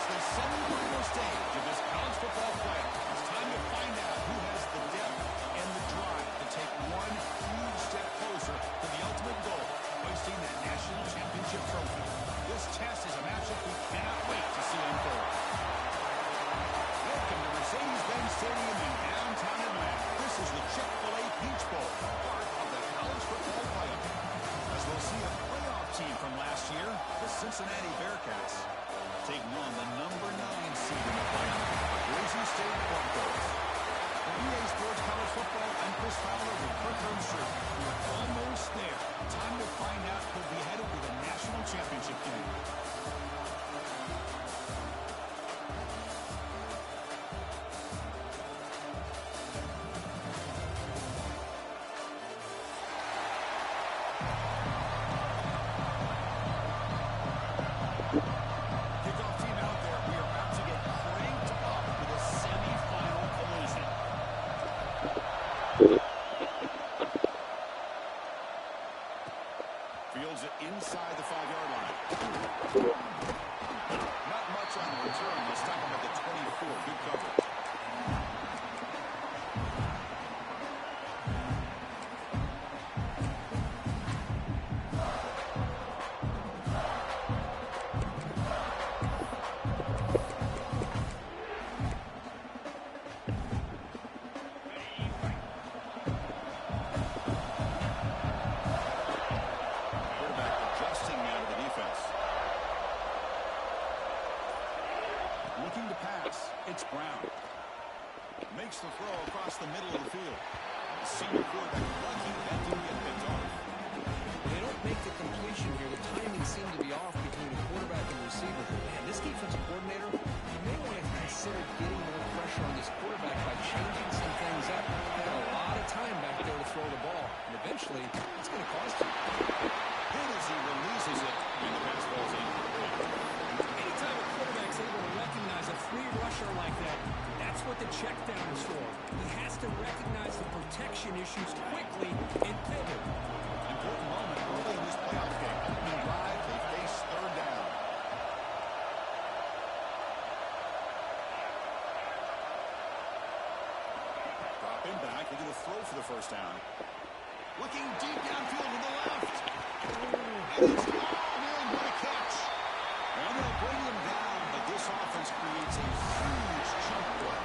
The semi-final stage of this college football playoff. It's time to find out who has the depth and the drive to take one huge step closer to the ultimate goal, hoisting that national championship trophy. This test is a matchup we cannot wait to see unfold. Welcome to Mercedes-Benz Stadium in downtown Atlanta. This is the Chick-fil-A Peach Bowl, part of the college football playoff. As we'll see a playoff team from last year, the Cincinnati Bearcats, taking on the number 9 seed in the playoff, Boise State Broncos. For EA Sports College Football, I'm Chris Fowler with Kirk Herbstreit. We're almost there. Time to find out who'll be headed to the national championship game. Fields it inside the 5-yard line. Not much on the return. They'll stop him at the 24. Good coverage. Looking to pass, it's Brown. Makes the throw across the middle of the field. The senior quarterback lucky that didn't get picked off. They don't make the completion here. The timing seemed to be off between the quarterback and receiver. Man, this defensive coordinator, you may want to consider getting more pressure on this quarterback by changing some things up. They had a lot of time back there to throw the ball, and eventually it's going to cost him. Hit as he releases it, and the pass falls in. Anytime a quarterback's able to recognize a free rusher like that, that's what the check down is for. He has to recognize the protection issues quickly and pivot. Important moment early in this playoff game. Opening drive, they face third down. Drop him back. They're going to throw for the first down. Looking deep downfield to the left. And it's what a catch. Well, they'll bring him down, but this offense creates a huge chunk play.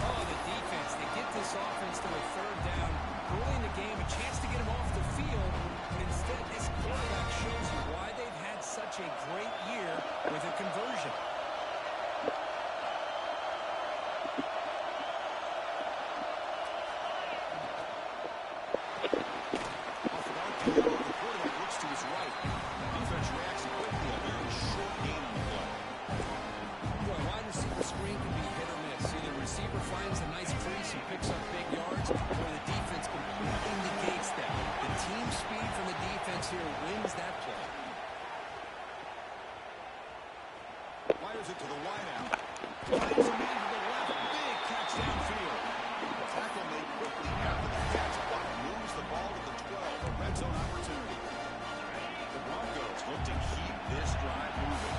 Oh, the defense. They get this offense to a third down. Early in the game, a chance to get him off the field. But instead, this quarterback shows you why they've had such a great year with a conversion. Fires it to the wideout. Finds a man to the look to keep this drive moving.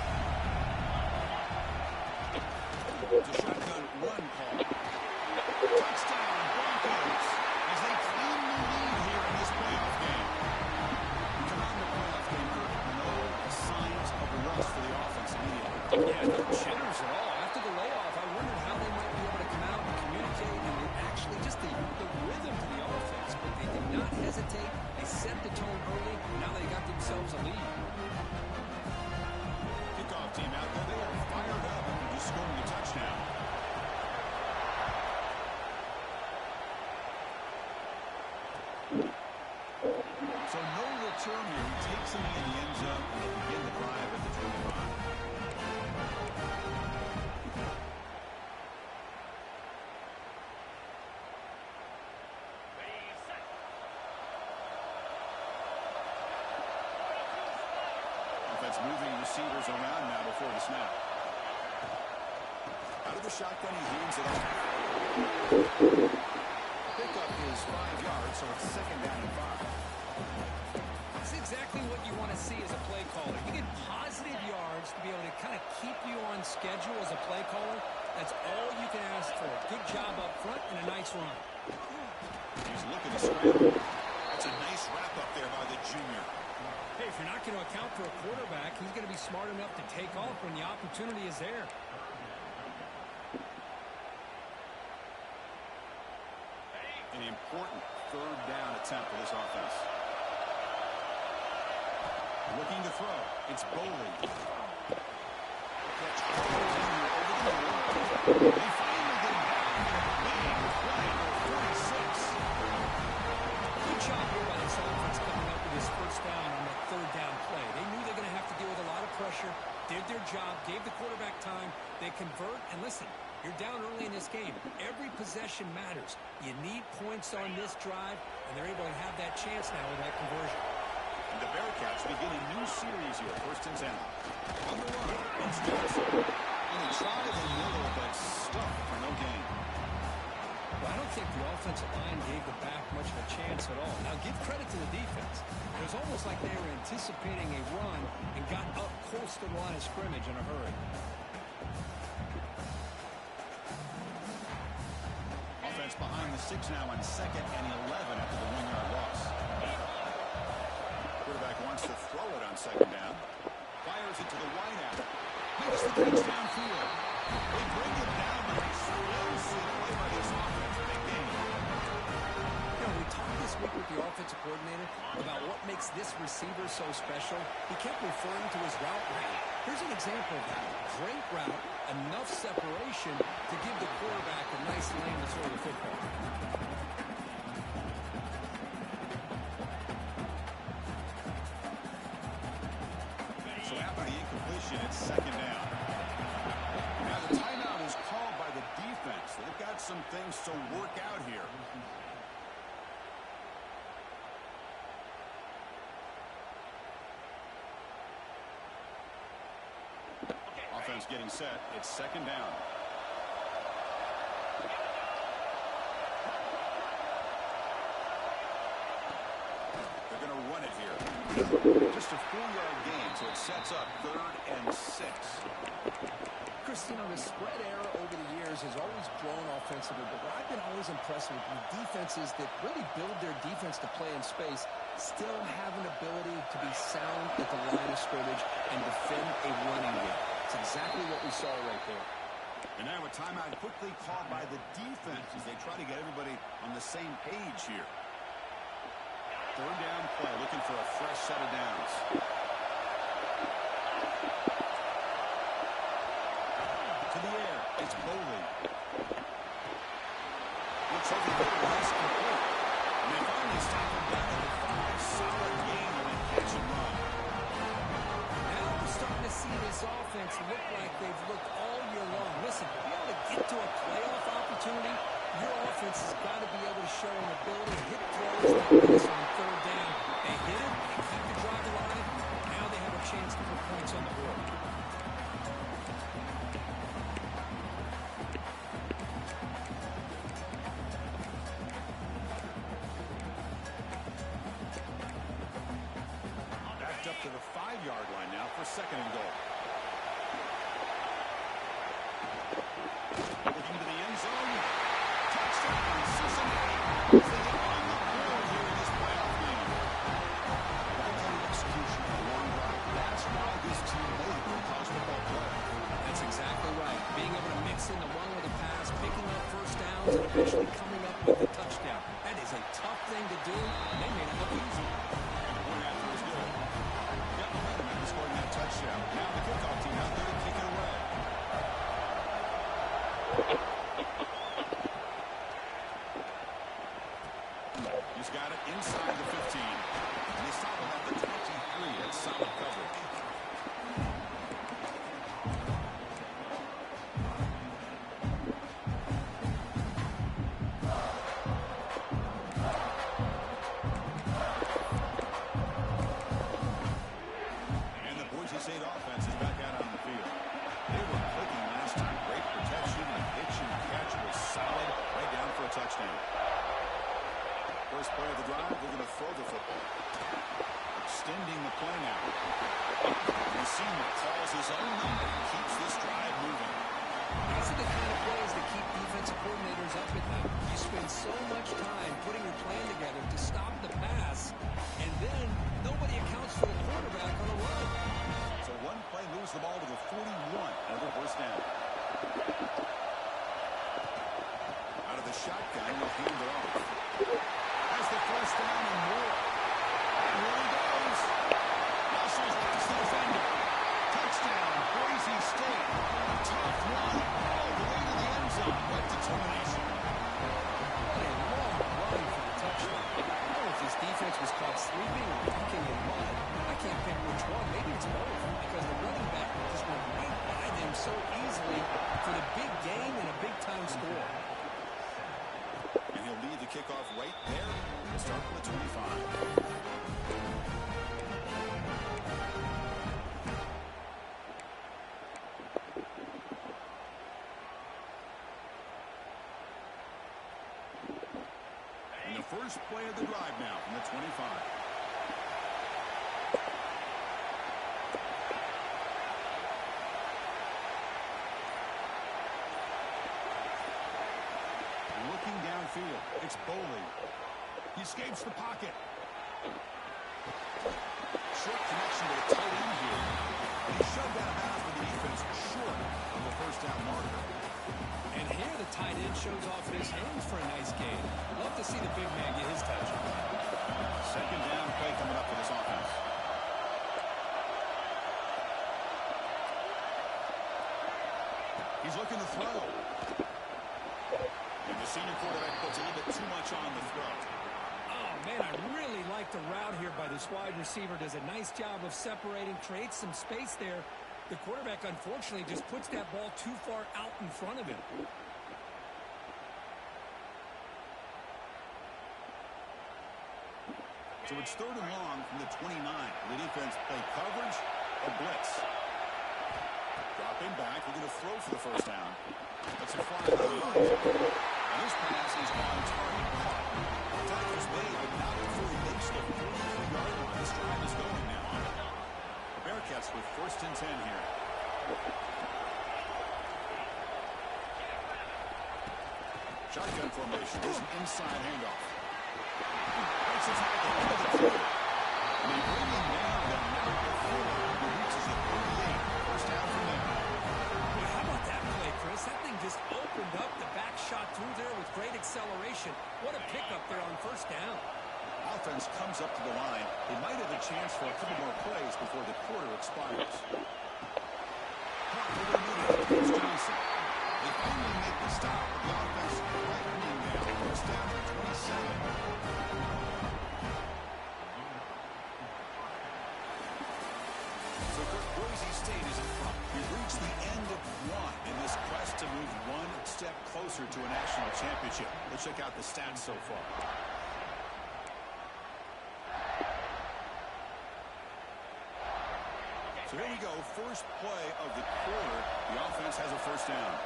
It's a shotgun run call. Touchdown, Broncos, as they claim the lead here in this playoff game. Come on, the playoff game, no signs of rust for the offense immediately. Yeah, no jitters at all. After the layoff, I wondered how they might be able to come out and communicate and actually just the rhythm to the offense. But they did not hesitate. They set the tone early. Now they got themselves a lead. Kickoff team out there. They are fired up after just scoring a touchdown. So no return here. He takes it in the end zone, and they begin the drive at the 25. Offense moving receivers around now before the snap. Out of the shotgun, he hands it off. Pickup is 5 yards, so it's second down and 5. It's exactly what you want to see as a play caller. You get positive yards to be able to kind of keep you on schedule as a play caller. That's all you can ask for. Good job up front and a nice run. He's looking to scramble. That's a nice wrap up there by the junior. Hey, if you're not going to account for a quarterback, he's going to be smart enough to take off when the opportunity is there. An important third down attempt for this offense. Looking to throw. It's Boley. Catch all over the middle. They finally get him down in a big play for 46. Good job here by this offense coming up with his first down on that third down play. They knew they're going to have to deal with a lot of pressure, did their job, gave the quarterback time. They convert, and listen, you're down early in this game. Every possession matters. You need points on this drive, and they're able to have that chance now with that conversion. And the Bearcats begin a new series here, 1st and 10. On the run, it's Johnson. And he tried the middle, but stuck for no gain. Well, I don't think the offensive line gave the back much of a chance at all. Now, give credit to the defense. It was almost like they were anticipating a run and got up close to the line of scrimmage in a hurry. Offense behind the 6 now on 2nd and 11 after the 1-yard loss. Quarterback wants to throw it on 2nd down. Fires it to the wideout. Makes the catch downfield. They bring it down, but explosive play by this offense. Big game. You know, we talked this week with the offensive coordinator about what makes this receiver so special. He kept referring to his route running. Here's an example of that. Great route, enough separation to give the quarterback a nice lane to throw the football. So after the incompletion, it's 2nd down. Now the timeout is called by the defense. They've got some things to work out here. Offense getting set. It's 2nd down. They're going to run it here. Just a 4-yard gain, so it sets up 3rd and 6. Chris, you know, the spread era over the years has always grown offensively, but what I've been always impressed with defenses that really build their defense to play in space still have an ability to be sound at the line of scrimmage and defend a running game. It's exactly what we saw right there. And now a timeout quickly called by the defense as they try to get everybody on the same page here. 3rd down play, looking for a fresh set of downs. To the air, it's Boley. Looks over the middle, that's complete. And they finally stop him down at the 5. Solid gain on that catch and run. Now we're starting to see this offense look like they've looked all year long. Listen, to be able to get to a playoff opportunity, your offense has got to be able to show an ability to hit throws like this on 3rd down. They hit it, they keep the drive alive. Now they have a chance to put points on the board. Backed up to the 5-yard downs and eventually coming up with the touchdown. That is a tough thing to do, and they made it look easy. And the point after is good. Got momentum after scoring that touchdown. Now the kickoff team out there to kick it away. He's got it inside the 15. And they stop him at the 23. That's solid coverage. And the Boise State offense is back out on the field. They were clicking last time. Great protection. The pitch and catch was solid. Right down for a touchdown. First play of the drive, they're going to throw the football. Extending the play now. The senior calls his own number and keeps this drive moving. These are the kind of plays that keep defensive coordinators up at night. You spend so much time putting your plan together to stop the pass, and then nobody accounts for the quarterback on a run. So one play moves the ball to the 41. Another first down. Out of the shotgun, he'll hand it off. Has the first down and more. And here he goes. Muscles past the defender. Touchdown, Boise State. A tough one all the way to the end zone. What determination. What a long run for the touchdown. I don't know if this defense was caught sleeping or walking in mud. I can't pick which one. Maybe it's both, because the running back just went right by them so easily for the big game and a big-time score. And he'll lead the kickoff right there. He'll start with the 25. And the first play of the drive now from the 25. Looking downfield, it's Boley. He escapes the pocket. Short connection to the tight end here. And he shoved out of bounds with the defense short of the first down marker. And here the tight end shows off his hands for a nice gain. Love to see the big man get his touch. Second down play coming up for this offense. He's looking to throw. And the senior quarterback puts a little bit too much on the throw. Oh, man, I really like the route here by this wide receiver. Does a nice job of separating, creates some space there. The quarterback, unfortunately, just puts that ball too far out in front of him. So it's third and long from the 29. The defense play coverage or blitz. Dropping back, we're going to throw for the first down. That's a fly to the line. And this pass is on target. Tackles made, but not before he makes the 43-yard line. This drive is going now. The Bearcats with first and 10 here. Shotgun formation. There's an inside handoff. That's his tackle into the field. And they bring him down to number 4. He reaches the 38. First down from there. Boy, how about that play, Chris? That thing just opened up. The back shot through there with great acceleration. What a pickup there on first down. Offense comes up to the line. They might have a chance for a couple more plays before the quarter expires. It's Johnson. They finally make the stop, but the offense right wing now. First down at 27. So Boise State is in front. We've reached the end of one in this quest to move one step closer to a national championship. Let's check out the stats so far. So here we go. First play of the quarter. The offense has a first down.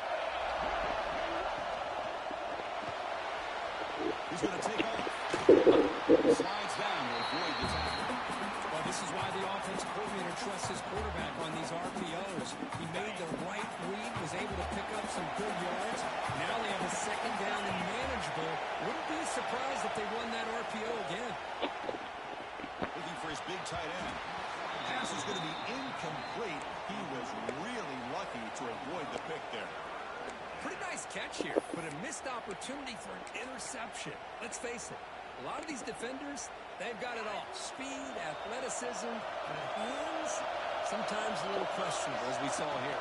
He's going to take off. Slides down to avoid the tackle. Well, this is why the offensive coordinator trusts his quarterback on these RPOs. He made the right read, was able to pick up some good yards. Now they have a second down and manageable. Wouldn't be a surprise if they won that RPO again. Looking for his big tight end. Pass is going to be incomplete. He was really lucky to avoid the pick there. Pretty nice Nice catch here, but a missed opportunity for an interception. Let's face it, a lot of these defenders, they've got it all. Speed, athleticism, but hands, sometimes a little questionable, as we saw here.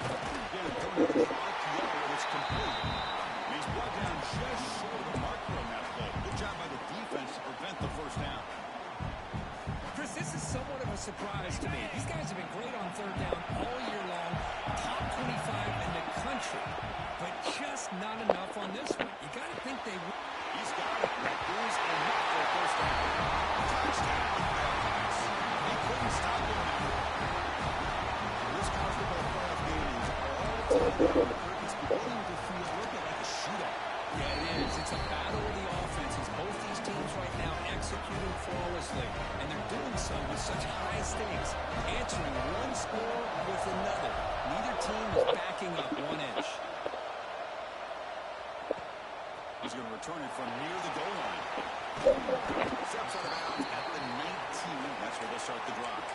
Again, going to the RPO, and it's complete. He's brought down just short of the marker on that play. Good job by the defense to prevent the first down. Chris, this is somewhat of a surprise to me. These guys have been great on third down all year long, top 25 in the country, but just not enough on this one. You got to think they would. He's got it. Here's a hit for a first down. Touchdown with that pass. He couldn't stop him now. This college football playoff game is all tied up. It's beginning to feel a little bit like a shootout. Yeah, it is. It's a battle of the offenses. Both these teams right now executing flawlessly, and they're doing so with such high stakes, answering one score with another. Neither team is backing up 1 inch. He's going to return it from near the goal line. Steps out of bounds at the 19. That's where they'll start the drive.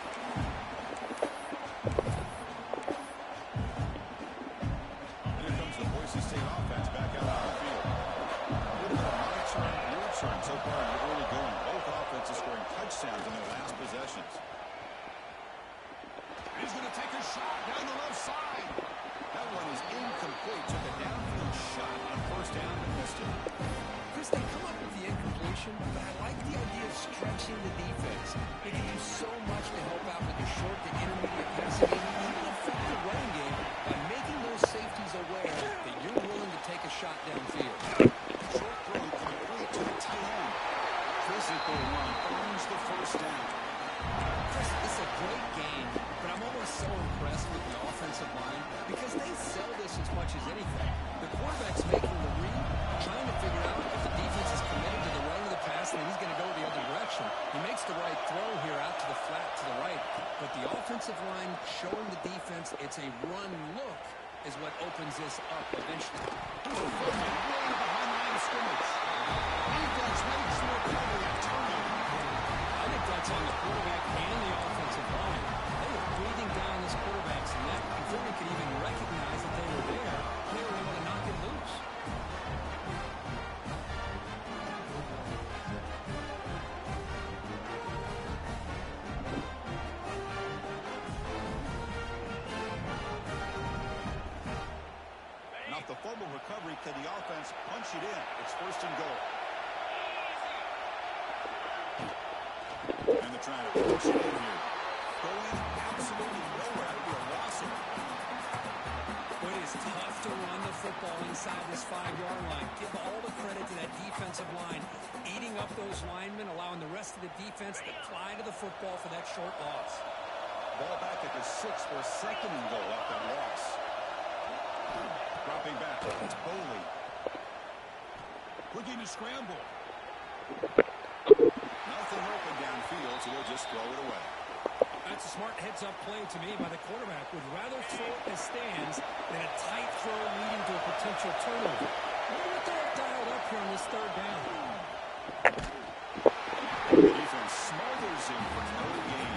Here comes the Boise State offense back out on the field. A little bit of my turn, your turn so far in the early going. Both offenses scoring touchdowns in their last possessions. He's going to take a shot down the left side. That one is incomplete. Took a downfield shot on first down and missed it. Chris, they come up with the incompletion, but I like the idea of stretching the defense. They can do so much to help out with the short to intermediate passing game and even affect the running game by making those safeties aware that you're willing to take a shot downfield. Short throw complete to the tight end. Physical run earns the first down. Chris, it's a great game, but I'm almost so impressed with the offensive line because they sell this as much as anything. The quarterback's making the read, trying to figure out if the defense is committed to the run of the pass and he's going to go the other direction. He makes the right throw here out to the flat to the right, but the offensive line showing the defense it's a run look is what opens this up eventually. Way behind the line of scrimmage. Defense makes the recovery and turnover. I think that's on the quarterback and the offensive line. They were breathing down this quarterback's neck before he could even recognize that they were there. They were able to knock it loose. Now the fumble recovery, can the offense punch it in? It's first and goal. And they're trying to push it in here. Going absolutely nowhere. That'll be a loss of it. But it is tough to run the football inside this 5-yard line. Give all the credit to that defensive line. Eating up those linemen, allowing the rest of the defense to fly to the football for that short loss. Ball back at the 6 for a second and goal after that loss. Dropping back. It's Boley. Looking to scramble. Nothing open downfield, so they'll just throw it away. That's a smart heads-up play to me by the quarterback. Would rather throw it in the stands than a tight throw leading to a potential turnover. Wonder what they're dialed up here on this third down. The defense smothers him for no gain.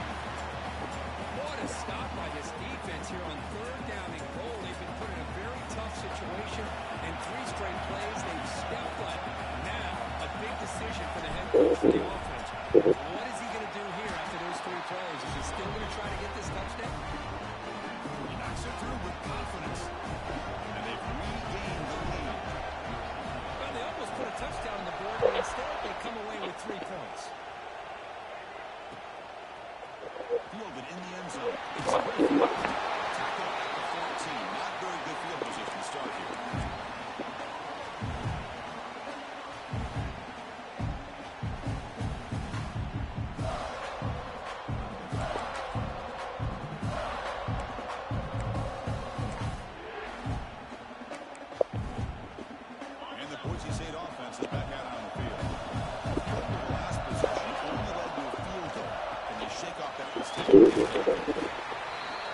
What a stop by this defense here on third down and goal. They've been put in a very tough situation, and 3 straight plays they've stepped up. Now, a big decision for the head coach for the offense. What is he going to do here after those 3 plays? Is he still going to try to get this touchdown? He knocks it through with confidence. And they've regained the lead. Well, they almost put a touchdown on the board, but instead they come away with 3 points. Fielded in the end zone. It's a great tackle at the 14. Not very good field position to start here. And the Boise State offense is back out on the field. Over the last possession, only led to a field goal. Can they shake off that mistake?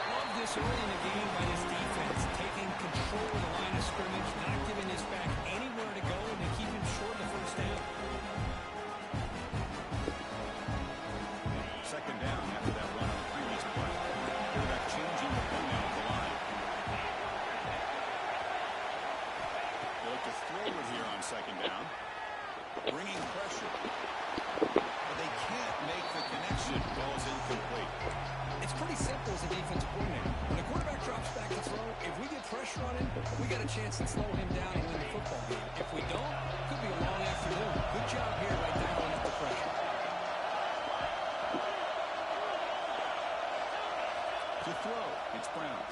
Love this early in the game by this defense, taking control of the line of scrimmage, not giving this back anywhere to go, and to keep him short of the first down. Second down after that run on the previous play. Quarterback changing the play now at the line. running, we got a chance to slow him down and win the football game. If we don't, could be a long afternoon. Good job here by dialing up the pressure. To throw, it's Brown.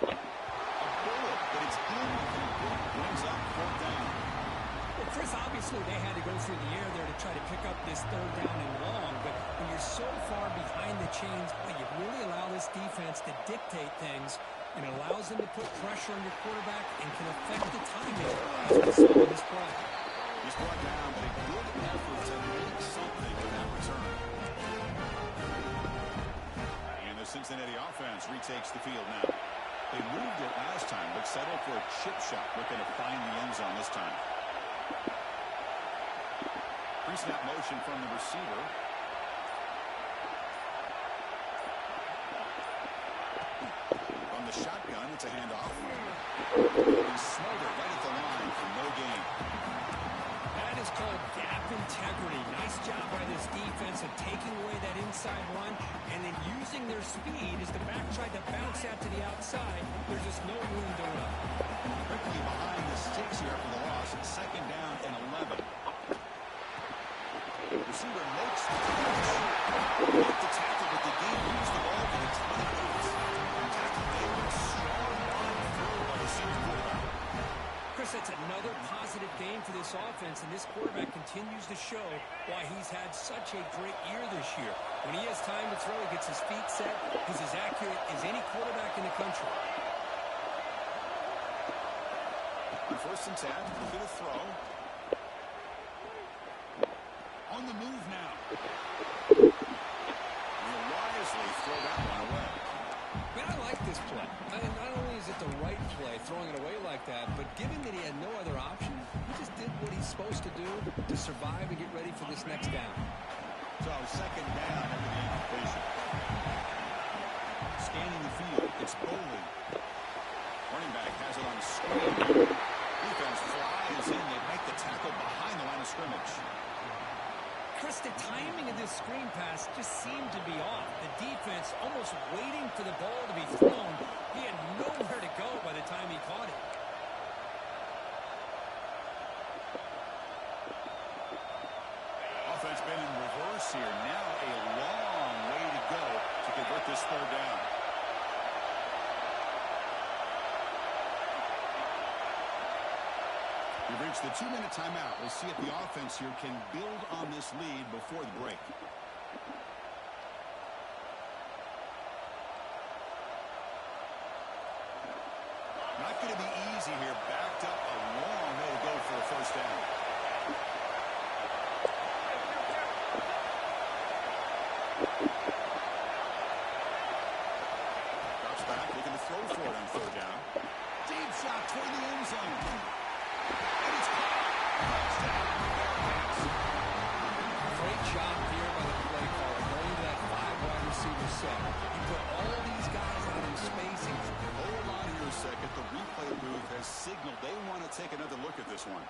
A bullet, but it's incomplete. Brings up 4th down. Well, Chris, obviously they had to go through the air there to try to pick up this 3rd down and long, but when you're so far behind the chains, you really allow this defense to dictate things, and it allows them to put pressure on your quarterback and can affect the timing, as we saw in this play. He's brought down, but a good effort to make something with that return. And the Cincinnati offense retakes the field now. They moved it last time, but settled for a chip shot, looking to find the end zone this time. Pre-snap motion from the receiver. From the shotgun, it's a handoff. He's smothered right at the line for no gain. That is called gap integrity. Nice job by this defense of taking away that inside run and then using their speed as the back tried to bounce out to the outside. There's just no room to run. Quickly behind the sticks here for the loss. 2nd down and 11. The receiver makes the catch. Make the tackle, but the game moves the ball to the 28. Tackle made with strong arm throw by the senior quarterback. Chris, that's another positive game for this offense, and this quarterback continues to show why he's had such a great year this year. When he has time to throw, he gets his feet set. He's as accurate as any quarterback in the country. On 1st and 10, look at the throw. On the move now. He'll wisely throw that one away. Man, I like this play. Not only is it the right play, throwing it away like that, but given that he had no other option, he just did what he's supposed to do to survive and get ready for this next down. So 2nd down after the incompletion. Scanning the field, it's Bowling. Running back has it on the screen. Defense flies in. They make the tackle behind the line of scrimmage. Chris, the timing of this screen pass just seemed to be off. The defense almost waiting for the ball to be thrown. He had nowhere to go by the time he caught it. Offense been in reverse here. Now a long way to go to convert this 3rd down. We've reached the 2-minute timeout. We'll see if the offense here can build on this lead before the break. Not going to be easy here. Backed up a long way to go for a 1st down. Drops back, looking to throw for it on 3rd down. Deep shot toward the end zone. And it's Great job here by the play caller, going to that 5-wide receiver set. You put all these guys out in space. hold on here a second. The replay booth has signaled they want to take another look at this one.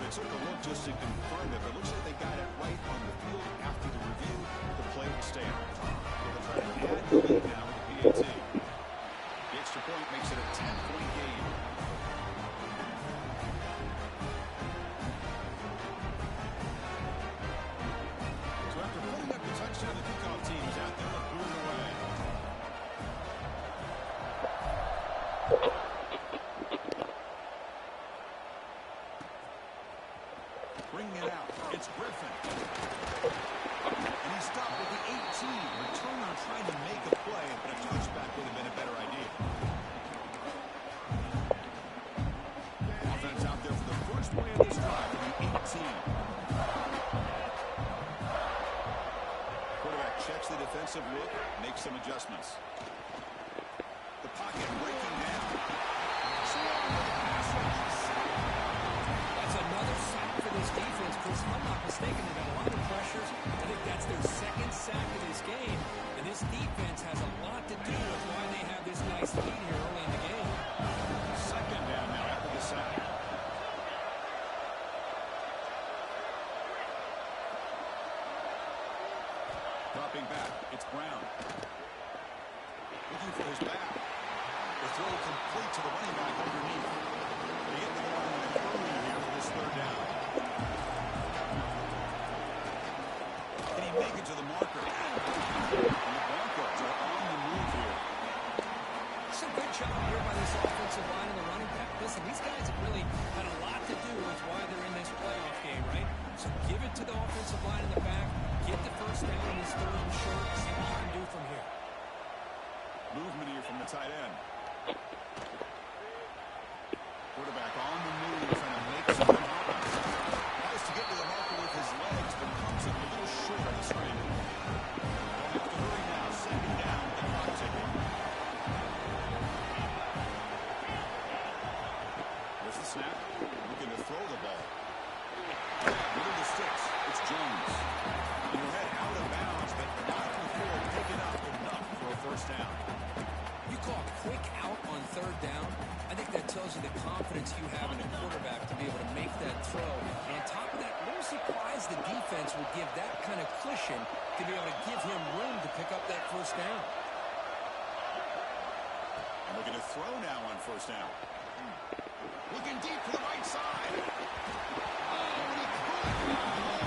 They took a look just to confirm it, but it looks like they got it right on the field. After the review, the play will stay on. They'll try to add the lead now with the PAT. The extra point makes it a 10-point game. So after putting up the touchdown, the kickoff team is out there booing away. Bringing it out. It's Griffin. And he's stopped with the 18. Returner trying to make a play, but a touchback would have been a better idea. Offense out there for the first play of this drive with the 18. Quarterback checks the defensive look, makes some adjustments. The pocket breaking down. That's another sack for this defense, Chris. If I'm not mistaken, they've got a lot of pressures. I think that's their 2nd sack of this game. And this defense has a lot to do with why they have this nice lead here early in the game. 2nd down now after the sack. Dropping back, it's Brown. Looking for his back. The throw complete to the running back underneath. They get to the line with a hurry here for this third down. Can he make it to the marker? And the Broncos are on the move here. It's a good job here by this offensive line and the running back. Listen, these guys have really had a lot to do with why they're in this playoff game, right? So give it to the offensive line in the back. Get the first down in this third and short. See what you can do from here. Movement here from the tight end. Quarterback on the move, trying to make some room. Tries to get to the marker with his legs, but comes up a little short on the screen. They'll have to hurry now. Second down, the clock ticking. There's the snap. Looking to throw the ball. Middle the sticks. It's Jones. And he'll head out of bounds, but not before picking up enough for a first down. You call quick out on third down. I think that tells you the confidence you have in a quarterback to be able to make that throw. And on top of that, no surprise the defense would give that kind of cushion to be able to give him room to pick up that first down. And looking to throw now on first down. Looking deep to the right side. Oh, and he caught it.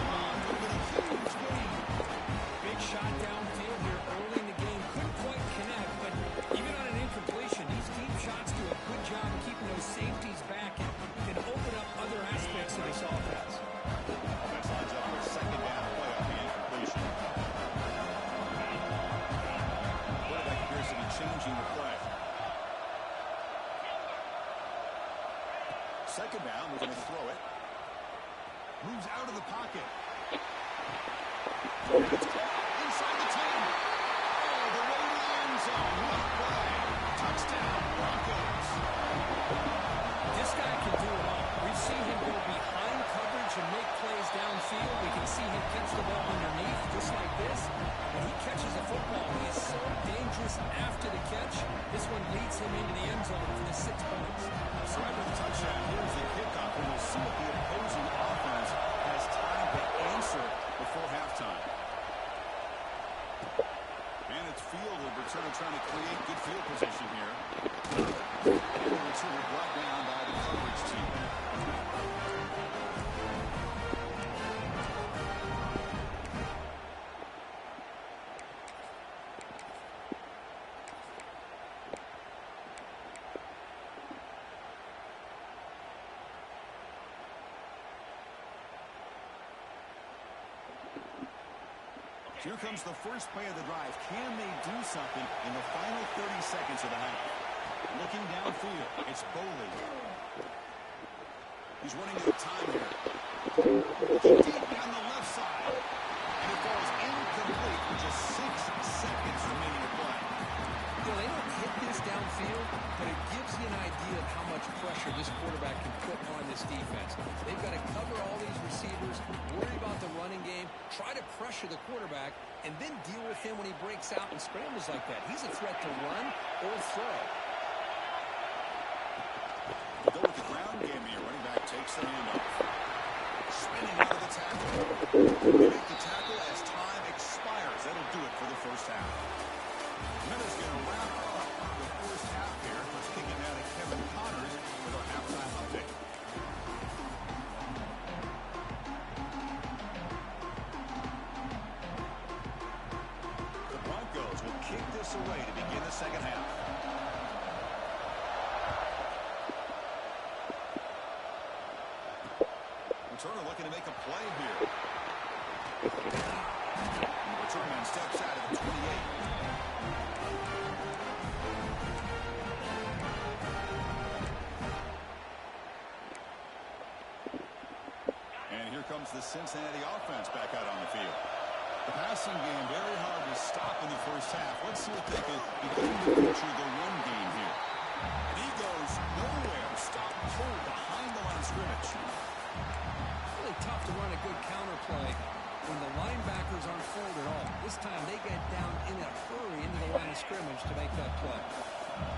Oh, with a huge gain. Big shot downfield here early in the game. Couldn't quite connect, but even on an incompletion, these deep shots do a good job of keeping those safeties back and can open up other aspects of this offense. Offense lines up for a second down play on the incompletion. Quarterback appears to be changing the play. Second down, we're going to throw it. Moves out of the pocket. It's caught inside the 10. Oh, the way to the end zone. What a play. Touchdown, Broncos. This guy can do it all. We've seen him go behind coverage and make plays downfield. We can see him catch the ball underneath just like this. When he catches a football, he is so dangerous after the catch. This one leads him into the end zone for the 6 points. So after the touchdown, here's the kickoff, and we'll see if the opposing offense has time to answer before halftime. And it's field of return trying to create good field position here. And the receiver brought down by the coverage team. Here comes the first play of the drive. Can they do something in the final 30 seconds of the half? Looking downfield, it's Boley. He's running out of time here. Looking deep down the left side. And it falls incomplete with just 6 seconds remaining to play. You know, they don't hit this downfield, but it gives you an idea of how much pressure this quarterback can put on this defense. They've got to cover all these receivers, worry about the running game, try to pressure the quarterback, and then deal with him when he breaks out and scrambles like that. He's a threat to run or throw. To go with the ground game here, running back takes the handoff. Spinning out of the tackle. They make the tackle as time expires. That'll do it for the first half. Miller's going to wrap up the first half here. Let's kick it now to Kevin Connors with our halftime update. The Broncos will kick this away to begin the second half. Returner looking to make a play here. And the return man steps out of the 28. Comes the Cincinnati offense back out on the field. The passing game very hard to stop in the first half. Let's see if they can begin to feature the run game here. And he goes nowhere. Stop cold behind the line of scrimmage. Really tough to run a good counter play when the linebackers aren't fooled at all. This time they get down in a hurry into the line of scrimmage to make that play.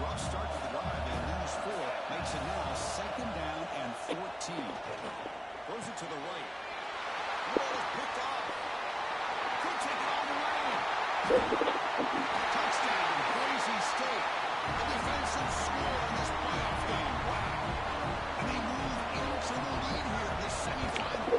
Rough start to the drive. They lose 4. Makes it now second down and 14. Throws it to the right. Ball is picked up. Could take it all the way. Touchdown, Boise State. A defensive score in this playoff game. Wow. And they move into the lead here in this semifinal.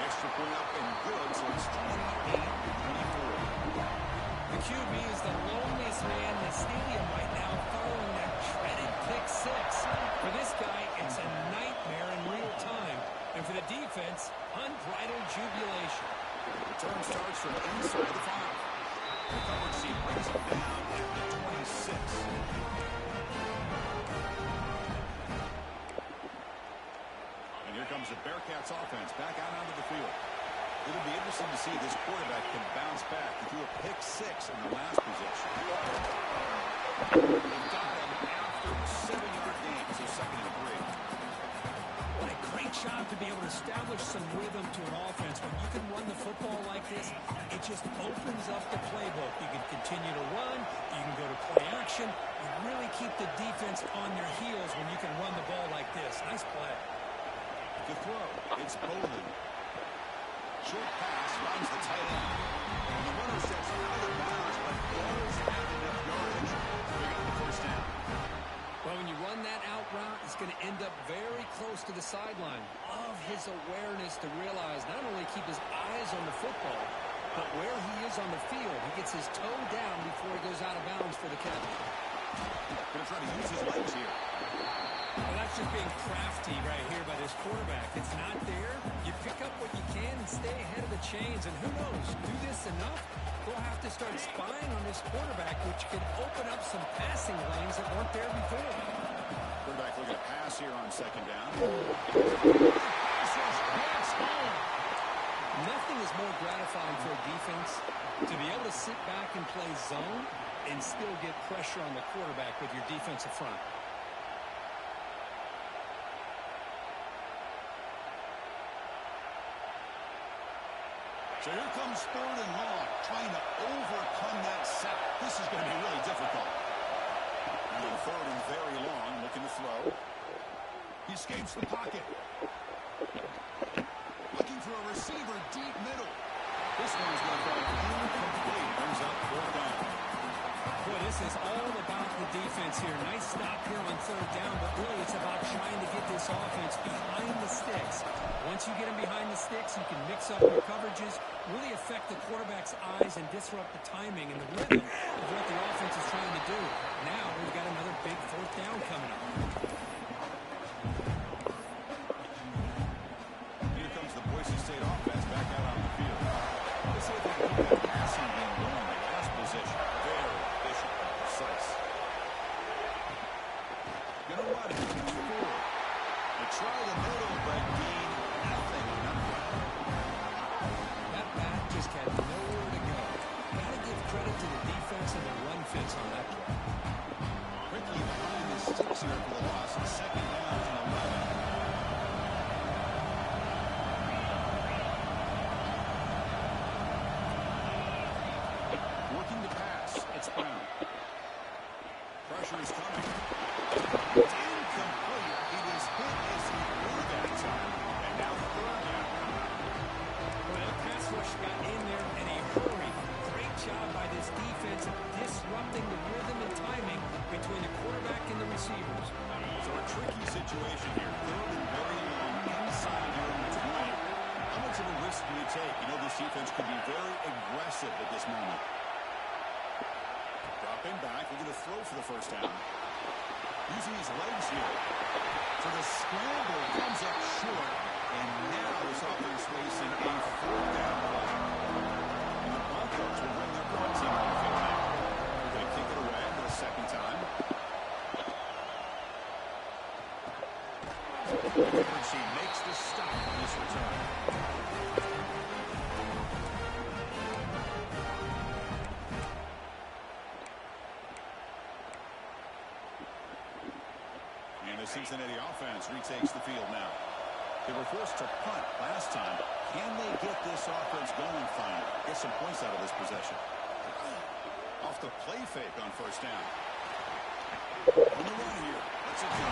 Extra point up and good, so it's 28-24. The QB is the loneliest man in the stadium right now following that dreaded pick six. For this guy, it's a nightmare in real time. And for the defense, unbridled jubilation. Return starts from inside the 5. The coverage team brings him down at the 26. And here comes the Bearcats offense back out onto the field. It'll be interesting to see if this quarterback can bounce back. He threw a pick 6 in the last possession. They got him after a 7-yard gain, so 2nd and 3. What a great job to be able to establish some rhythm to an offense. When you can run the football like this, it just opens up the playbook. You can continue to run. You can go to play action. You really keep the defense on their heels when you can run the ball like this. Nice play. To throw, it's Bowman. Short pass finds the tight end. And the runner steps out of bounds, but does have enough yardage to pick up the first down. Well, when you run that out route, it's going to end up very close to the sideline. Love his awareness to realize not only keep his eyes on the football, but where he is on the field. He gets his toe down before he goes out of bounds for the catch. Going to try to use his legs here. Well, that's just being crafty right here by this quarterback. It's not there. You pick up what you can and stay ahead of the chains. And who knows, do this enough, they'll have to start spying on this quarterback, which could open up some passing lanes that weren't there before. Quarterback looking to pass here on 2nd down. Nothing is more gratifying for a defense to be able to sit back and play zone and still get pressure on the quarterback with your defensive front. So here comes 3rd and long, trying to overcome that sack. This is going to be really difficult. And on 3rd and very long, looking to throw. He escapes the pocket. Looking for a receiver deep middle. This one's going to go incomplete. Brings up 4th down. Boy, this is all about the defense here. Nice stop here on 3rd down, but really it's about trying to get this offense behind the sticks. Once you get them behind the sticks, you can mix up your coverages, really affect the quarterback's eyes and disrupt the timing and the rhythm of what the offense is trying to do. Now we've got another big 4th down coming up. Here comes the Boise State offense back out on the field. Let's see if they can keep that passing game going. The last position, very efficient and precise. Gonna run it. They try the middle, but gain nothing. That back just had nowhere to go. Gotta give credit to the defense and the run fits on that play. Quickly behind the sticks here for the loss. 2nd down and 11. Working the pass. It's Brown. Pressure is coming. It's incomplete. It is hit as he threw that time. And now 3rd down. Well, the pass rush got in there in a hurry. Great job by this defense of disrupting the rhythm and timing between the quarterback and the receivers. So a tricky situation here. 3rd and very long inside your own 20. How much of a risk do you take? You know this defense could be very aggressive at this moment. Dropping back, looking to throw for the first down. Using his legs here. So the scramble comes up short. And now this offense facing a 4th down play. And the Broncos will bring their punt team on the field now. They're going to kick it away for the 2nd time. She makes the stop on this return. And the Cincinnati offense retakes the field now. They were forced to punt last time. Can they get this offense going finally? Get some points out of this possession. Off the play fake on 1st down. On the run here. Let's it go.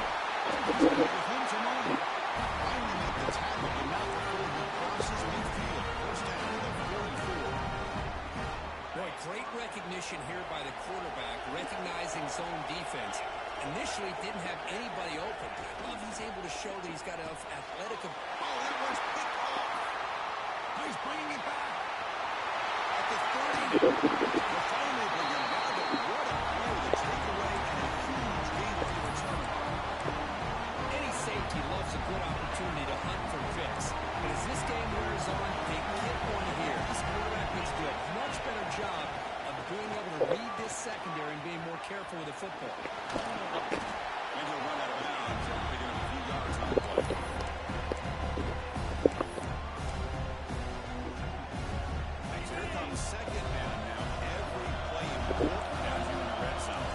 With him to Mooney. Finally make the tackle, but not before he crosses midfield. 1st down to the 44. Boy, recognition here by the quarterback, recognizing zone defense. Initially didn't have anybody open. I love he's able to show that he's got enough athletic. Oh, that was picked off. He's bringing it back. At the 30. The finally bringing Robert. What a play to take away and a huge gain on the return. Any safety loves a good opportunity to hunt for fits. But as this game wears on, they get one here. This quarterback needs to do a much better job of being able to read this secondary and being more careful with the football. And he'll run out of bounds and picking up a few yards on the play. And here comes second down now. Every play important down here in the red zone.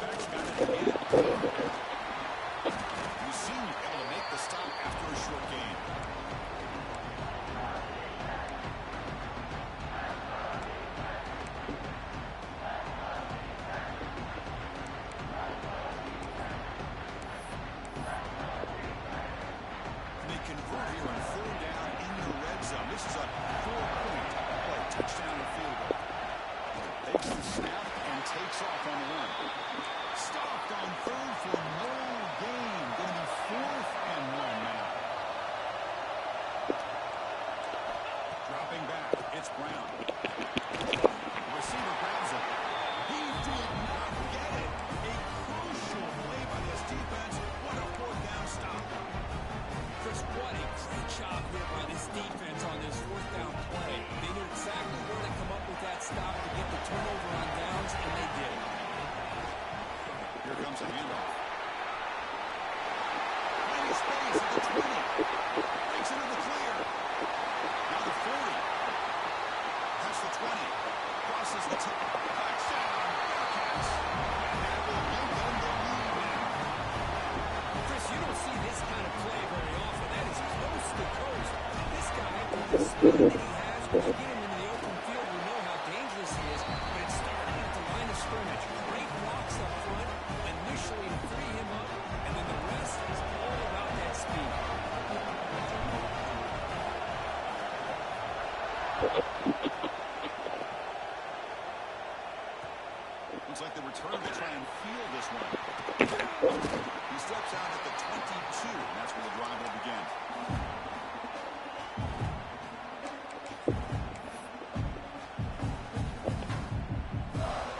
Back's got it again. You seem to be able to make the stop after a short gain. Convert here on third down in the red zone. This is a 4-point play, touchdown and field goal. Takes the snap and takes off on the run. Stopped on third for no gain. Going to be 4th and 1 now. Dropping back, it's Brown. The receiver grabs it. He did not get it. A crucial play by this defense. What a 4th down stop. Chris, what a great job here by this defense on this 4th down play. They knew exactly where to come up with that stop to get the turnover on downs, and they did. Here comes a handoff. Plenty of space at the 20. Breaks into the clear. Now the 40. That's the 20. Crosses the top. Touchdown. Bearcats. And that will give them the lead now. Chris, you don't see this kind of play very often. That is coast to coast. This guy, with the speed that he has, when you get him into the open field, we know how dangerous he is. But it's starting at the line of scrimmage. Great blocks up front, initially to free him up, and then the rest is all about that speed. Looks like the return to try and field this one. He steps out at the 22, and that's where the drive will begin.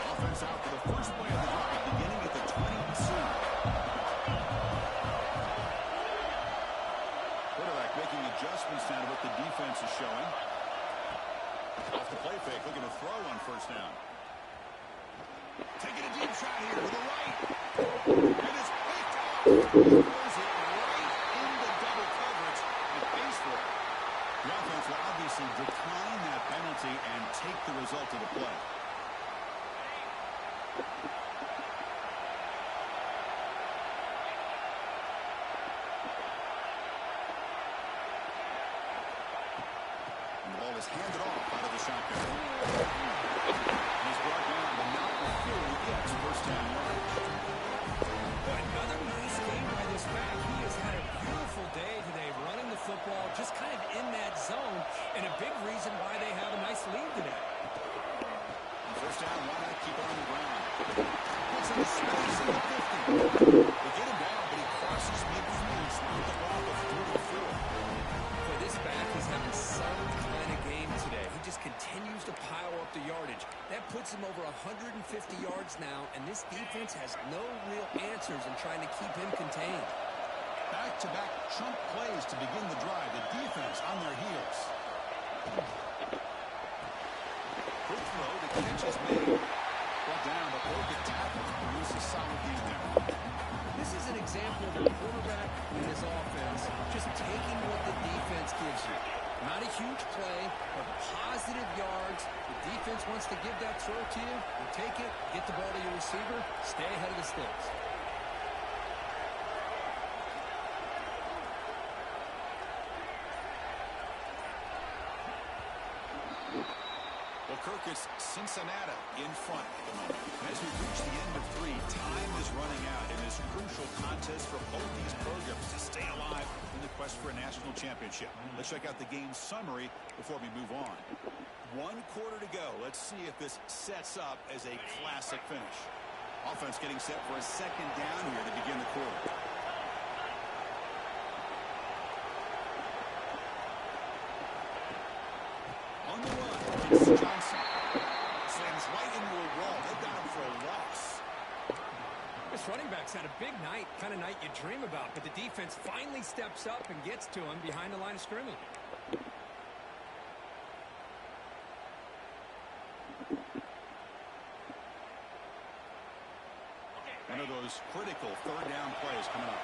Offense out for the first play of the drive, beginning at the 22. Quarterback making adjustments now to what the defense is showing. Off the play fake, looking to throw on first down. Taking a deep shot here to the right. And it's picked off. He throws it right into double coverage and pays for it. The offense will obviously decline that penalty and take the result of the play. And the ball is handed off out of the shotgun. He's brought down, but not before he gets first down yardage. Another nice game by this back. He has had a beautiful day today running the football, just kind of in that zone, and a big reason why they have a nice lead today. First down, why not keep it on the ground? Puts in the space in the 50. They get him down, but he crosses midfield. It's not the ball of 3-4. Boy, this back is having some kind of game today. He just continues to pile up the yardage. That puts him over 150 yards now, and this defense has no real answers in trying to keep him contained. Back-to-back chunk plays to begin the drive. The defense on their heels. Quick throw, the catch is made. Brought down, but broken tackle. Produce a solid game there. This is an example of a quarterback and his offense just taking what the defense gives you. Not a huge play, but positive yards. The defense wants to give that throw to you. You take it, get the ball to your receiver, stay ahead of the sticks. Well, Kirk, it's Cincinnati in front at the moment. As we reach the end of 3, time is running out in this crucial contest for both these programs to stay alive in the quest for a national championship. Let's check out the game summary before we move on. 1 quarter to go. Let's see if this sets up as a classic finish. Offense getting set for a second down here to begin the quarter. On the run, it's Johnson. Slams right into a wall. They got him for a loss. This running back's had a big night, kind of night you dream about, but the defense finally steps up and gets to him behind the line of scrimmage. One of those critical third down plays coming up.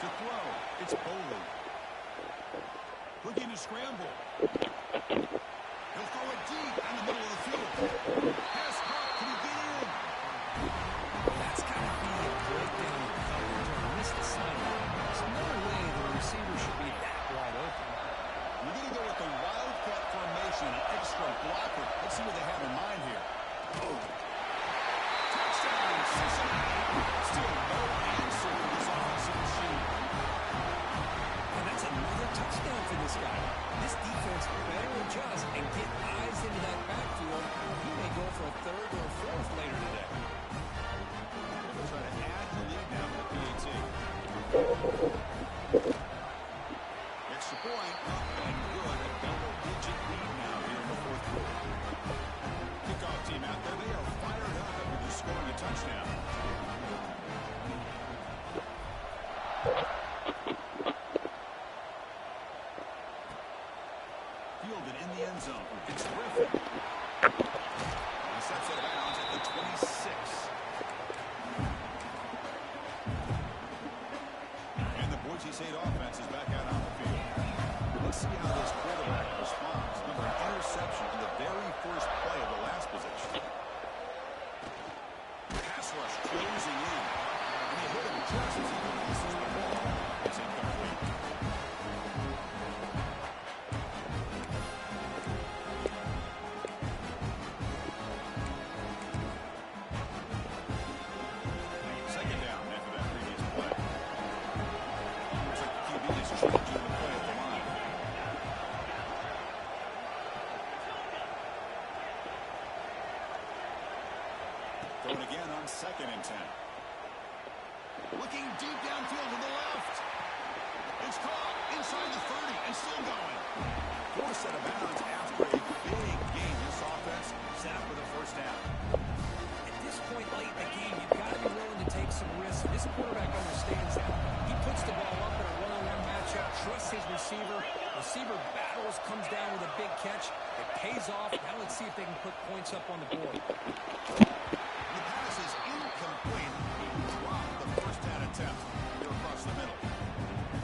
To throw, it's Bowley. Looking to scramble. He'll throw it deep in the middle of the field. Pass caught. Can he get in? That's kind of be a breakdown of coverage or a missed assignment. There's no way the receiver should be that wide open. We're going to go with the wildcat formation, extra blocker. Let's see what they have in mind here. Oh. Touchdown, Cincinnati. Still no answer for this offensive machine. And that's another touchdown for this guy. This defense better adjust and get eyes into that backfield. He may go for a 3rd or a 4th later today. They'll try to add the lead now with the PAT. Extra point, up and good. A double-digit lead now here in the 4th quarter. Kickoff team out there. They are fired up after just scoring a touchdown. Fielded in the end zone. It's Griffin. He steps out of bounds at the 26. And the Boise State offense is back out on the field. Let's see how this quarterback responds. Remember, an interception in the very first play of the last possession. Pass rush closing in. And he hit him just as he releases the ball. It's incomplete. Second down after that previous play. Looks like the QB is changing the play at the line. Throwing again on 2nd and 10. Looking deep downfield to the left. It's caught inside the 30 and still going. Forced out of bounds after a big game. This offense set up with a 1st down. At this point late in the game, you've got to be willing to take some risks. This quarterback understands that. He puts the ball up in a one-on-one matchup, trusts his receiver. Receiver battles, comes down with a big catch. It pays off. Now let's see if they can put points up on the board. The pass is incomplete. He dropped the 1st down attempt here across the middle.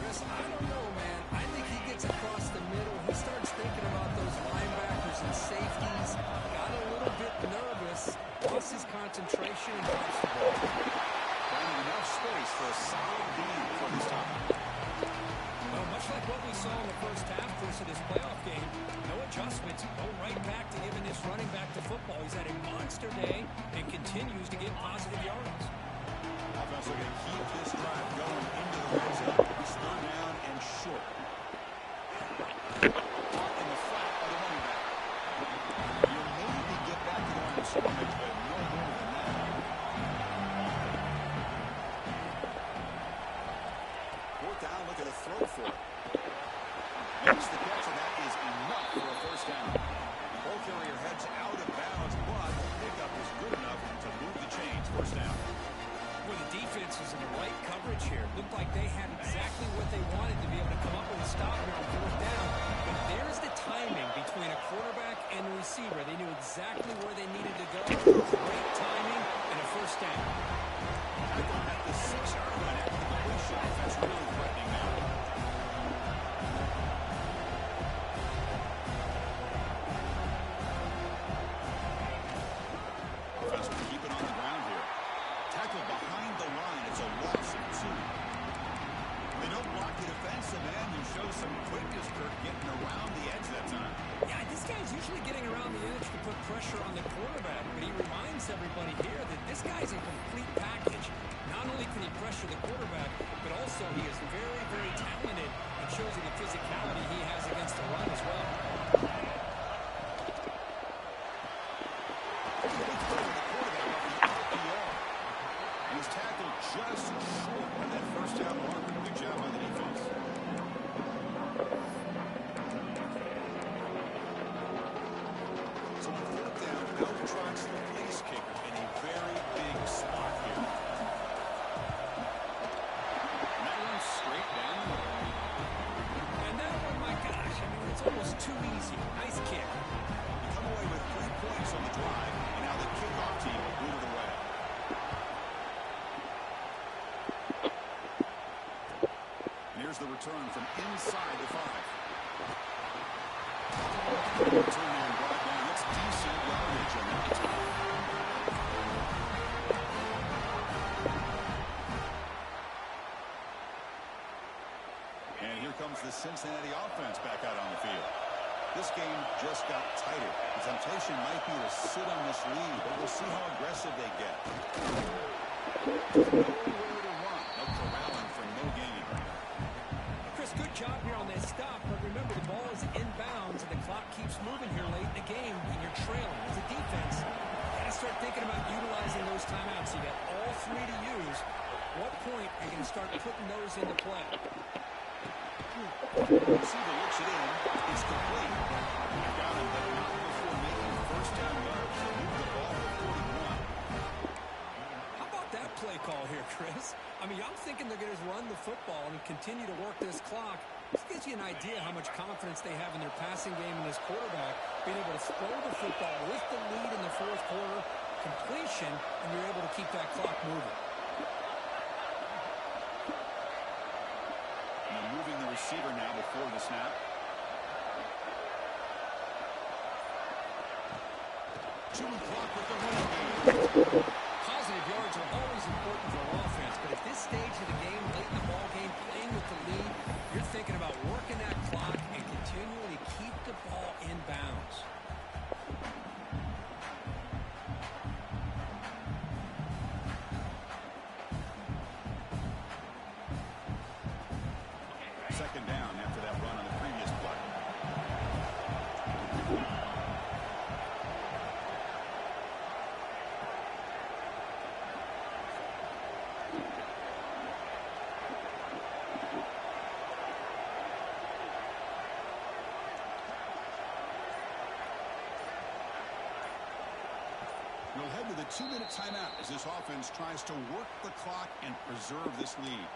Chris, I don't know, man. I think he gets across the middle. He starts thinking about those linebackers and safeties. Got a little bit nervous. Lost his concentration and drops the ball. Finding enough space for a solid gain for this time. Well, much like what we saw in the first half, Chris, of this playoff game, no adjustments. Go right back to giving this running back to football. He's had a monster day and continues to get positive yards. Offense looking to keep this drive going into the red zone. It's 3rd down and short. Caught in the flat by the running back. You'll maybe get back to the line of scrimmage, but no more than that. 4th down, look at a throw for it. Makes the catch, and that is enough for a 1st down. Ball carrier heads out of bounds, but pickup is good enough to move the chains. 1st down. Well, the defense is in the right coverage here. Looked like they had exactly what they wanted to be able to come up with a stop here on 4th down. But there's the timing between a quarterback and the receiver. They knew exactly where they needed to go. Great timing and a 1st down. They're going at the 6-yard line after the completion. That's really threatening now. Offense will keep it on the ground here. Tackle behind the line. It's a loss of 2. too easy. Nice kick. You come away with 3 points on the drive, and now the kickoff team will boot it away. And here's the return from inside the 5. Return and brought down. That's decent yardage on that time. And here comes the Cincinnati offense back out on the field. This game just got tighter. The temptation might be to sit on this lead, but we'll see how aggressive they get. Nowhere to run. No corralling for no gain. Chris, good job here on that stop, but remember the ball is inbounds and the clock keeps moving here late in the game and you're trailing. As a defense, you got to start thinking about utilizing those timeouts. You got all 3 to use. At what point are you going to start putting those into play? Receiver looks it in. It's complete. Got him, but not before making first down yards. They move the ball to 41. How about that play call here, Chris? I mean, I'm thinking they're going to run the football and continue to work this clock. This gives you an idea how much confidence they have in their passing game and this quarterback being able to throw the football with the lead in the 4th quarter, completion, and you're able to keep that clock moving. Moving the receiver now before the snap. Chewing clock with the running game. Positive yards are always important for an offense, but at this stage of the game, late in the ball game, playing with the lead, you're thinking about working that clock and continually keep the ball in bounds. Second down after that run on the previous play. We'll head to the 2-minute timeout as this offense tries to work the clock and preserve this lead.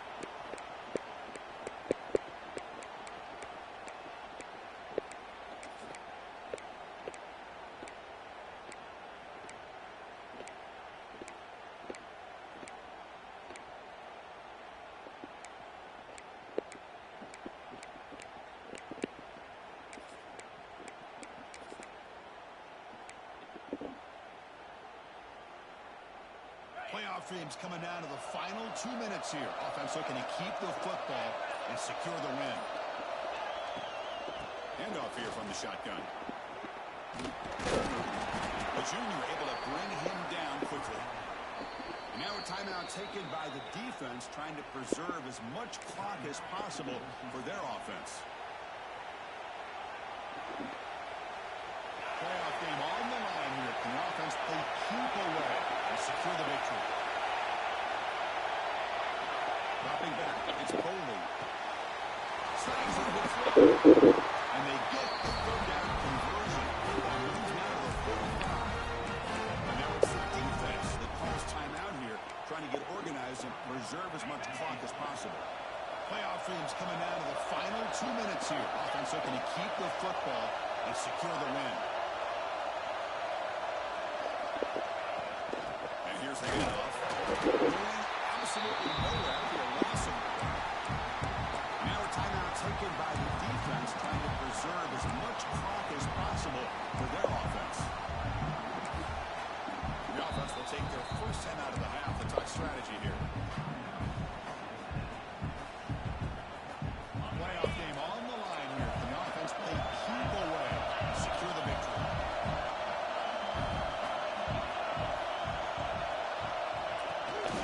Playoff dreams coming down to the final 2 minutes here. Offense looking to keep the football and secure the win. Handoff here from the shotgun. The junior able to bring him down quickly. And now a timeout taken by the defense, trying to preserve as much clock as possible for their offense. Playoff game on the line here. Can the offense play keep away and secure the victory? Dropping back, it's Bowley. Slides into the throw. And they get the 3rd down conversion. And moves now to the 45. And now it's the defense that calls timeout here, trying to get organized and preserve as much clock as possible. Playoff dreams coming down to the final 2 minutes here. Offense looking to keep the football and secure the win. And here's the handoff. Absolutely nowhere after a loss of it. Now a timeout taken by the defense, trying to preserve as much clock as possible for their offense. The offense will take their first time out of the half to talk strategy here. Playoff game on the line here. Can the offense play keep away and secure the victory?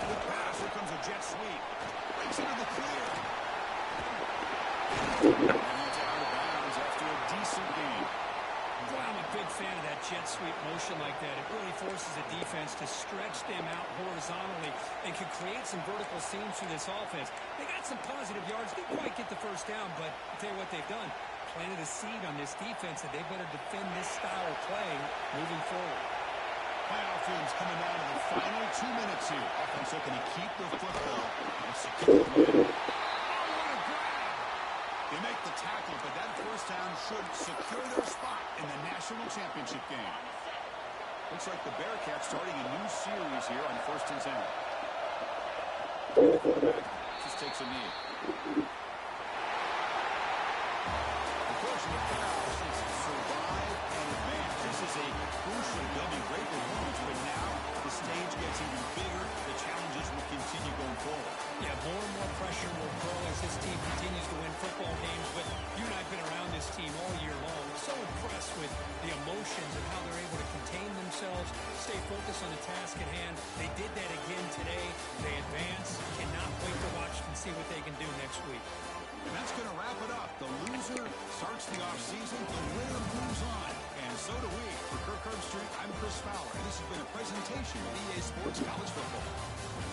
Good pass. Here comes a jet sweep. Breaks into the clear. And it's out of bounds after a decent game. Well, I'm a big fan of that jet sweep motion like that. It really forces the defense to stretch them out horizontally and can create some vertical seams through this offense. They got some positive yards. Didn't quite get the first down, but I'll tell you what they've done. Planted a seed on this defense that they better defend this style of play moving forward. Playoff teams coming down to the final 2 minutes here. Offense looking to keep the football and secure the win. They make the tackle, but that first down should secure their spot in the national championship game. Looks like the Bearcats starting a new series here on 1st and 10. The quarterback just takes a knee. The course of the Bears is survive and advance. This is a crucial W. Great performance, but now the stage gets even bigger. The challenges will continue going forward. Yeah, more and more pressure will grow as this team continues to win football games, but you and I have been around this team all year long. So impressed with the emotions and how they're able to contain themselves, stay focused on the task at hand. They did that again today. They advance. Cannot wait to watch and see what they can do next week. And that's going to wrap it up. The loser starts the offseason. The winner moves on. And so do we. For Kirk Herbstreit, I'm Chris Fowler. And this has been a presentation of EA Sports College Football.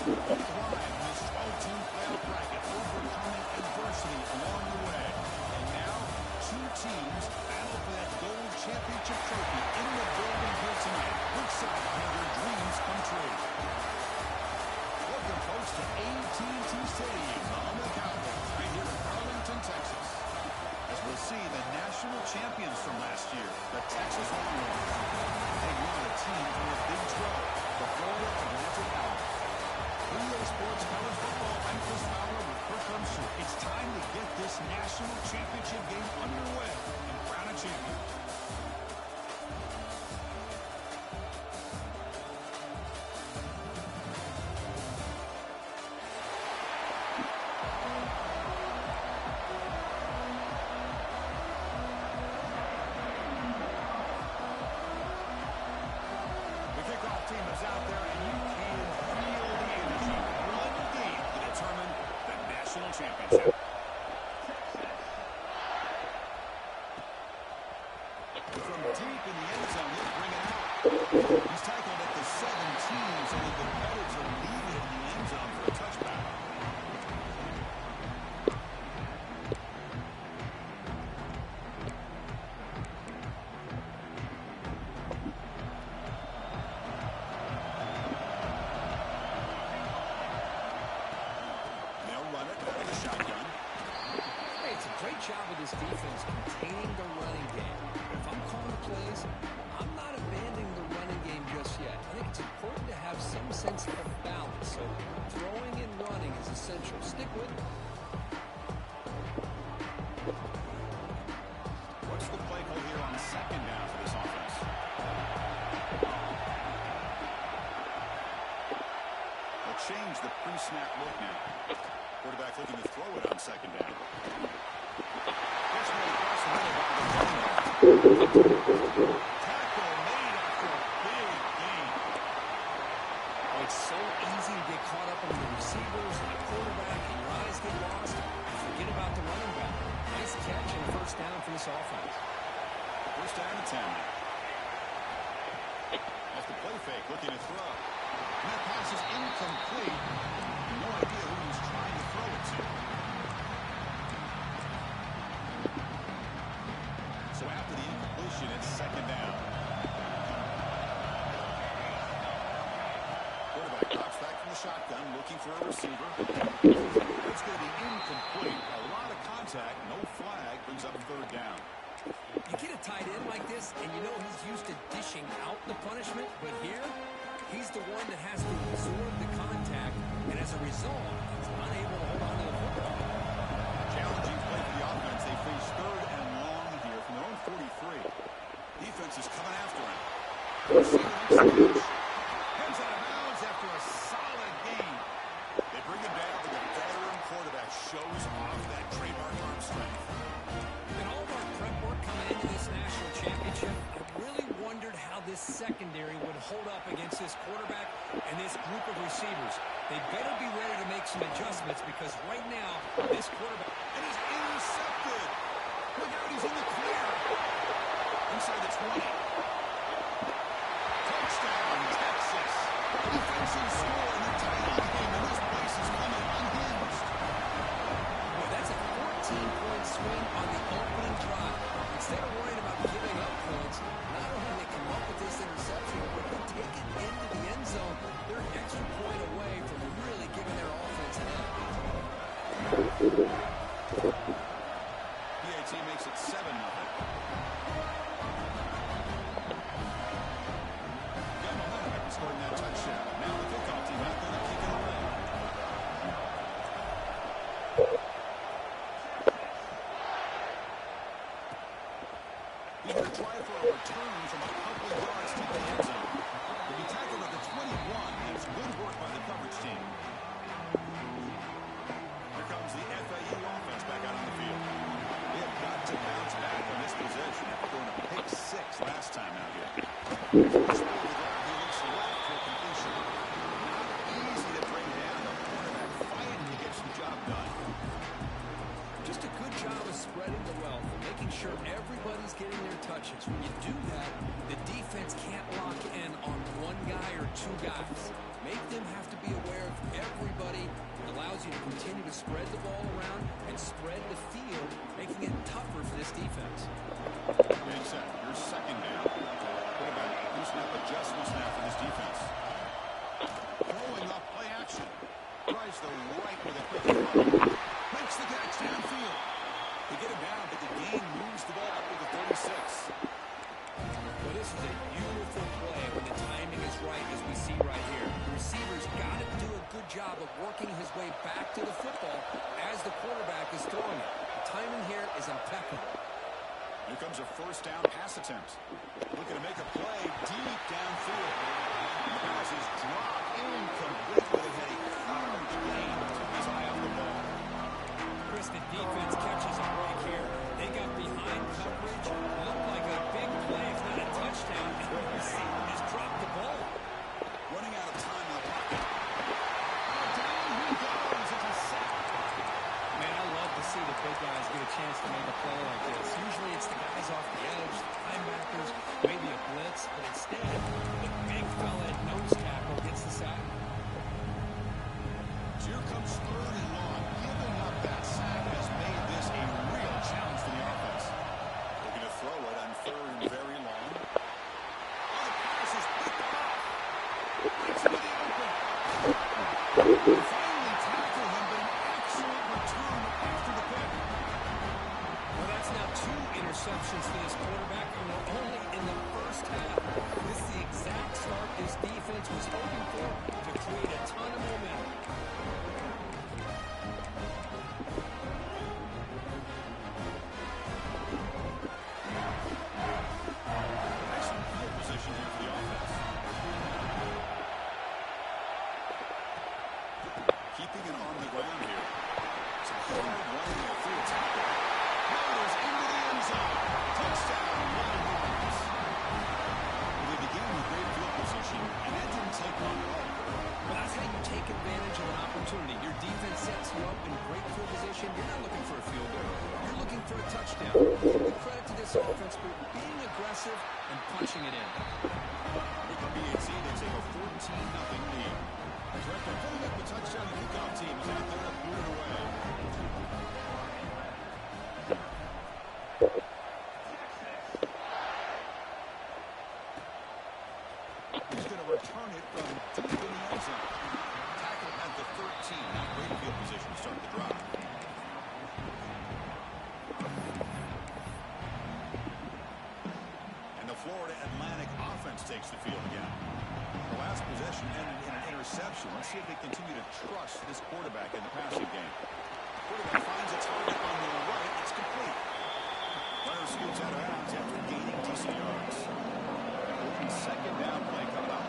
Thrive in this 12-team playoff bracket, overcoming adversity along the way. And now, two teams battle for that gold championship trophy in the building here tonight. Which side can their dreams come true? Welcome, folks, to AT&T Stadium, the home of the Cowboys, right here in Arlington, Texas. As we'll see the national champions from last year, the Texas Longhorns. They won a team from the Big 12, the Florida Atlantic Owls. EA Sports College Football, I'm Chris Fowler with Kirk Herbstreit. It's time to get this national championship game underway and crown a champion. The kickoff team is out there, and you can feel the energy. One game to determine the national championship. From deep in the end zone, he'll bring it out. He's tackled at the 17, so he'll be better to leave it in the end zone for a touchback. They'll run it out of the shotgun. Hey, it's a great job of this defense containing the running game. If I'm calling plays, I'm not abandoning the running game just yet. I think it's important to have some sense of balance. So throwing and running is essential. Stick with it. What's the play call here on second down for this offense? They'll change the pre-snap look now. Quarterback looking to throw it on second down. Gets one across the middle by the running back. Tackle made after a big gain. Oh, it's so easy to get caught up in the receivers and the quarterback, and your eyes get lost. You forget about the running back. Nice catch and first down for this offense. First down and 10 now. Off the play fake, looking to throw. And that pass is incomplete. No idea who he's trying to throw it to. So after the incompletion, it's second down. Quarterback drops back from the shotgun, looking for a receiver. It's going to be incomplete. A lot of contact, no flag, brings up third down. You get a tight end like this, and you know he's used to dishing out the punishment, but here, he's the one that has to absorb the contact, and as a result, he's unable to hold on to the football. Challenging play for the offense. They face third and long here from their own 43. Defense is coming after him. Heads out of bounds after a solid gain. They bring him down, but the veteran quarterback shows off that trademark arm strength. In all of our prep work coming into this national championship, I really wondered how this secondary would hold up against this quarterback and this group of receivers. They better be ready to make some adjustments because right now, this quarterback... And he's intercepted. Look out, he's in the clear. Inside the 20. Touchdown, Texas. Defensive score in the title game, and this place is coming unhinged. Boy, that's a 14-point swing on the opening drive. Instead of worrying about giving up points, not only do they come up with this interception, but they take it into the end zone. They're an extra point away from really giving their offense an edge. PAT makes it 7-0. Got momentum after scoring that touchdown. Now the kickoff team out there to kick it away. He's going to try for a return from a couple of yards to the end zone. He'll be tackled at the 21. That's good work by the coverage team. Here comes the FAU offense back out on the field. They have got to bounce back on this possession after going a pick 6 last time out here. First play of the drive, he looks left for completion. Not easy to bring down. The quarterback fighting to get some job done. Just a good job of spreading the wealth and making sure everybody's getting their touches. When you do that, the defense can't lock in on one guy or two guys. make them have to be aware of everybody. It allows you to continue to spread the ball around and spread the field, making it tougher for this defense. Big set. Your second down. Quarterback, new snap adjustments now for this defense. Throwing up play action. Tries the right with a quick throw. Makes the catch downfield. They get him down, but the gain moves the ball up to the 36. Well, this is a beautiful play when the timing is right, as we see right here. The receiver's got to do a good job of working his way back to the football as the quarterback is throwing it. The timing here is impeccable. Here comes a first down pass attempt. Looking to make a play deep downfield. The pass is dropped incomplete with a heady large gain. His eye off the ball. Chris, the defense catches a break here. They got behind coverage. Looked like a big play, if not a touchdown. And the receiver just dropped the ball. Running out of time in the pocket. Down he goes. It's a sack. Man, I love to see the big guys get a chance to make a play like this. Usually it's the guys off the edge, the linebackers, maybe a blitz, but instead, the big fella at nose tackle gets the sack. So here comes third and long. Giving up that sack has made this a real challenge for the offense. Looking to throw it on third and very long. Oh, the pass is picked off. It's into the open. Finally tackle him, but an excellent return after the pick. Well, that's now 2 interceptions for this quarterback, and we're only in the first half. This is the exact start this defense was hoping for to create a ton of momentum. Excellent field position here for the offense. Keeping it on the ground here. It's a hard running there through a tackle. Powers into the end zone. Touchdown, Buccaneers. Well, they began with great field position, and that didn't take long at all. Well, that's how you take advantage of an opportunity. Your defense sets you up in great field position. You're not looking for a field goal. You're looking for a touchdown. Give the credit to this offense for being aggressive and punching it in. With the BAC, they take a 14-0 lead. Director pulling up the touchdown. The kickoff team is out there booted away. He's going to return it from deep in the end zone. Tackle at the 13. Not great field position to start the drive. And the Florida Atlantic offense takes the field again. The last possession ended in an interception. Let's see if they continue to trust this quarterback in the passing game. Quarterback finds a target on the right. It's complete. Runner scoots out of bounds after gaining decent yards. Second down play coming up.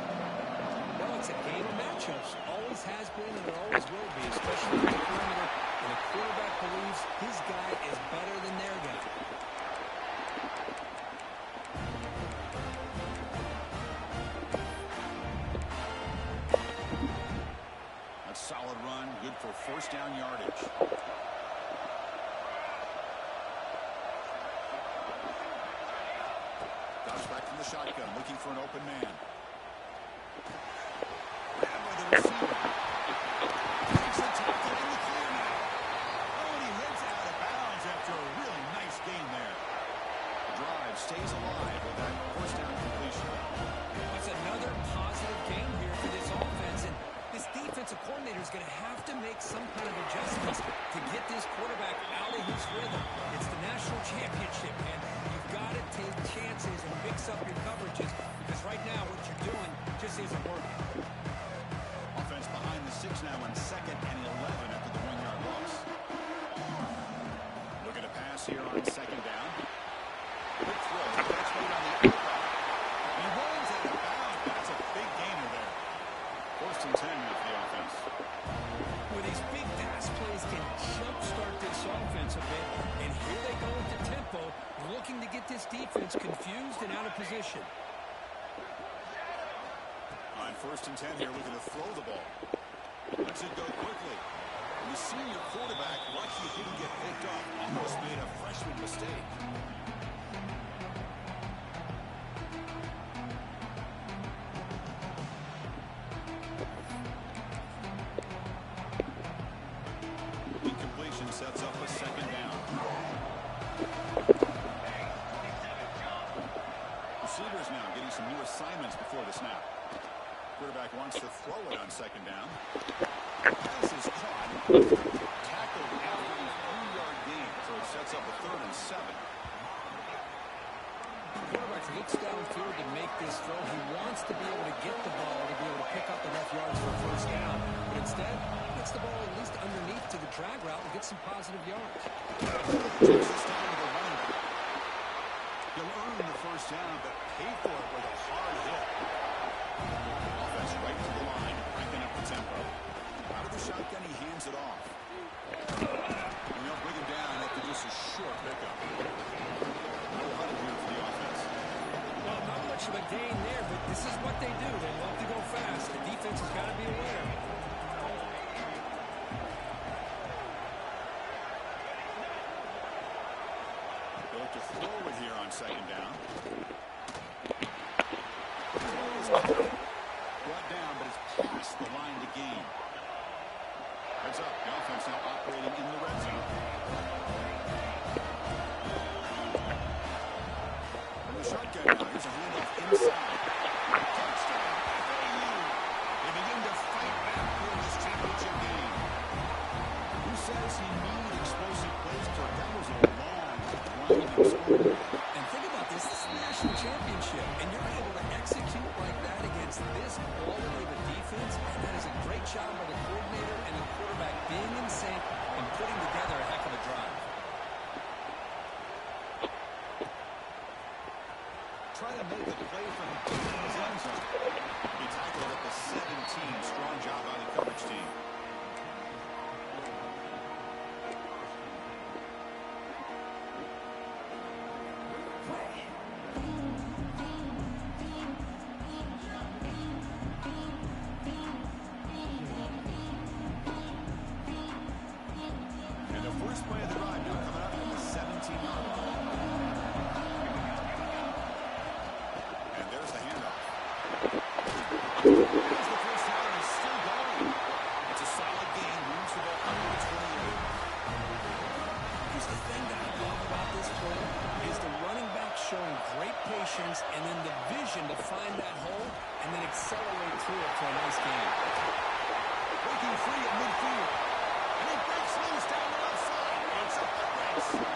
Well, it's a game of matchups. Always has been and it always will be, especially in the perimeter. And the quarterback believes his guy is better than their guy. A solid run, good for first down yardage. Drops back from the shotgun, looking for an open man. Grabbed by the receiver. Takes a tackle in the clear now. Oh, and he heads out of bounds after a really nice gain there. The drive stays alive with that first down completion. That's another positive game here for this offense. And this defensive coordinator is going to have to make some kind of adjustments to get this quarterback out of his rhythm. It's the national championship, man. You've got to take chances and mix up your coverages because right now what you're doing just isn't working. Offense behind the 6 now on 2nd and 11 after the 1-yard loss. Looking to pass here on 2nd down. Quick throw. That's right on the outback. He rolls out of bounds. That's a big gainer there. First and 10 now for the offense. Well, these big pass plays can jumpstart this offense a bit, and here they go into tempo, looking to get this defense confused and out of position. On 1st and 10 here, looking to throw the ball. Lets it go quickly. And the senior quarterback, lucky he didn't get picked up, almost made a freshman mistake. before the snap. Quarterback wants to throw it on second down. Pass is caught. Tackled after a 3-yard gain, so it sets up a 3rd and 7. Quarterback looks downfield to make this throw. He wants to be able to get the ball to be able to pick up enough yards for a first down. But instead, he gets the ball at least underneath to the drag route and gets some positive yards. Takes this down to the running back. He'll earn the first down, but pay for it with a hard hit. Offense right to the line, cranking up the tempo. Out of the shotgun, he hands it off. And they'll bring him down after just a short pickup. No huddle here for the offense. Well, not much of a gain there, but this is what they do. They love to go fast. The defense has got to be aware. Built to throw it here on second down. Brought down, but it's past the line to gain. Heads up, the offense now operating in the red zone. From the shotgun now, here's a handoff inside. Touchdown, FAU. They begin to fight back for this championship game. Who says he needed explosive plays? That was a long, grinding score. And think about this. This is a national championship, and you're able to execute like that against this quality of a defense, and that is a great job by the coordinator and the quarterback being in sync and putting together a heck of a drive. Try to make a play from his end zone. He tackled at the 17. Strong job by the coverage team. And the first play of the drive now coming up from the 17-yard line. And there's the handoff. There's the first down, and it's still going. It's a solid gain. Moves the ball up to 28. Here's the thing that I love about this play is the running back showing great patience and then the vision to find that hole and then accelerate through it for a nice gain. Breaking free at midfield. And he breaks loose down the left side. It's a foot race. All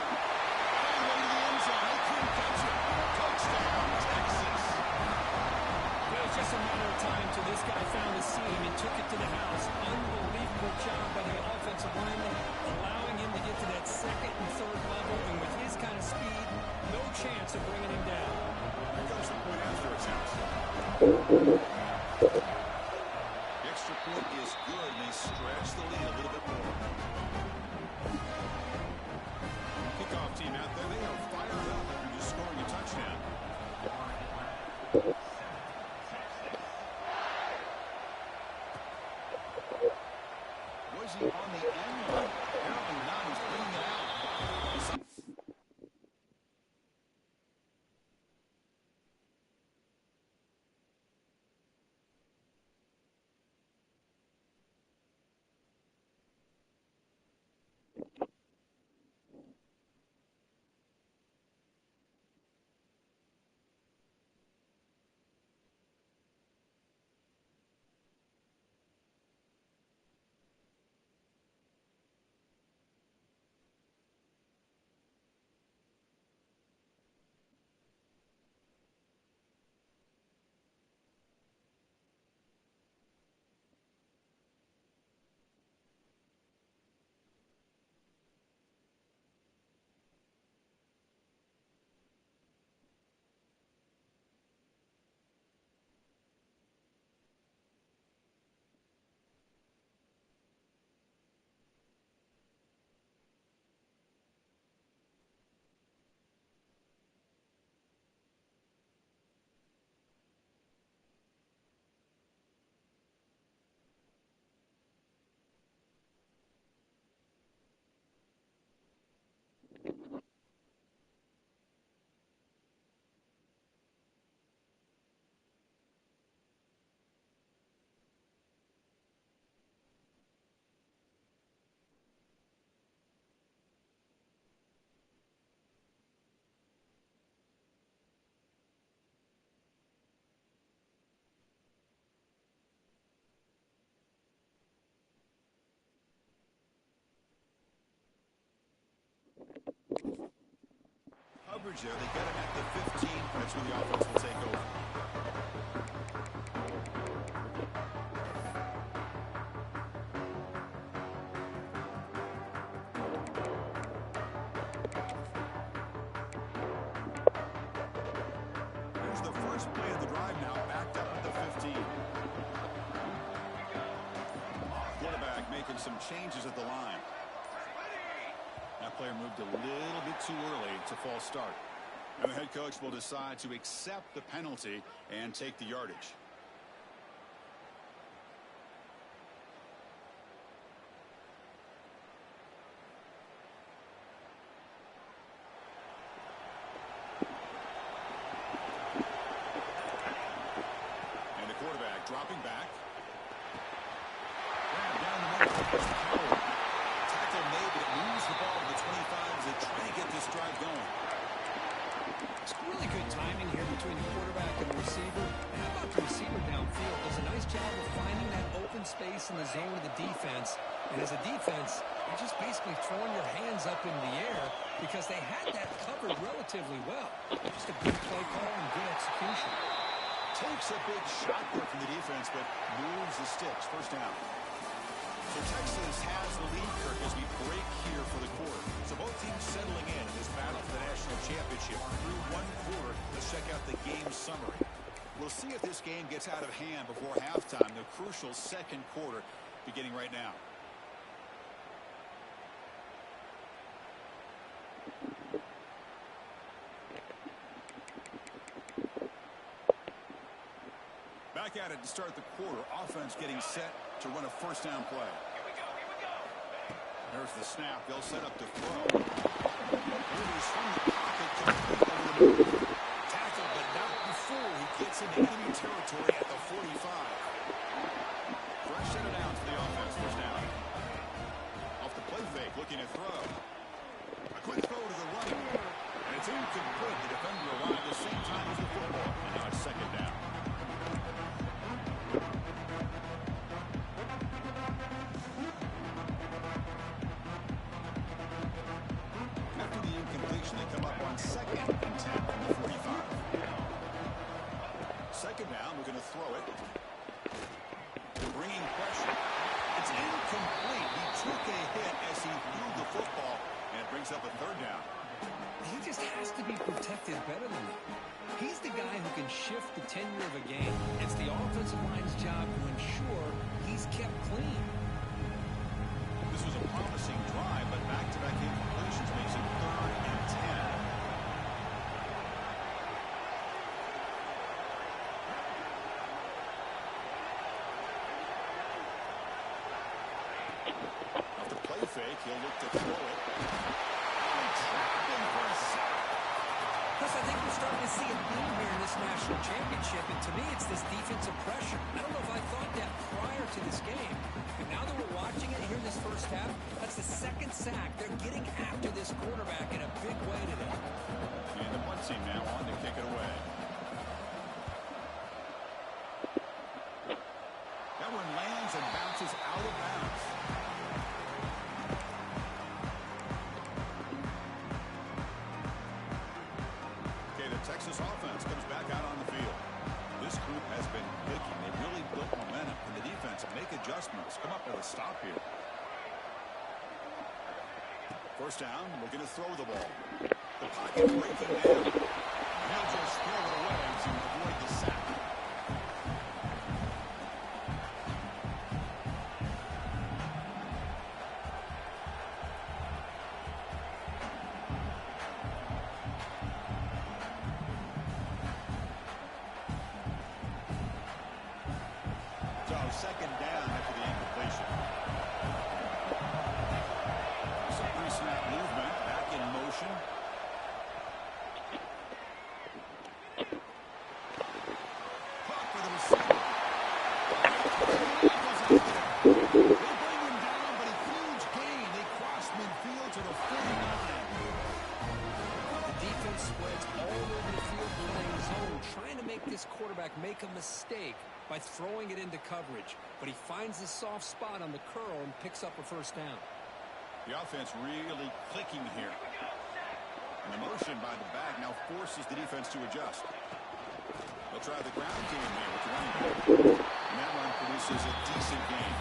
the way to the end zone. They couldn't catch it. Touchdown, Texas. It was just a matter of time till this guy found the seam and took it to the house. Unbelievable job by the offensive lineman, allowing him to get to that second and third level, and with his kind of speed, no chance of bringing him down. Here comes the point after attempt. The extra point is good, and they stretch the lead a little bit more. Kickoff team out there, they are fired up after just scoring a touchdown. Was he on the end line? Apparently not. He's bringing it out. coverage there. They get him at the 15. That's where the offense will take over. Here's the first play of the drive now, backed up at the 15. Quarterback making some changes at the line. That player moved a little bit too early to false start. And the head coach will decide to accept the penalty and take the yardage. And the quarterback dropping back. Down the middle. Tackle made, but it moves the ball to the 25 as they try to get this drive going. It's really good timing here between the quarterback and the receiver. And how about the receiver downfield? Does a nice job of finding that open space in the zone of the defense. And as a defense, you're just basically throwing your hands up in the air because they had that covered relatively well. Just a good play call and good execution. Takes a big shot there from the defense, but moves the sticks. First down. So Texas has the lead, Kirk, as we break here for the quarter. So both teams settling in this battle for the national championship. Through one quarter, let's check out the game summary. We'll see if this game gets out of hand before halftime. The crucial second quarter beginning right now. Back at it to start the quarter. Offense getting set to run a first down play. There's the snap. They'll set up to throw. Rivers from the pocket. Tackle, but not before he gets into enemy territory at the 45. Fresh set it out for the offense. First down. Off the play fake, looking to throw. A quick throw to the right. And it's incomplete. The defender arrived at the same time as the football. And now it's second down. Second and 10 from the 45. Second down, we're going to throw it. They're bringing pressure. It's incomplete. He took a hit as he threw the football, and it brings up a third down. He just has to be protected better than that. He's the guy who can shift the tenure of a game. It's the offensive line's job to ensure he's kept clean. This was a promising drive, but back-to-back incompletions makes it third and 10. Fake, he'll look to throw it. Chris, I think we're starting to see a theme here in this national championship, and to me, it's this defensive pressure. I don't know if I thought that prior to this game, but now that we're watching it here in this first half, that's the second sack. They're getting after this quarterback in a big way today. And the punt team now on to kick it away. That one lands and bounces out of bounds. Texas offense comes back out on the field. This group has been picking. They really built momentum in the defense and make adjustments. Come up with a stop here. First down, looking to throw the ball. The pocket breaking down. He'll just throw it away to avoid the sack. Second down after the incompletion. Some pre-snap movement, back in motion. Caught for the receiver. They bring him down, but a huge gain. They cross midfield to the 49. The defense spreads all over the field playing zone, trying to make this quarterback make a mistake by throwing it into coverage. But he finds the soft spot on the curl and picks up a first down. The offense really clicking here. And The motion by the back now forces the defense to adjust. They'll try the ground game here with the running back. And that run produces a decent gain.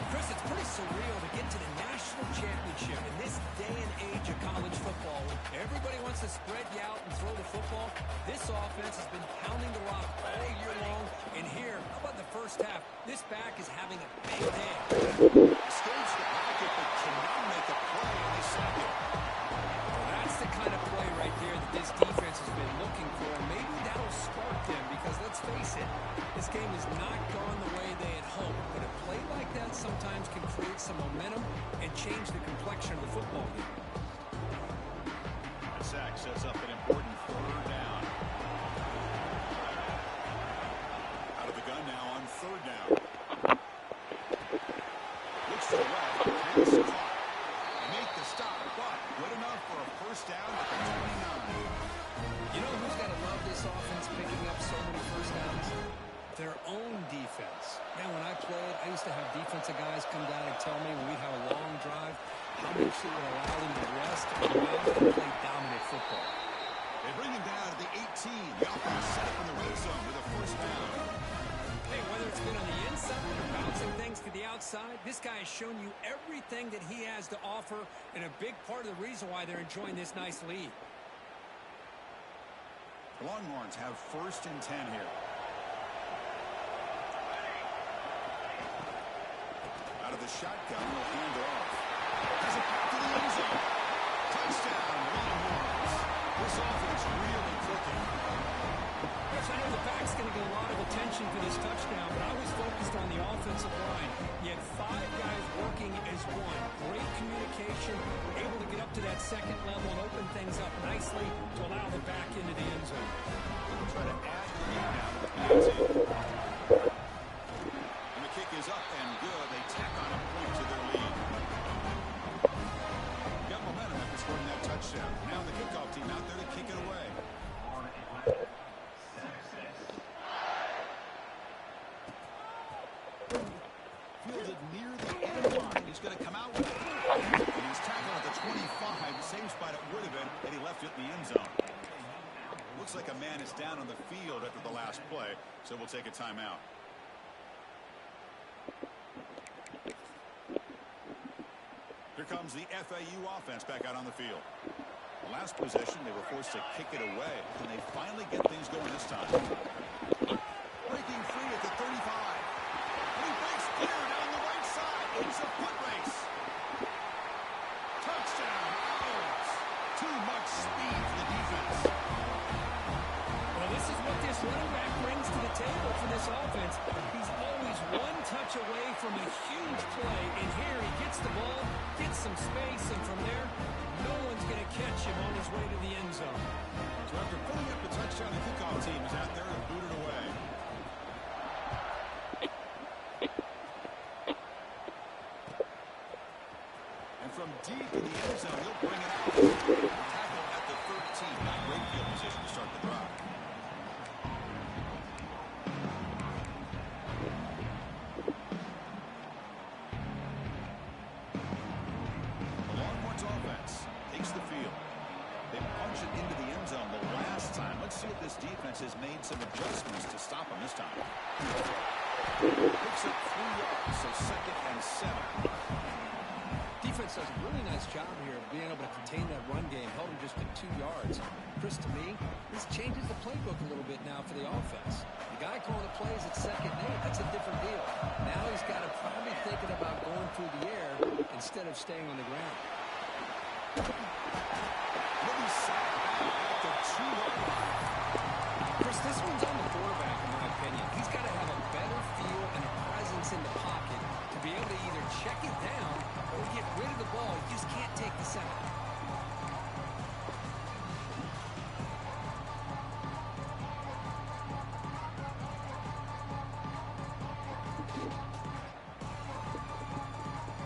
Chris, it's pretty surreal to get to the national championship in this day and age of college football. When everybody wants to spread you out and throw the football, this offense has been pounding the rock all year long. And here, how about the first half? This back is having a big day. Escapes the pocket, but cannot make a play, and they sack it. Well, that's the kind of play right there that this defense has been looking for. Maybe that'll spark them because, let's face it, this game has not gone the way they had hoped. But a play like that sometimes can create some momentum and change the complexion of the football game. The sack sets up an important third down. Out of the gun now on third down. Looks to the left, pass caught. They make the stop, but good enough for a first down at the 29. You know who's got to love this offense picking up so many first downs? Their own defense. Man, when I played, I used to have defensive guys come down and tell me when we'd have a long drive how much it would allow them to rest and play dominant football. They bring him down to the 18. The offense set up in the red zone with a first down. Hey, whether it's been on the inside or bouncing things to the outside, this guy has shown you everything that he has to offer, and a big part of the reason why they're enjoying this nice lead. The Longhorns have first and 10 here. Out of the shotgun, will hand it off. Has it back to the end zone. Touchdown, Longhorns. This offense really clicking. Yes, I know the back's going to get a lot of attention for this touchdown, but I was focused on the offensive line. You had 5 guys working as one. Great communication, able to get up to that second level and open things up nicely to allow the back into the end zone. They'll try to add the lead now with the penalty. And the kick is up and good. They tack on a point to their lead. Got momentum after scoring that touchdown. Now the kickoff team out there to kick it away. Fielded near the end line. He's going to come out with it. And he's tackled at the 25. Same spot it would have been had he left it in the end zone. Looks like a man is down on the field after the last play, so we'll take a timeout. Here comes the FAU offense back out on the field. The last possession, they were forced to kick it away, and they finally get things going this time. Breaking free at the 35. And he breaks clear down the right side. It's a foot race. Touchdown, Owls. Too much speed for the defense. Well, this is what this running back brings to the table for this offense. He's always one touch away from a huge play, and here he gets the ball, gets some space, and from there, no one's going to catch him on his way to the end zone. So after putting up the touchdown, the kickoff team is out there and booted away. And from deep in the end zone, he'll bring it out. Tackle at the 13. Not great field position to start the drive. The Longhorns offense takes the field. They punch it into the end zone the last time. Let's see if this defense has made some adjustments to stop them this time. Picks up 3 yards, so 2nd and 7. Defense does a really nice job here of being able to contain that run game, held him just to 2 yards. Chris, to me, this changes the playbook a little bit now for the offense. The guy calling the plays at 2nd and 8, that's a different deal. Now he's got to probably thinking about going through the air instead of staying on the ground. Maybe sacked back at the 2-yard line. Chris, this one's on the quarterback, in my opinion. He's got to have a better feel and a presence in the pocket to be able to either check it down or get rid of the ball. You just can't take the sack.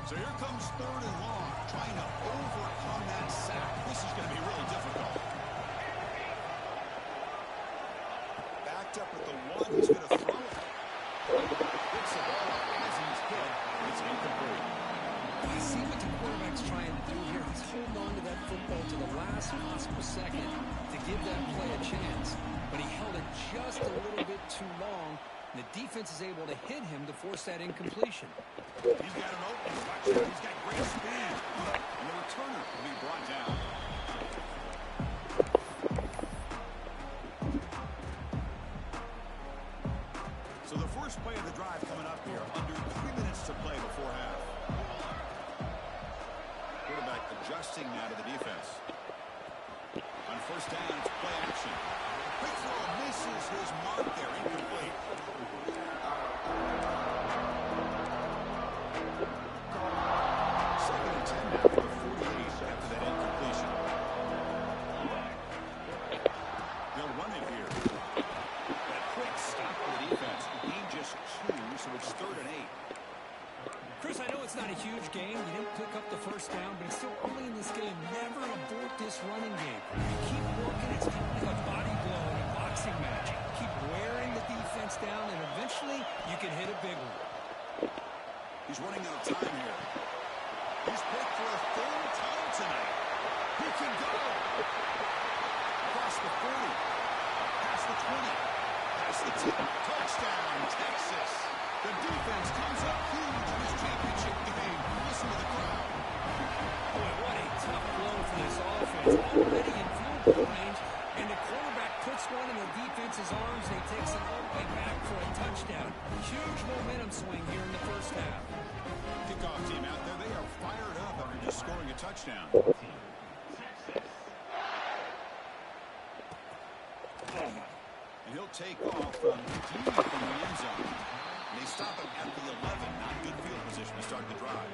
So here comes 3rd and long, trying to overcome that sack. This is going to be really difficult. Backed up at the 1, he's going to throw it. Picks the ball up as he's hit. It's incomplete. You see what the quarterback's trying to do here. He's holding on to that football to the last possible second to give that play a chance, but he held it just a little bit too long. The defense is able to hit him to force that incompletion. He's got an open touchdown. He's got great speed. And the returner will be brought down. So the first play of the drive coming up here. Under 3 minutes to play before half. Quarterback adjusting now to the defense. On first down, it's play action. Quick throw misses his mark there. Incomplete. Second and 10 now for the 48 after that incompletion. They'll run it here. That quick stop for the defense. Gain just 2, so it's 3rd and 8. Chris, I know it's not a huge game. You didn't pick up the first down, but it's still early in this game. Never abort this running game. You keep working. It's kind of like a body blow in a boxing match. Keep wearing the defense down, and eventually you can hit a big one. He's running out of time here. He's picked for a 3rd time tonight. He can go. Across the 40. Past the 20. Past the 10. Touchdown, Texas. The defense comes up huge in this championship game. Listen to the crowd. Boy, what a tough blow for this offense. Already in field goal range, and the quarterback puts one in the defense's arms, and he takes it all the way back for a touchdown. Huge momentum swing here in the first half. Kickoff team out there, they are fired up after just scoring a touchdown. And he'll take off from deep from the end zone. And they stop him at the 11. Not good field position to start the drive.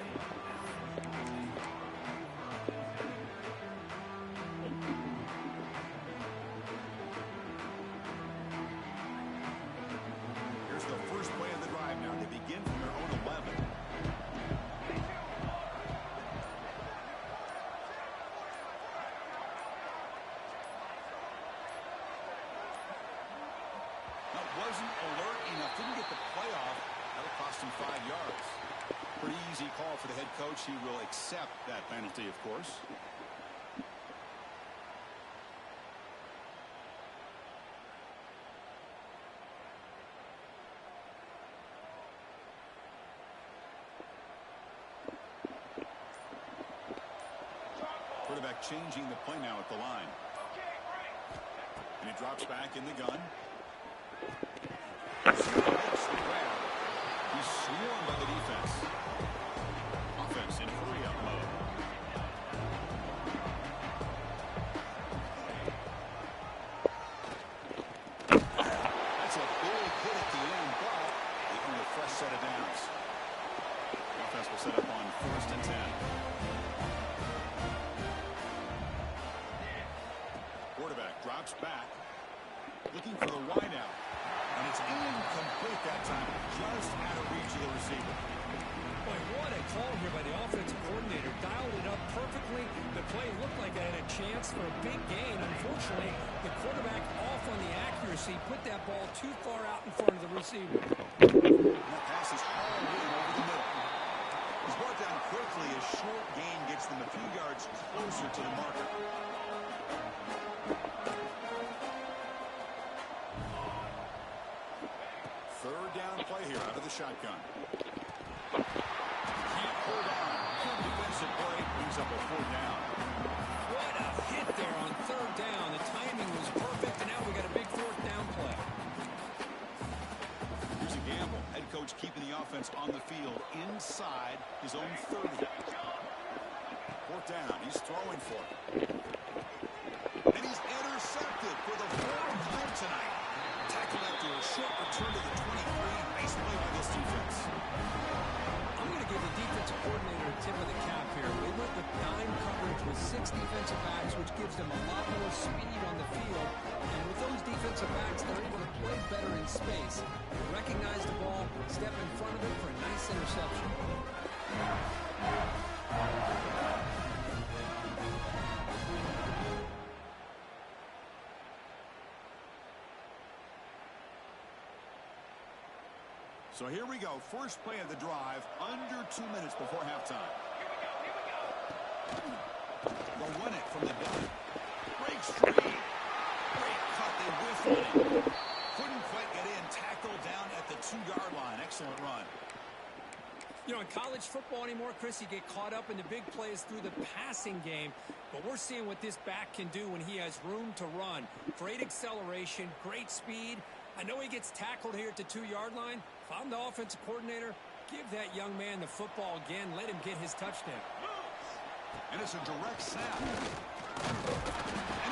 Here's the first play of the drive now. They begin from their own 11. Wasn't alert enough, didn't get the playoff. That'll cost him 5 yards. Pretty easy call for the head coach. He will accept that penalty, of course. Quarterback changing the play now at the line. And he drops back in the gun. He's swarmed by the defense. Offense in hurry-up mode. That's a big hit at the end, but they earn a fresh set of downs. The offense will set up on 1st and 10. Quarterback drops back, looking for the wideout. And it's incomplete that time, just out of reach of the receiver. Boy, what a call here by the offensive coordinator. Dialed it up perfectly. The play looked like it had a chance for a big gain. Unfortunately, the quarterback off on the accuracy, put that ball too far out in front of the receiver. And that pass is all in over the middle. He's brought down quickly. A short gain gets them a few yards closer to the marker. Third down play here out of the shotgun. Can't pull down. Good defensive play brings up a 4th down. What a hit there on 3rd down. The timing was perfect, and now we got a big 4th down play. Here's a gamble. Head coach keeping the offense on the field inside his own 30. 4th down. He's throwing for it. And he's intercepted for the 4th time tonight. Tackle after a short return to the 23. Nice play by this defense. I'm going to give the defensive coordinator a tip of the cap here. They went with dime coverage with 6 defensive backs, which gives them a lot more speed on the field. And with those defensive backs, they're able to play better in space. They recognize the ball, step in front of it for a nice interception. So here we go. First play of the drive, under 2 minutes before halftime. They'll run it from the gun. extreme. Great cut. They whiffed on him. Couldn't quite get in. Tackled down at the 2-yard line. Excellent run. You know, in college football anymore, Chris, you get caught up in the big plays through the passing game. But we're seeing what this back can do when he has room to run. Great acceleration, great speed. I know he gets tackled here at the 2-yard line. If I'm the offensive coordinator, give that young man the football again. Let him get his touchdown. And it's a direct snap. And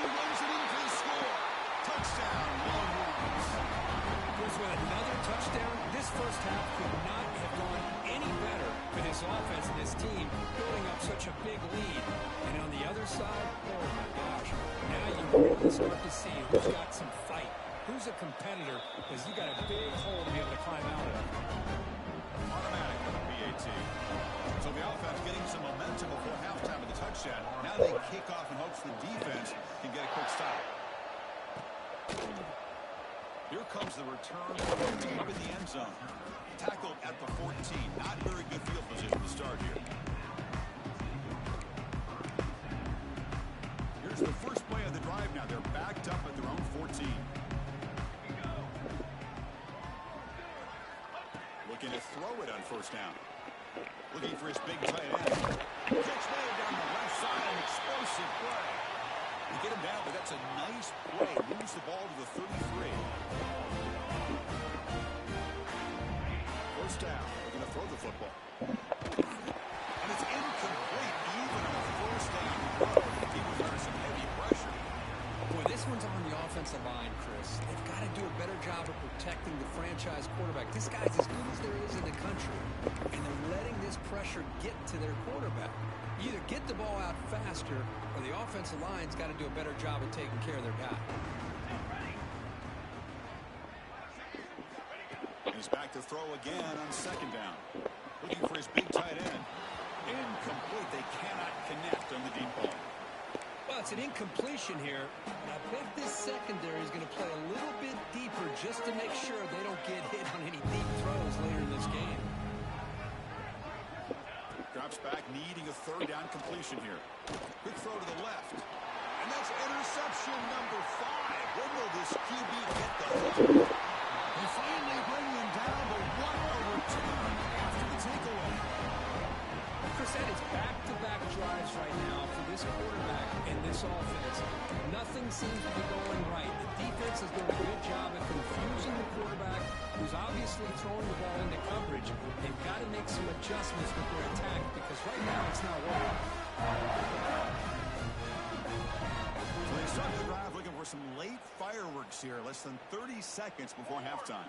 he runs it in for the score. Touchdown, Longhorns. With another touchdown, this first half could not have gone any better for this offense and this team, building up such a big lead. And on the other side, oh my gosh, now you really start to see who's got some fight, who's a competitor, because you got a big hole to be able to climb out of. Automatic BAT. So the offense getting some momentum before halftime of the touchdown. Now they kick off in hopes the defense can get a quick stop. Here comes the return deep in the end zone. Tackled at the 14. Not very good field position to start here. Here's the first play of the drive now. They're backed up at their own 14. Looking to throw it on first down. Looking for his big tight end. Catch made down the left side. An explosive play. They get him down, but that's a nice play. Moves the ball to the 33. First down. They're going to throw the football. And it's incomplete even on first down. He was under some heavy pressure. Boy, this one's on the offensive line, Chris. They've got to do a better job of protecting the franchise quarterback. This guy's as good as there is in the country. And they're letting this pressure get to their quarterback. Either get the ball out faster, or the offensive line's got to do a better job of taking care of their guy. He's back to throw again on second down. Looking for his big tight end. Incomplete. They cannot connect on the deep ball. Well, it's an incompletion here. And I bet this secondary is going to play a little bit deeper just to make sure they don't get hit on any deep throws later in this game. Drops back, needing a third down completion here. Quick throw to the left. And that's interception number 5. When will this QB get the hook? They finally bring him down, but what a return after the takeaway. Chris, that is back-to-back drives right now for this quarterback and this offense. Nothing seems to be going right. The defense is doing a good job at confusing the quarterback, who's obviously throwing the ball into coverage. They've got to make some adjustments with their attack because right now it's not working. So they start the drive looking for some late fireworks here, less than 30 seconds before halftime.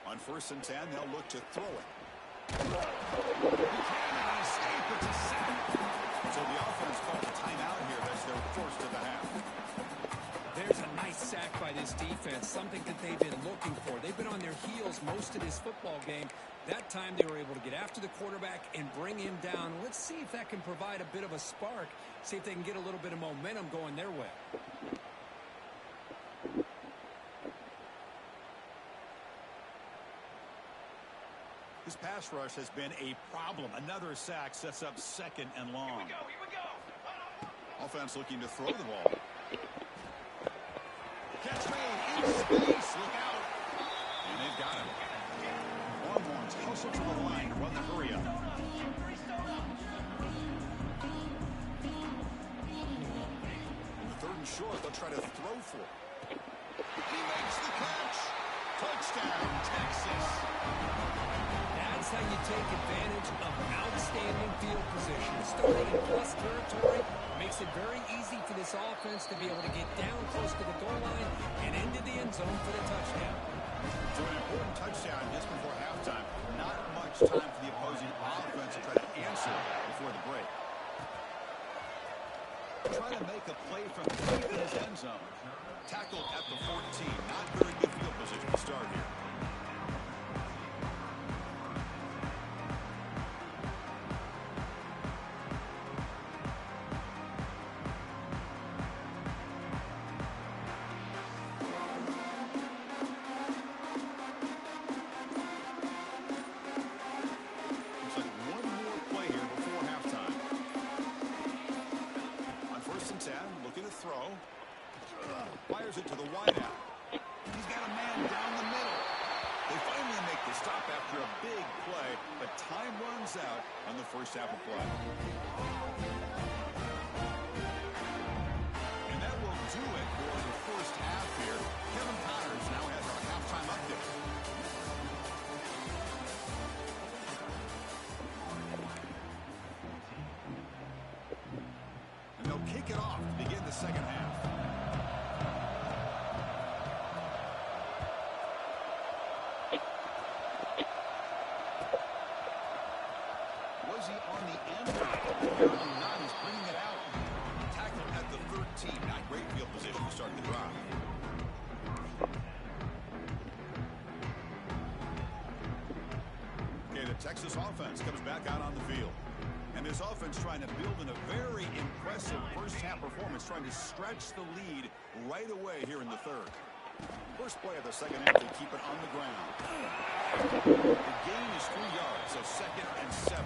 On 1st and 10, they'll look to throw it. He cannot escape. It's a sack. So the offense calls a timeout here. That's their first of the half. There's a nice sack by this defense, something that they've been looking for. They've been on their heels most of this football game. That time they were able to get after the quarterback and bring him down. Let's see if that can provide a bit of a spark, see if they can get a little bit of momentum going their way. This pass rush has been a problem. Another sack sets up second and long. Here we go. Offense looking to throw the ball. Catch made in space. Look out. And they've got him. Longhorns hustle to the line to run the hurry up. On the 3rd and short, they'll try to throw for it. He makes the catch. Touchdown, Texas. That's how you take advantage of outstanding field position. Starting in plus territory makes it very easy for this offense to be able to get down close to the goal line and into the end zone for the touchdown. So an important touchdown just before halftime. Not much time for the opposing offense to try to answer before the break. Try to make a play from deep in his end zone. Tackled at the 14. Not very good field position to start here. now. He's got a man down the middle. They finally make the stop after a big play, but time runs out on the first half of play. And that will do it for the first half here. Kevin Connors now has our halftime update. And they'll kick it off to begin the second half. Was he on the end? Apparently not. He's bringing it out. Tackle at the 13. Not great field position to start the drive. Okay, the Texas offense comes back out on the field. And this offense trying to build in a very impressive first-half performance, trying to stretch the lead right away here in the third. First play of the second half, they keep it on the ground. The gain is 3 yards, so 2nd and 7.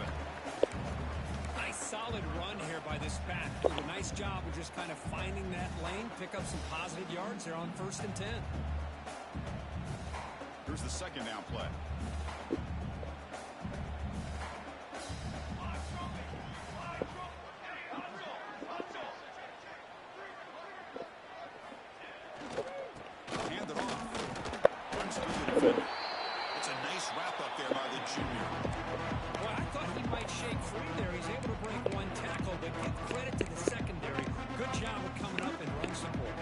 Nice solid run here by this back. Did a nice job of just kind of finding that lane, pick up some positive yards there on 1st and 10. Here's the second down play. Hand it off. Runs through the defender. It's a nice wrap up there by the junior. Well, I thought he might shake free there. He's able to break one tackle, but give credit to the secondary. Good job of coming up and run support.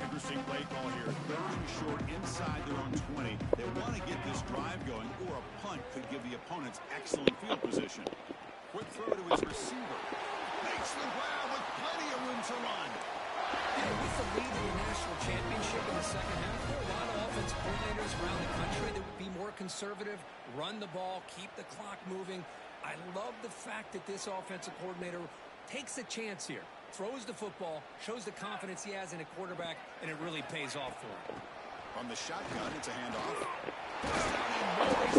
Interesting play call here. 3rd and short inside their own 20. They want to get this drive going, or a punt could give the opponents excellent field position. Quick throw to his receiver. Makes the grab with plenty of room to run. Yeah, with the lead in the national championship in the second half, there are a lot of offensive coordinators around the country that would be more conservative, run the ball, keep the clock moving. I love the fact that this offensive coordinator takes a chance here, throws the football, shows the confidence he has in a quarterback, and it really pays off for him. From the shotgun, it's a handoff.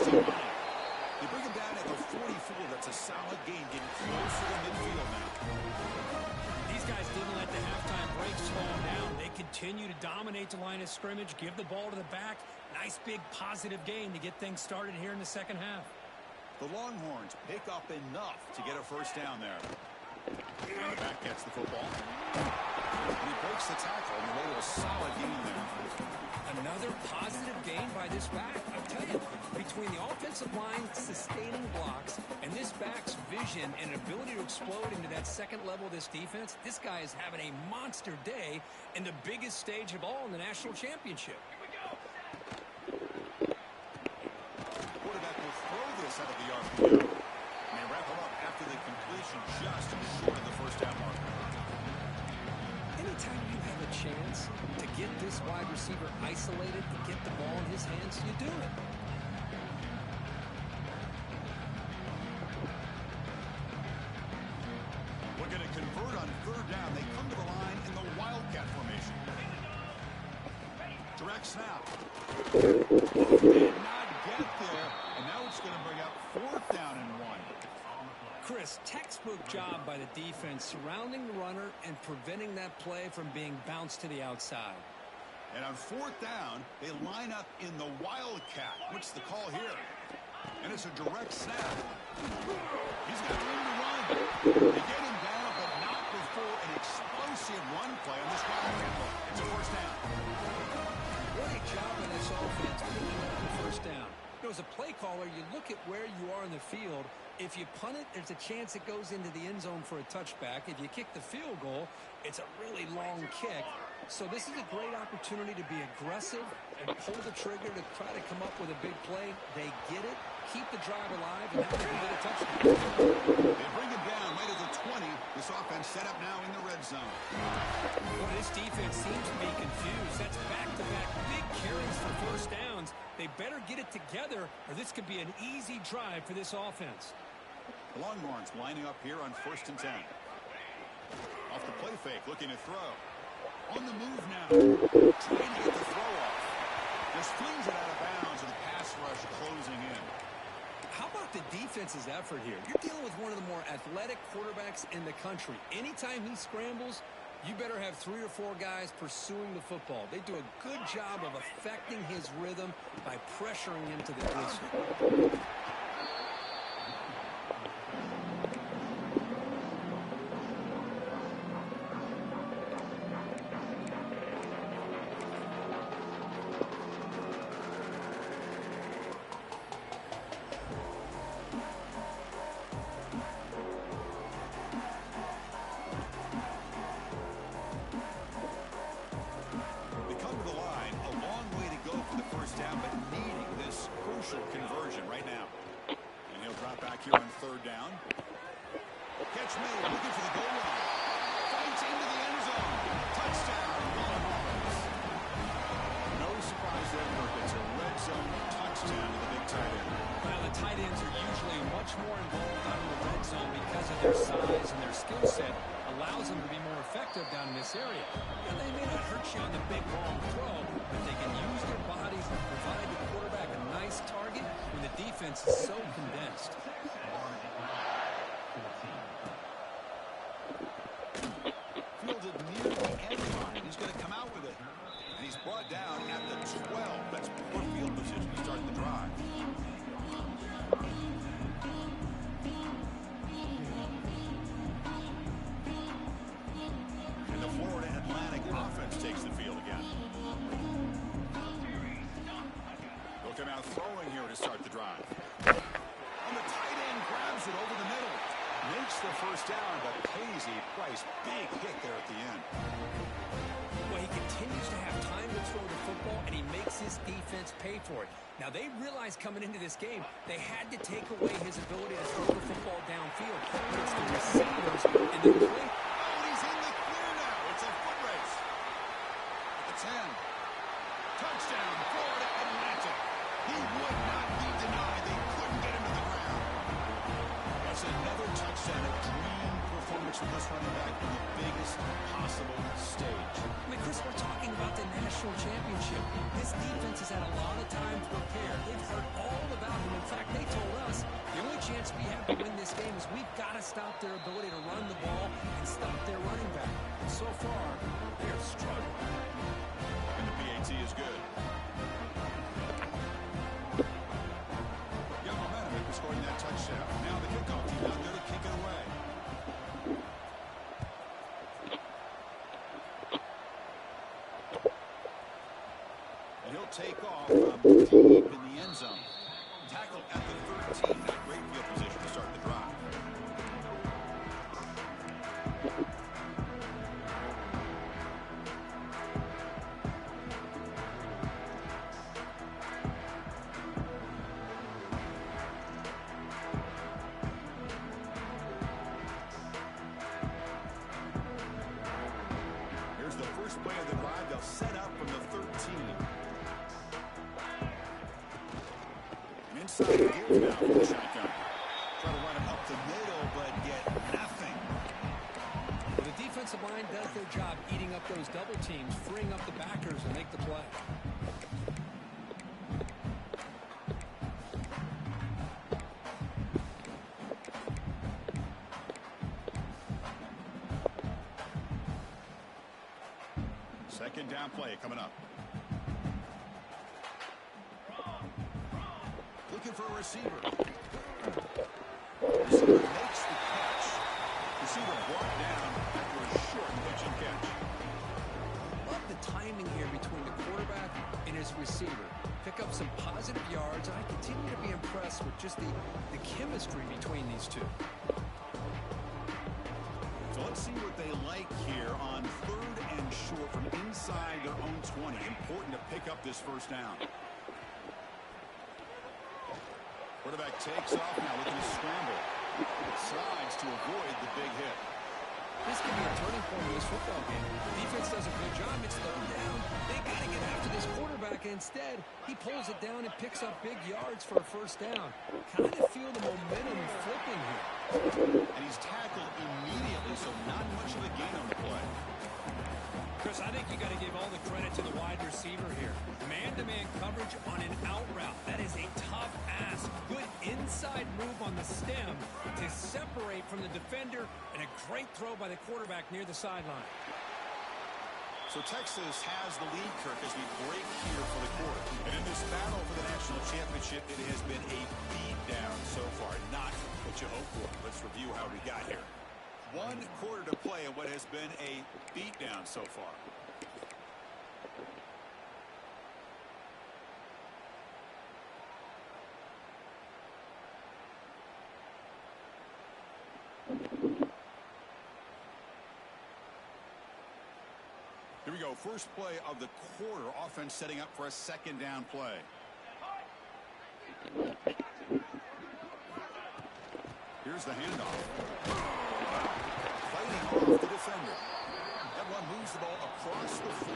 They bring him down at the 44. That's a solid gain, getting closer to midfield now. These guys didn't let the halftime break slow them down. They continue to dominate the line of scrimmage, give the ball to the back. Nice big positive gain to get things started here in the second half. The Longhorns pick up enough to get a first down there. And the back gets the football. And he breaks the tackle on the way to a solid gain there. Another positive gain by this back. I tell you, between the offensive line sustaining blocks and this back's vision and ability to explode into that second level of this defense, this guy is having a monster day in the biggest stage of all in the national championship. Quarterback will throw this out of the RPO. And they wrap him up after the completion just short of the first down mark. Anytime you have a chance to get this wide receiver isolated, to get the ball in his hands, you do it. We're going to convert on 3rd down. They come to the line in the Wildcat formation. Direct snap. Did not get there, and now it's going to bring up 4th down and 1. Chris, textbook job by the defense surrounding the runner and preventing that play from being bounced to the outside. And on 4th down, they line up in the Wildcat. What's the call here? And it's a direct snap. He's got room to run. They get him down, but not before an explosive run play on this Wildcat. It's a first down. What a job on this offense picking up the first down. You know, as a play caller, you look at where you are in the field. If you punt it, there's a chance it goes into the end zone for a touchback. If you kick the field goal, it's a really long kick. So this is a great opportunity to be aggressive and pull the trigger to try to come up with a big play. They get it, keep the drive alive, and now they can get a touchdown. They bring him down right at the 20. This offense set up now in the red zone. Well, this defense seems to be confused. That's back-to-back big carries for first downs. They better get it together, or this could be an easy drive for this offense. The Longhorns lining up here on 1st and 10. fake, looking to throw. On the move now. Trying to get the throw off. Just flings it out of bounds and the pass rush closing in. How about the defense's effort here? You're dealing with one of the more athletic quarterbacks in the country. Anytime he scrambles, you better have 3 or 4 guys pursuing the football. They do a good job of affecting his rhythm by pressuring him to the distance. Conversion right now. And he'll drop back here on 3rd down. Catch made, looking for the goal line. Fights into the end zone. Touchdown. No surprise there, Kirk. It's a red zone touchdown to the big tight end. Well, the tight ends are usually much more involved out in the red zone because of their size and their skill set allows them to be more effective down in this area. Now, they may not hurt you on the big long throw, but they can use their bodies to provide the quarterback a nice target when the defense is so condensed. Fielded near the end line. He's going to come out with it. And he's brought down at the 12. That's poor field position to start the drive. And the Florida Atlantic offense takes the field again. They'll come out throwing here to start the drive. And the tight end grabs it over the middle. Makes the first down, but pays a price. Big hit there at the end. Well, he continues to have time to throw the football, and he makes his defense pay for it. Now, they realized coming into this game, they had to take away his ability to throw the football downfield. But it's the receivers and the play. Oh, he's in the clear now. It's a foot race. At the 10. Touchdown, Florida Atlantic. He would not be denied. They couldn't get him to the ground. That's another touchdown, a dream performance from this running back in the biggest possible stage. I mean, Chris, we're talking about the national championship. This defense has had a lot of time to prepare. They've heard all about him. In fact, they told us the only chance we have to win this game is we've got to stop their ability to run the ball and stop their running back. And so far, they're struggling. And the PAT is good. Young momentum after scoring that touchdown. Now the kickoff team out there to kick it away. And he'll take off from deep in the end zone. Tackle at the 13. Great field position to start the drive. Here's the first play of the drive. They'll set up from the 13. And inside the field now for the shotgun. Try to run it up the middle, but get nothing. The defensive line does their job eating up those double teams, freeing up the backers and make the play. Second down play coming up. Looking for a receiver. Receiver makes the catch. Receiver brought down after a short pitch and catch. Love the timing here between the quarterback and his receiver. Pick up some positive yards, and I continue to be impressed with just the chemistry between these two. So let's see what they like here on 3rd and short from inside their own 20. Important to pick up this first down. Quarterback takes off now, looking to scramble. Slides to avoid the big hit. This could be a turning point in this football game. Defense does a good job. It's 3rd down. They got to get after this quarterback. Instead, he pulls it down and picks up big yards for a first down. Kind of feel the momentum flipping here. And he's tackled immediately, so not much of a gain on the play. Russ, I think you got to give all the credit to the wide receiver here. Man-to-man coverage on an out route. That is a tough ask. Good inside move on the stem to separate from the defender, and a great throw by the quarterback near the sideline. So Texas has the lead, Kirk, as we break here for the quarter. And in this battle for the national championship, it has been a beatdown so far. Not what you hope for. Let's review how we got here. 1 quarter to play in what has been a beatdown so far. Here we go. First play of the quarter. Offense setting up for a second down play. Here's the handoff. Fighting off the defender. That one moves the ball across the 40.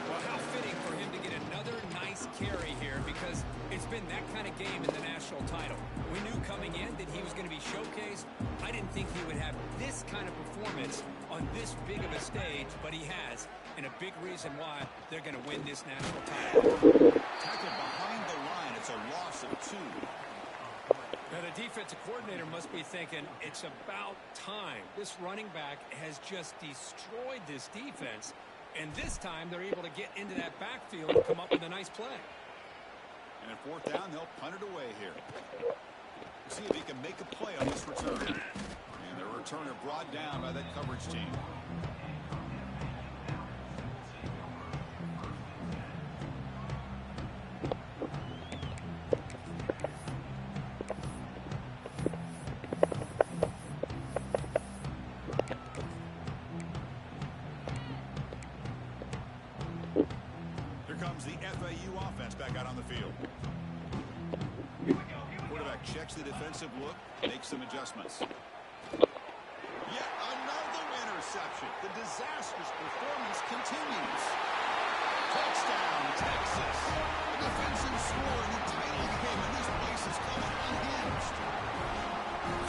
Well, how fitting for him to get another nice carry here, because it's been that kind of game in the national title. We knew coming in that he was going to be showcased. I didn't think he would have this kind of performance on this big of a stage, but he has, and a big reason why they're going to win this national title. Tackled behind the line. It's a loss of 2. Now, the defensive coordinator must be thinking, it's about time. This running back has just destroyed this defense, and this time they're able to get into that backfield and come up with a nice play. And at 4th down, they'll punt it away here. See if he can make a play on this return. And the returner brought down by that coverage team. Here comes the FAU offense back out on the field. Quarterback checks the defensive look, makes some adjustments. Yet another interception. The disastrous performance continues. Touchdown, Texas. The defensive score in the title of the game, and this place is coming unhinged.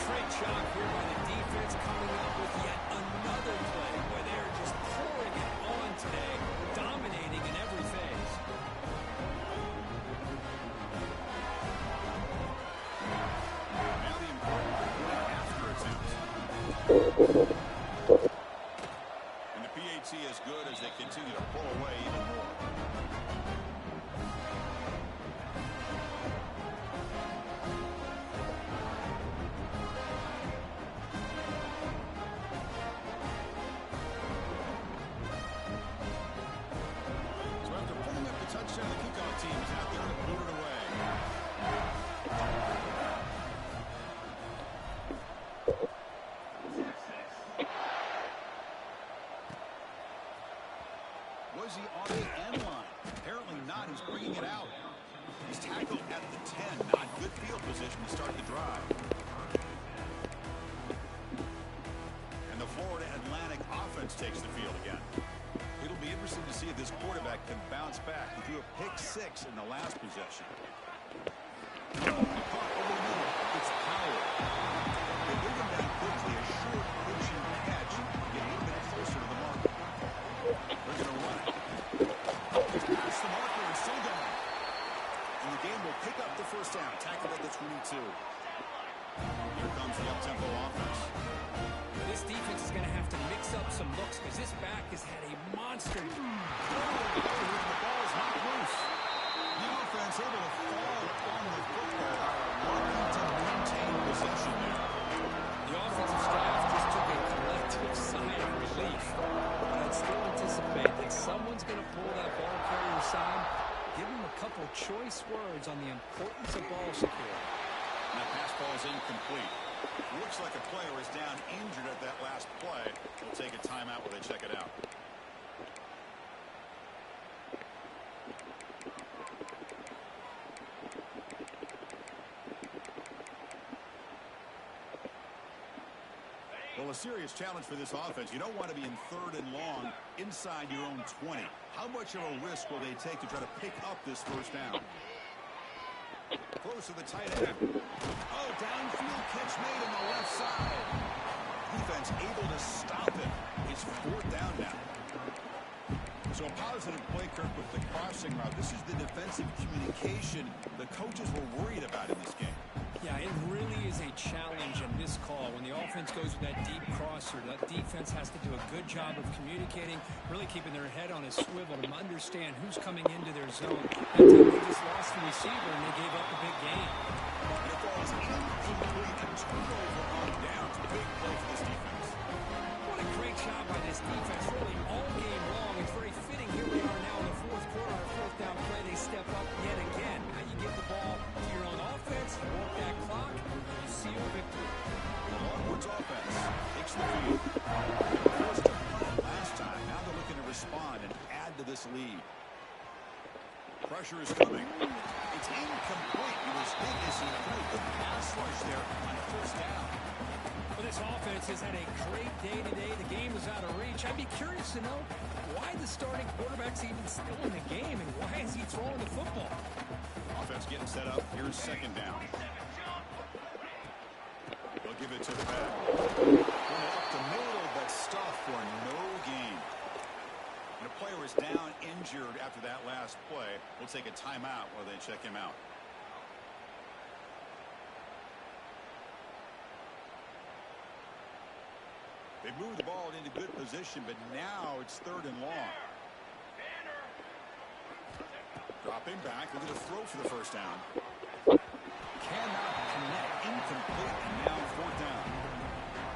Great job here by the defense, coming up with yet another play where they're just pouring it on today, dominating in every phase. Now the important point after attempt. And the PAT is good as they continue to pull away even more. So after pulling up the touchdown, the kickoff team is out there to put it away. Was he on the end line? Apparently not. He's bringing it out. He's tackled at the 10. Not good field position to start the drive. And the Florida Atlantic offense takes the field again. It'll be interesting to see if this quarterback can bounce back. He threw a pick 6 in the last possession. Caught over the middle. It's Howard. They bring him down quickly. A short pitching catch. Get a little bit closer to the marker. They're going to run it. Past the marker and still going. And the game will pick up the first down. Tackled at the 22. Here comes the up-tempo offense. This defense is going to have to mix up some looks because this back has had a monster. The ball is not loose. The offense able to fall on the football, wanting to maintain possession there. The offensive staff just took a collective sigh of relief. But I'd still anticipate that someone's going to pull that ball carrier aside, give him a couple choice words on the importance of ball security. And that pass ball is incomplete. Looks like a player is down injured at that last play. We'll take a timeout while they check it out. Well, a serious challenge for this offense. You don't want to be in 3rd and long inside your own 20. How much of a risk will they take to try to pick up this first down? Close to the tight end. Oh, downfield catch made on the left side. Defense able to stop it. It's 4th down now. So a positive play, Kirk, with the crossing route. This is the defensive communication the coaches were worried about in this game. Yeah, it really is a challenge in this call. When the offense goes with that deep crosser, that defense has to do a good job of communicating, really keeping their head on a swivel to understand who's coming into their zone. That time they just lost the receiver and they gave up a big game. And it falls incomplete and turnover on downs. Big play for this defense. What a great job by this defense, really all game long. It's very fitting. Here we are now in the fourth quarter, our fourth down play. They step up yet again. Now you give the ball to your own offense, you work that clock, and you seal a victory. Longwood's offense takes the lead. Forced a punt last time. Now they're looking to respond and add to this lead. Pressure is coming. It's incomplete. It was big as he threw the pass rush there on first down. Well, this offense has had a great day today. The game is out of reach. I'd be curious to know why the starting quarterback's even still in the game and why is he throwing the football? Offense getting set up. Here's second down. They'll give it to the back. Going up the middle, but stuff for no gain. And a player is down injured after that last play. We'll take a timeout while they check him out. They moved the ball into good position, but now it's third and long. Dropping back, looking to throw for the first down. Cannot connect, incomplete, and now fourth down.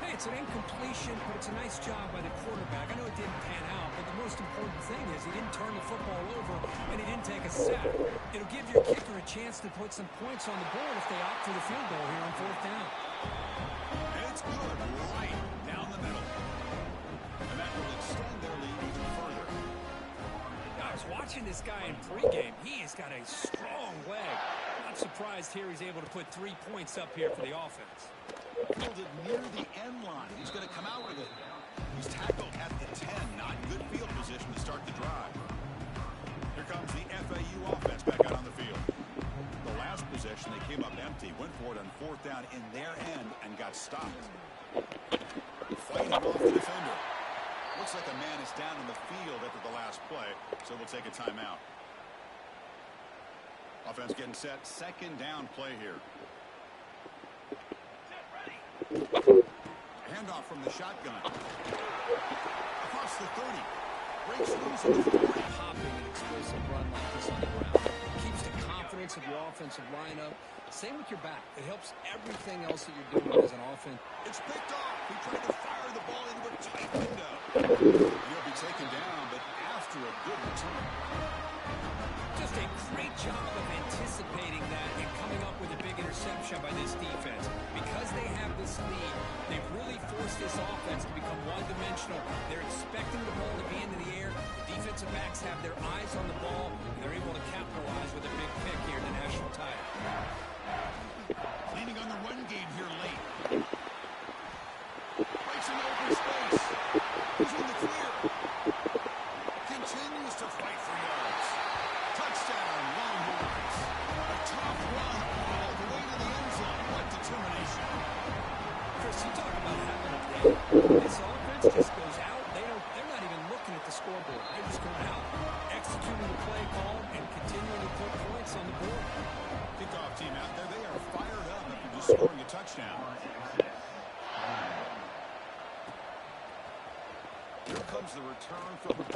Hey, it's an incompletion, but it's a nice job by the quarterback. I know it didn't pan out, but the most important thing is he didn't turn the football over and he didn't take a sack. It'll give your kicker a chance to put some points on the board if they opt for the field goal here on fourth down. And it's good, right down the middle. And that will extend their lead even further. I was watching this guy in pregame. He has got a strong leg. Not surprised here he's able to put 3 points up here for the offense. Fielded near the end line. He's going to come out with it. He's tackled at the 10. Not good field position to start the drive. Here comes the FAU offense back out on the field. The last possession, they came up empty. Went for it on fourth down in their end and got stopped. Fighting off the defender. Looks like a man is down in the field after the last play, so we'll take a timeout. Offense getting set. Second down play here. Handoff from the shotgun. Across the 30. Breaks loose at the 40. Popping an explosive run like this on the ground. Keeps the confidence of your offensive lineup. Same with your back. It helps everything else that you're doing as an offense. It's picked off. He tried to fire the ball into a tight window. He'll be taken down, but after a good return. Just a great job of anticipating that and coming up with a big interception by this defense. Because they have this lead, they've really forced this offense to become one-dimensional. They're expecting the ball to be into the air. The defensive backs have their eyes on the ball, and they're able to capitalize with a big pick here in the national title. Leaning on the run game here late. Breaks an open space. He's in the clear. Continues to fight for yards. Touchdown, Longhorns. A tough run all the way to the end zone. What determination. Chris, you talk about having a day. This offense just goes out. They're not even looking at the scoreboard. They're just going out, executing the play call, and continuing to put points on the board. Kickoff team out there. They are fired up after just scoring a touchdown. Here comes the return from the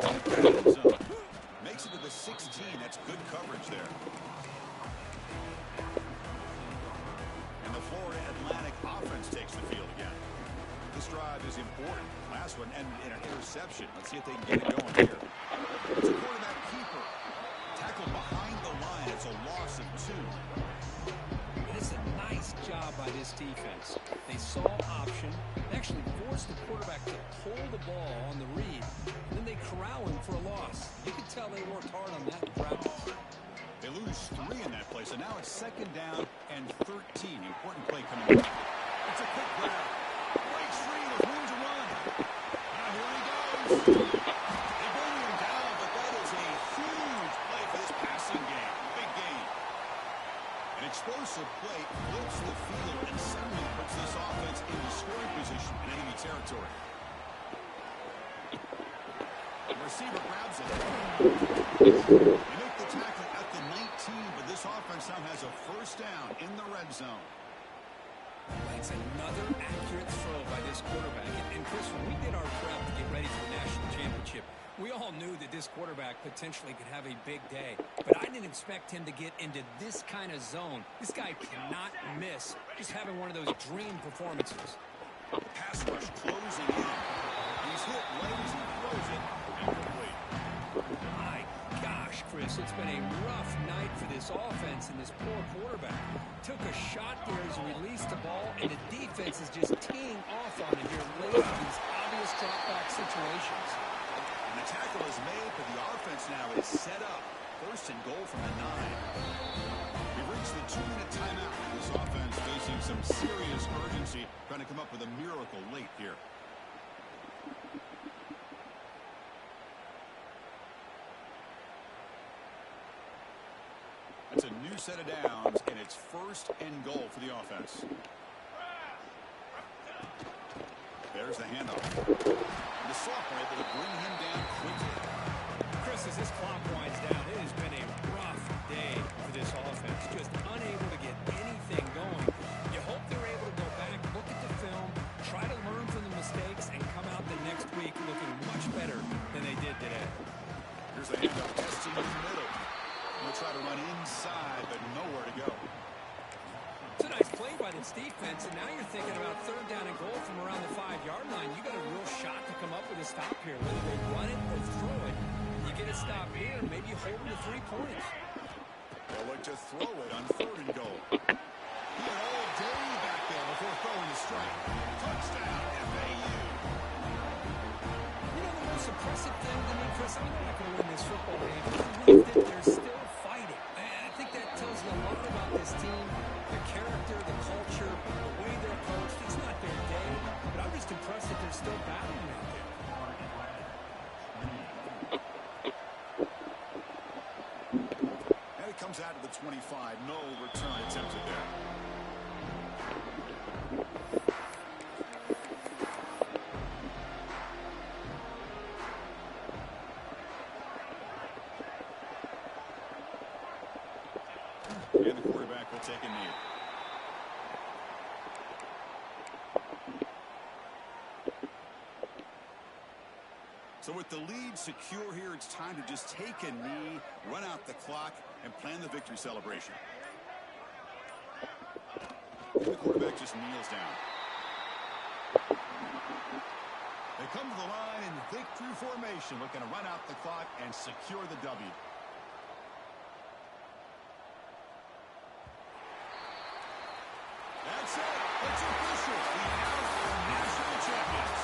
end zone. Makes it to the 16. That's good coverage there. And the Florida Atlantic offense takes the field again. This drive is important. Last one and an interception. Let's see if they can get it going here. It's a quarterback keeper. Tackled behind the line. It's a loss of 2. And it's a nice job by this defense. They saw option. They actually forced the quarterback to pull the ball on the read. And then they corral him for a loss. You can tell they worked hard on that in practice. They lose 3 in that play, so now it's second down and 13. Important play coming up. It's a quick grab. Breaks free with room to run. Now here he goes. They bring him down, but that is a huge play for this passing game. Big game. An explosive play flips the field and suddenly puts this offense into scoring position in enemy territory. Receiver grabs it. They make the tackle at the 19, but this offense now has a first down in the red zone. That's another accurate throw by this quarterback. And Chris, when we did our prep to get ready for the national championship, we all knew that this quarterback potentially could have a big day. But I didn't expect him to get into this kind of zone. This guy cannot miss. Just having one of those dream performances. Pass rush closing in. He's hit right as he throws it. Incomplete. My gosh, Chris, it's been a rough night for this offense and this poor quarterback. Took a shot there as he released the ball, and the defense is just teeing off on it here late in these obvious drop-back situations. And the tackle is made, but the offense now is set up. First and goal from the 9. We've reached the 2-minute timeout. This offense facing some serious urgency, trying to come up with a miracle late here. That's a new set of downs, and it's first and goal for the offense. There's the handoff. And the sophomore able to bring him down quickly. Chris, as this clock winds down, it has been a rough day for this offense. Just unable to get anything going. You hope they're able to go back, look at the film, try to learn from the mistakes, and come out the next week looking much better than they did today. Here's the handoff, testing in the middle. They'll try to run inside, but nowhere to go. It's a nice play by this defense, and now you're thinking about third down and goal from around the 5-yard line. You got a real shot to come up with a stop here, whether they run it or throw it. You get a stop here, maybe you hold them to 3 points. They'll look to throw it on third and goal. He had all day back there before throwing the strike. Touchdown, FAU. You know, the most impressive thing to me, Chris, I mean, they're not going to win this football game, but I believe that they're still fighting. And I think that tells you a lot about this team, the character, the culture, the way they're coached. It's not their day, but I'm just impressed that they're still battling out there. And it comes out to the 25. No return attempted there. And the quarterback will take a knee. So with the lead secure here, it's time to just take a knee, run out the clock, and plan the victory celebration. And the quarterback just kneels down. They come to the line in victory formation, looking to run out the clock and secure the W. That's it. It's official. We have our national champions.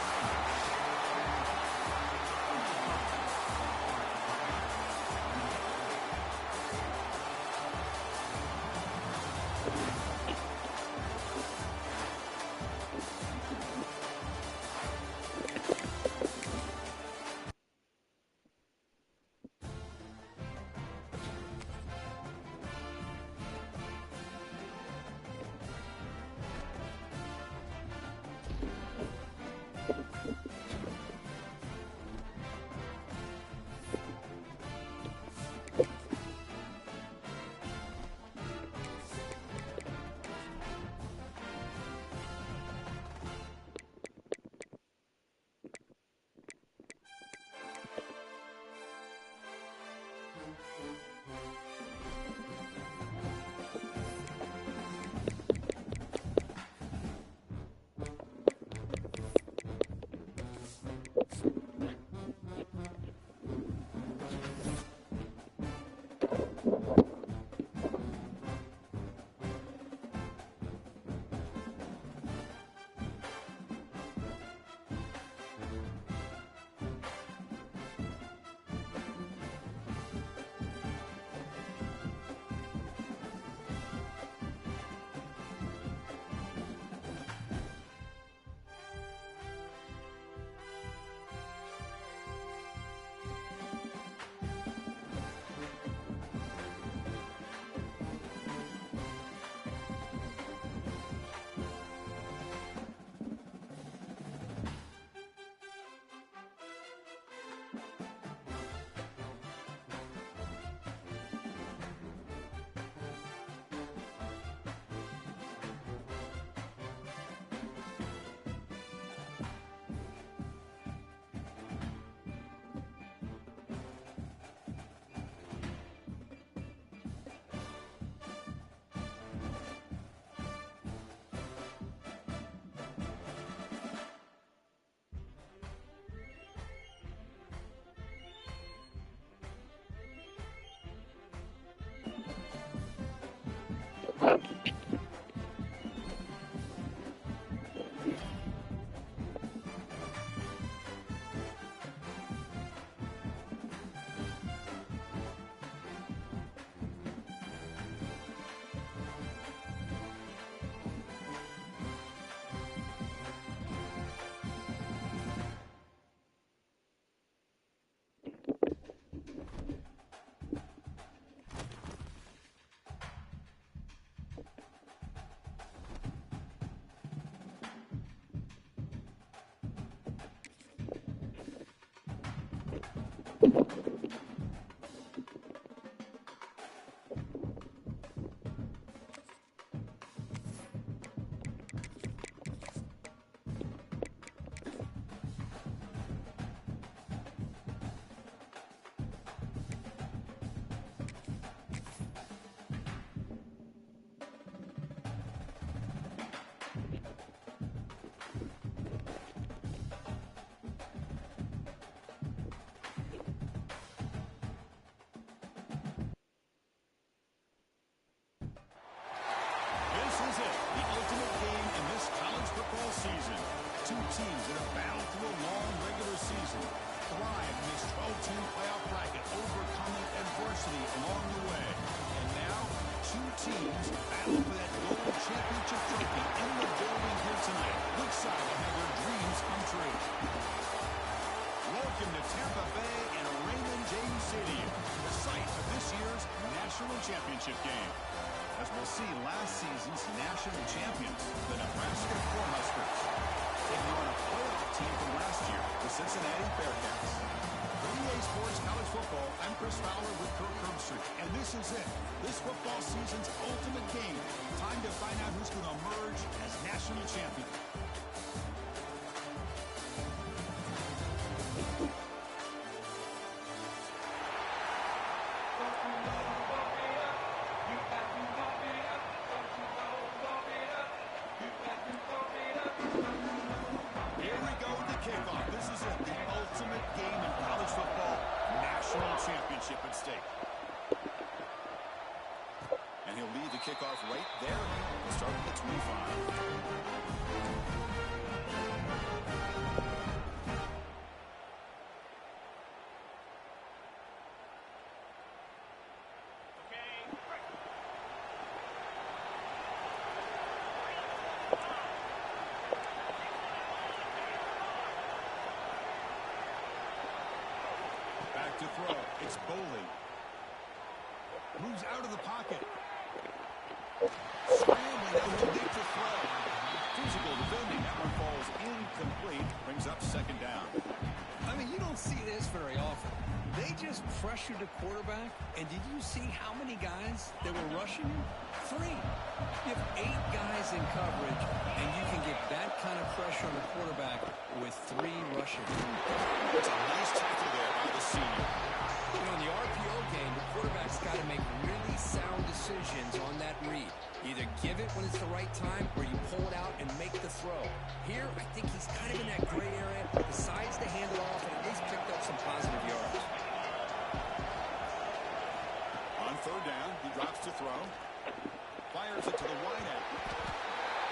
This is it, the ultimate game in this college football season. Two teams that have battled through a long regular season, thrive in this 12-team playoff bracket, overcoming adversity along the way. And now, two teams battle for that gold championship trophy in the building here tonight. Which side will have their dreams come true? Welcome to Tampa Bay and Raymond James Stadium, the site of this year's national championship game. As we'll see, last season's national champions, the Nebraska Cornhuskers, taking on a playoff team from last year, the Cincinnati Bearcats. For EA Sports College Football, I'm Chris Fowler with Kirk Herbstreit, and this is it, this football season's ultimate game. Time to find out who's going to emerge as national champion. Championship at stake. And he'll lead the kickoff right there to start at the 25. To throw. It's Bowling. Moves out of the pocket. Scrambling. He'll get to throw. Physical defending. That one falls incomplete. Brings up second down. I mean, you don't see this very often. They just pressured the quarterback, and did you see how many guys that were rushing him? 3. You have 8 guys in coverage, and you can get that kind of pressure on the quarterback with 3 rushing. It's a nice tackle there by the senior. You know, in the RPO game, the quarterback's got to make really sound decisions on that read. Either give it when it's the right time, or you pull it out and make the throw. Here, I think he's kind of in that gray area, decides to hand it off, and at least picked up some positive yards. On third down, he drops to throw. Fires it to the wide end.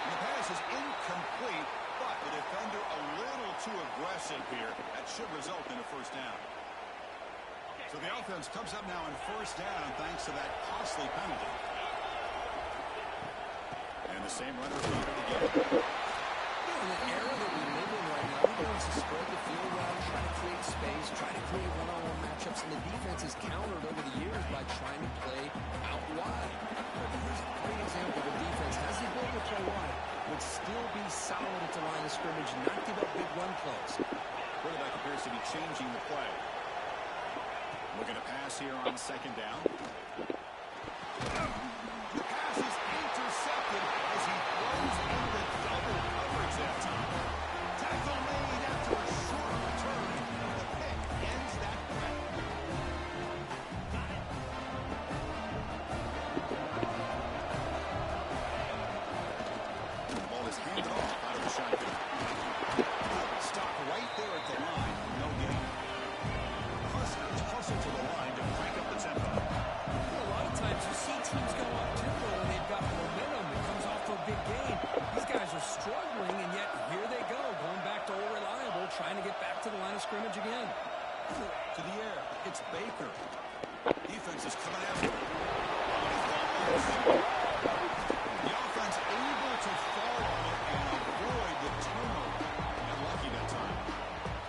And the pass is incomplete, but the defender a little too aggressive here. That should result in a first down. So the offense comes up now on first down thanks to that costly penalty. And the same runner field again. In the era that we live in right now, we're going to spread the field around, try to create space, try to create one-on-one matchups, and the defense is countered over the years by trying to play out wide. Here's a great example of a defense has the ability to play wide, would still be solid at the line of scrimmage, not give up big run plays. Quarterback appears to be changing the play. Looking to pass here on second down. The pass is intercepted as he throws into double coverage that time. Tackle made after a short return. The pick ends that threat. The ball is handed off out of the shotgun. Stop right there at the line. No gain. Huskers hustle to the line to crank up the tempo. A lot of times you see teams go up tempo and they've got momentum that comes off to a big game. These guys are struggling, and yet here they go, going back to old reliable, trying to get back to the line of scrimmage again. To the air, it's Baker. Defense is coming after him. The offense able to fall on it and avoid the turnover. Got lucky that time.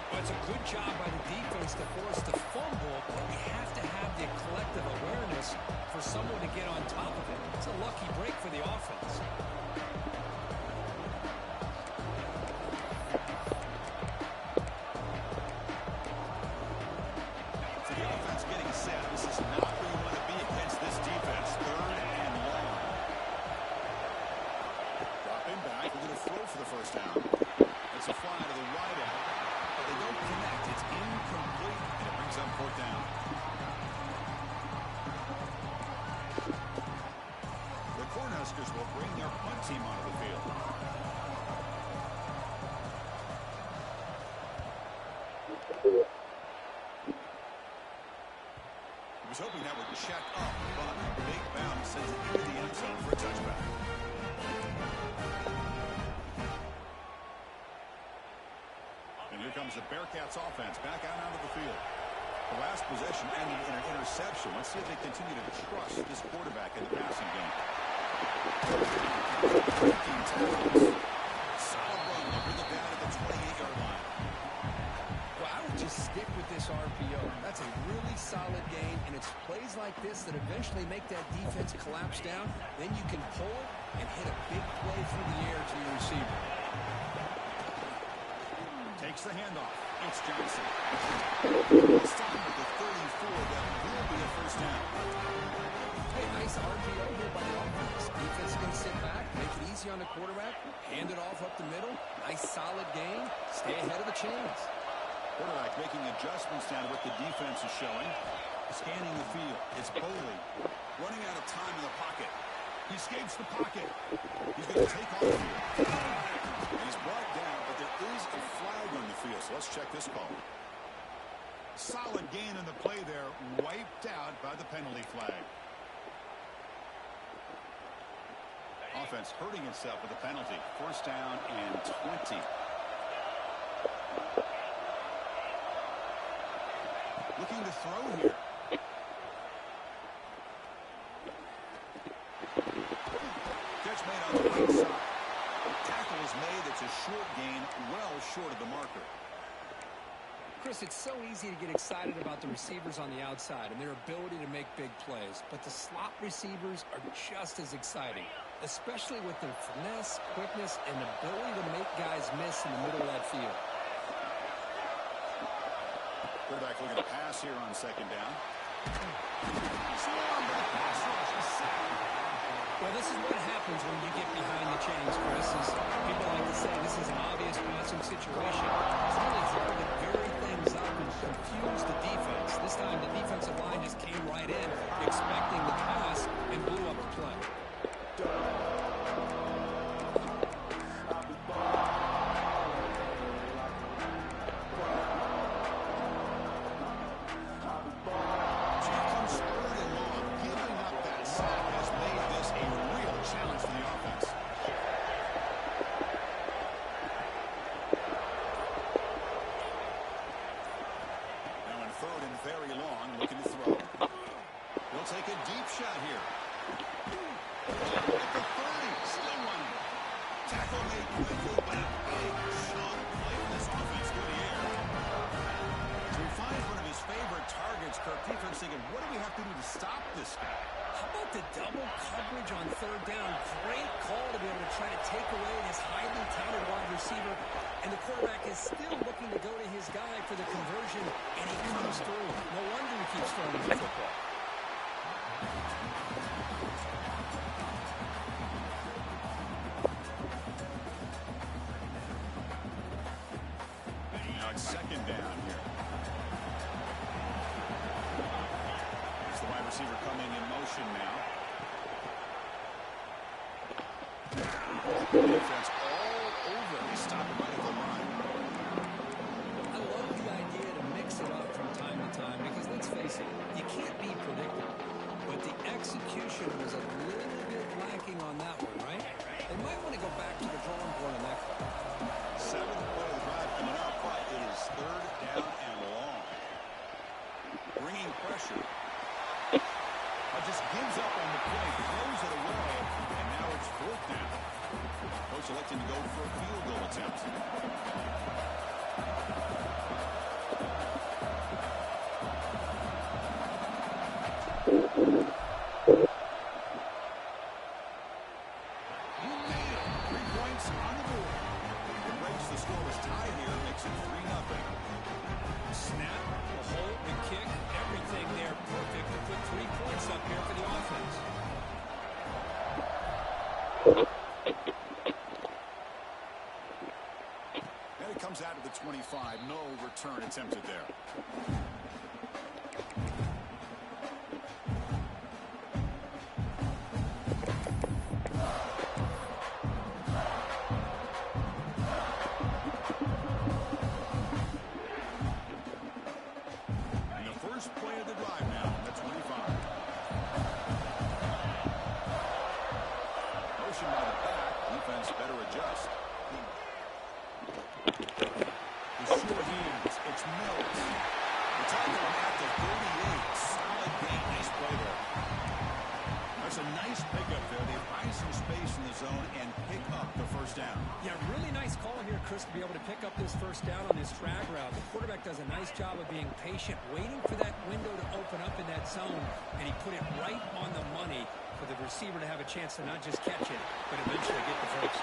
But it's a good job by the defense to force the fumble, but you have to have the collective awareness for someone to get on top of it. It's a lucky break for the offense. team onto the field. He was hoping that would check up, but a big bounce sends it into the end zone for a touchback. And here comes the Bearcats offense back out onto the field. The last possession ended in an interception. Let's see if they continue to trust this quarterback in the passing game. Solid run. They'll bring it down to the 28-yard line. Well, I would just stick with this RPO. That's a really solid game, and it's plays like this that eventually make that defense collapse down. Then you can pull it and hit a big play through the air to your receiver. Takes the handoff. It's Johnson. Stop at the 34. That will be a first down. Hey, nice RPO here by the offense. Defense is going to sit back, make it easy on the quarterback, hand it off up the middle. Nice solid game. Stay ahead of the chains. Quarterback making adjustments down to what the defense is showing. Scanning the field. It's Boley running out of time in the pocket. He escapes the pocket. He's going to take off here. He's brought down, but there is a flag on the field, so let's check this call. Solid gain in the play there, wiped out by the penalty flag. Offense hurting itself with a penalty. First down and 20. Looking to throw here. Catch made on the right side. Tackle is made. It's a short gain, well short of the marker. Chris, it's so easy to get excited about the receivers on the outside and their ability to make big plays, but the slot receivers are just as exciting, especially with their finesse, quickness, and ability to make guys miss in the middle of that field. Quarterback looking to pass here on second down. Well, this is what happens when you get behind the chains, Chris. People like to say this is an obvious passing situation. It's really hard to vary things up and confuse the defense. This time the defensive line just came right in, expecting the pass, and blew up the play. Defense thinking, what do we have to do to stop this guy? How about the double coverage on third down? Great call to be able to try to take away this highly touted wide receiver. And the quarterback is still looking to go to his guy for the conversion, and he comes through. No wonder he keeps throwing the football. Now it's second down here. Receiver coming in motion now. Defense all over. He stopped right at the line. I love the idea to mix it up from time to time because let's face it, you can't be predictable. But the execution was a little bit lacking on that one, right? They might want to go back to the drawing board on that one. Seventh play of the drive coming up, but it is third down and long. Bringing pressure. Just gives up on the play, throws it away, and now it's fourth down. Coach electing to go for a field goal attempt. You made it. 3 points on the board. The race, the score was tied here, makes it 3-0. Snap, the hold, the kick, everything there perfect to put 3 points up here for the offense. And it comes out of the 25. No return attempted there. nice pickup there. They find some space in the zone and pick up the first down. Yeah, really nice call here, Chris, to be able to pick up this first down on this drag route. The quarterback does a nice job of being patient, waiting for that window to open up in that zone, and he put it right on the money for the receiver to have a chance to not just catch it, but eventually get the first.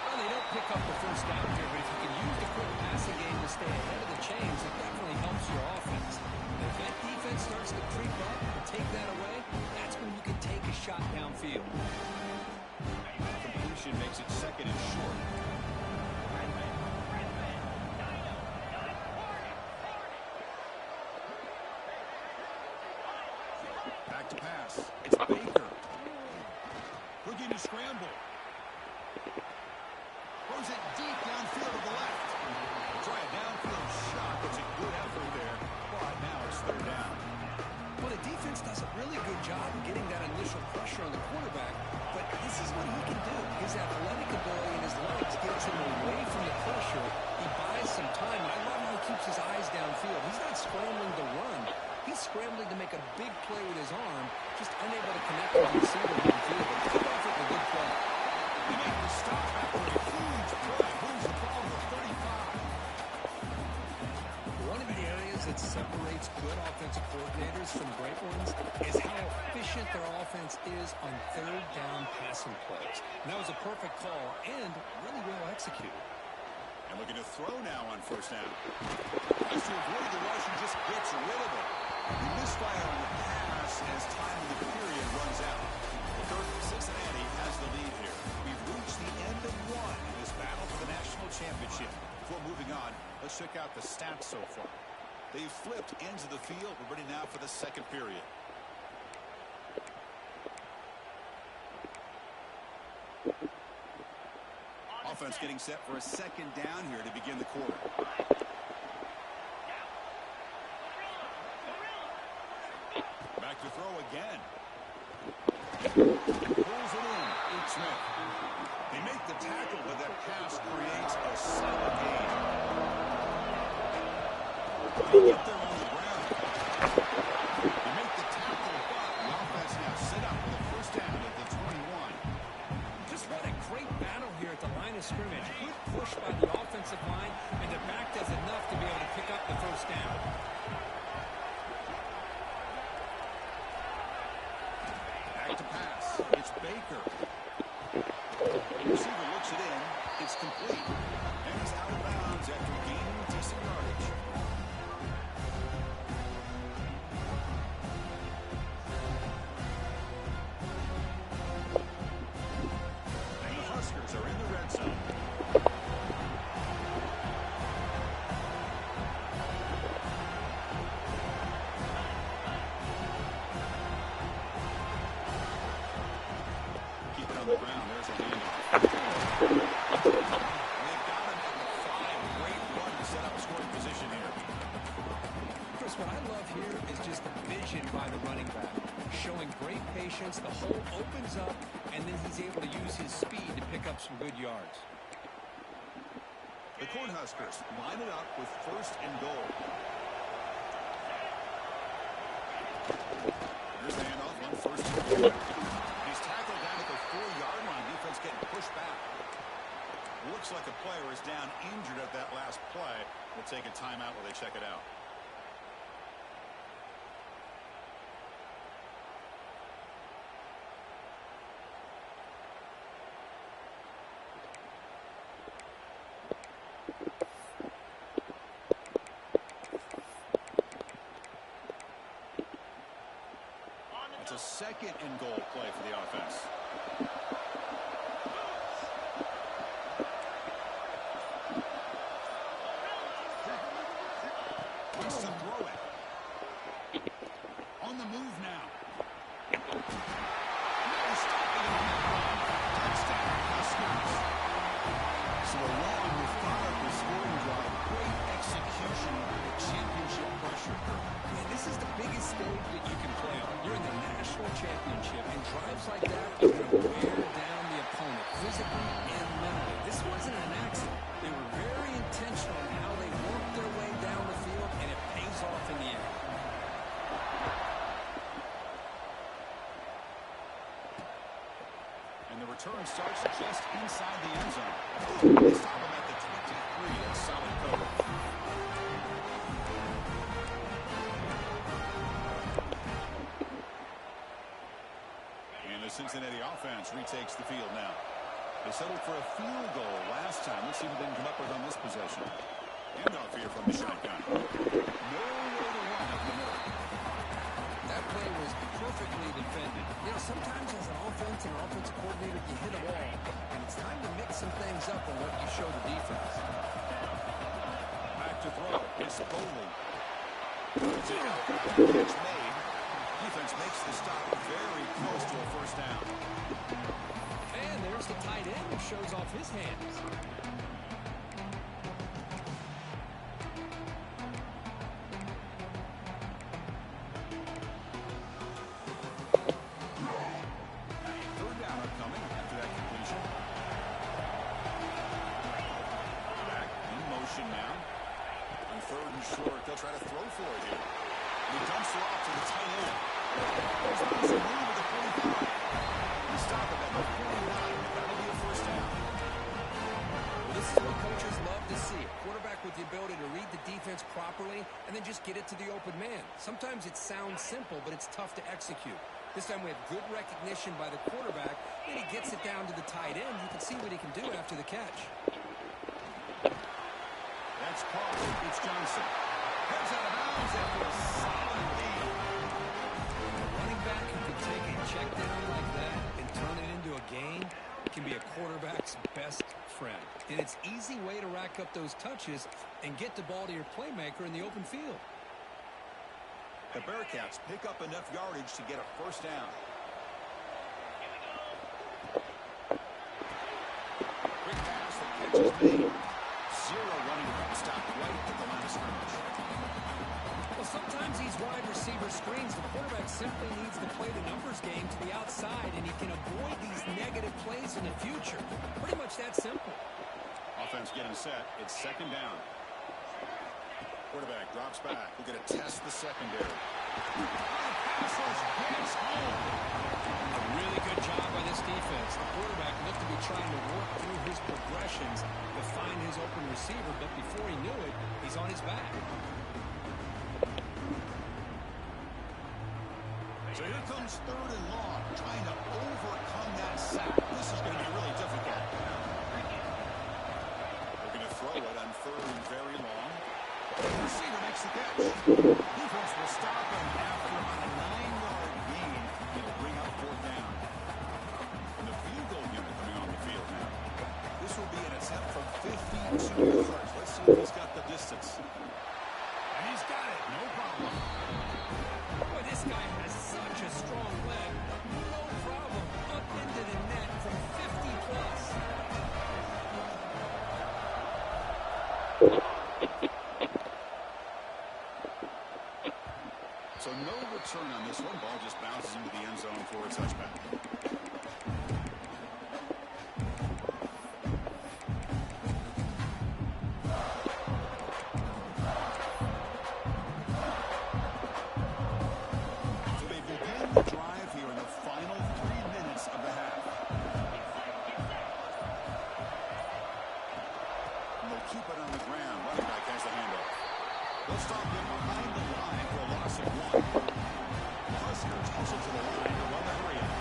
Well, they don't pick up the first down here, but if you can use the quick passing game to stay ahead of the chains, it definitely helps your offense. And if that defense starts to creep up and take that away, that's when you can take a shot downfield. Completion makes it second and short. Back to pass. It's Baker. Looking to scramble. Throws it deep downfield to the left. Try a downfield shot. It's a good effort there. But now it's third down. Well, the defense does a really good job of getting that initial pressure on the quarterback, but this is what he can do. His athletic ability and his legs gets him away from the pressure. He buys some time, and I love how he keeps his eyes downfield. He's not scrambling to run. He's scrambling to make a big play with his arm, just unable to connect with the receiver downfield. But good effort and a good play. He made the stop after a huge play. Moves the ball to 35. One of the areas that separates good offensive coordinators from great ones is how efficient their offense is on third down passing plays. And that was a perfect call and really well executed. And looking to throw now on first down. Tries to avoid the rush and just gets rid of it. He misfired on the pass as time in the period runs out. Cincinnati has the lead here. We've reached the end of one in this battle for the national championship. Before moving on, let's check out the stats so far. They've flipped ends of the field. We're ready now for the second period. Offense getting set for a second down here to begin the quarter. Back to throw again. Pulls it in. It's Smith. They make the tackle, but that pass creates a solid gain. They get there on the ground. They make the tackle, but the offense now set up with a first down at the 21. Just what a great battle here at the line of scrimmage. Good push by the offensive line, and the back does enough to be able to pick up the first down. Back to pass. It's Baker. The receiver looks it in. It's complete. And he's out of bounds after gaining decent yardage. And the Huskers are in the red zone. Keep it on the ground. There's a handoff. They've got him at the 5. Great run to set up scoring position here. Chris, what I love here is just the vision by the running back. Showing great patience, the hole opens up, and then he's able to use his speed to pick up some good yards. The Cornhuskers line it up with first and goal. Here's the handoff on first and goal. He's tackled down at the 4-yard line. Defense getting pushed back. Looks like a player is down injured at that last play. We'll take a timeout while they check it out. It's a second and goal play for the offense. Wants to throw it. On the move now. Nice stopping on that run. Touchdown, Huskers. So along with fire the scoring drive, great execution of the championship pressure. Man, this is the biggest stage that you can play on. You're in the national championship, and drives like that are going to wear down the opponent physically and mentally. This wasn't an accident. They were very intentional in how they worked their way down the field, and it pays off in the end. return starts just inside the end zone. They stop him at the 23 in solid coverage. And the Cincinnati offense retakes the field now. They settled for a field goal last time. Let's see what they can come up with on this possession. Handoff here from the shotgun. No way to run up the middle. That play was perfectly defended. You know, sometimes as an offense and an offensive coordinator, you hit a wall, and it's time to mix some things up on what you show the defense. Back to throw. It's Foley. Catch made. Defense makes the stop very close to a first down. And there's the tight end who shows off his hands. Third down upcoming after that completion. Back in motion now. On third and short, they'll try to throw for it here. He dumps it off to the tight end. He's on some move at the 45. He stop it at the 49. That'll be a first down. Well, this is what coaches love to see. A quarterback with the ability to read the defense properly and then just get it to the open man. Sometimes it sounds simple, but it's tough to execute. This time we have good recognition by the quarterback, and he gets it down to the tight end. You can see what he can do after the catch. That's caught. It's Johnson. Heads out of bounds after a solid lead. A running back who can take a check down like that and turn it into a gain can be a quarterback's best friend. And it's an easy way to rack up those touches and get the ball to your playmaker in the open field. The Bearcats pick up enough yardage to get a first down. Quick pass, the catch is made. Zero running back stop right at the line of scrimmage. Well, sometimes these wide receiver screens, the quarterback simply needs to play the numbers game to the outside, and he can avoid these negative plays in the future. Pretty much that simple. Offense getting set. It's second down. Quarterback drops back. We're going to test the secondary. Passes gets home. A really good job by this defense. The quarterback looked to be trying to work through his progressions to find his open receiver, but before he knew it, he's on his back. So here comes third and long, trying to overcome that sack. This is going to be really difficult. They're going to throw it on third and very long. The receiver makes the catch. Defense will stop him after about a 9-yard gain. It'll bring up fourth down. And the field goal unit coming on the field now. This will be an attempt from 52 yards. Let's see if he's got the distance. And he's got it. No problem. Boy, this guy has such a strong leg. No problem. Up into the net from 50 plus. So no return on this one. Ball just bounces into the end zone for a touchback. So they begin the drive here in the final 3 minutes of the half. And they'll keep it on the ground. Running back has the handoff. They'll stop him behind the line for a loss of 1. Huskers also to the line to run the hurry up.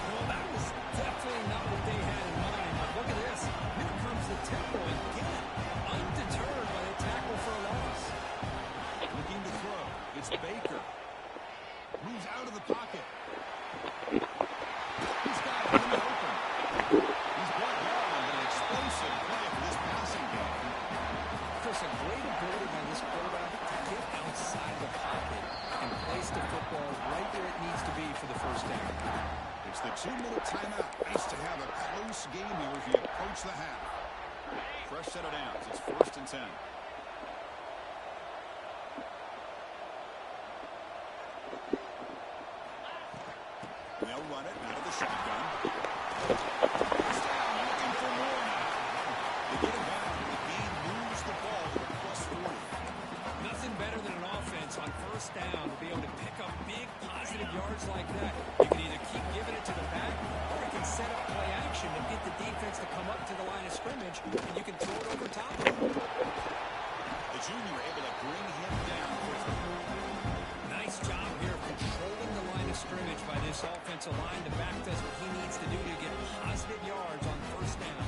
Well, that was definitely not what they had in mind. But look at this. Here comes the tempo again. Undeterred by the tackle for a loss. Looking to throw. It's Baker. Moves out of the pocket. He's got it in the open. He's brought down an explosive play for this passing game. There's a great ability by this quarterback to get outside the pocket and place the football right where it needs to be for the first down. It's the 2-minute timeout. Nice to have a close game here as we approach the half. Fresh set of downs. It's 1st and 10. They'll run it out of the shotgun. It's down, looking for more now. They get it back, and the game moves the ball to the +40. Nothing better than an offense on first down to be able to pick up big positive yards like that. You can either keep giving it to the back or you can set up play action to get the defense to come up to the line of scrimmage, and you can throw it over top of him. The junior able to bring him down quickly. Nice job here of controlling the line of scrimmage by this offensive line. The back does what he needs to do to get positive yards on first down.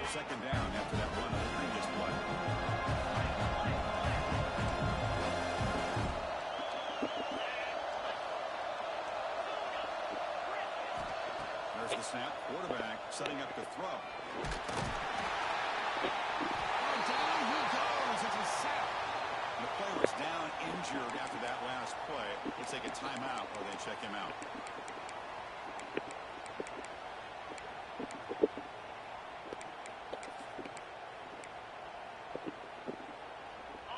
Second down after that run on the previous play. There's the snap. Quarterback setting up to throw. And down he goes. It's a sack. The player was down injured after that last play. We'll take a timeout while they check him out.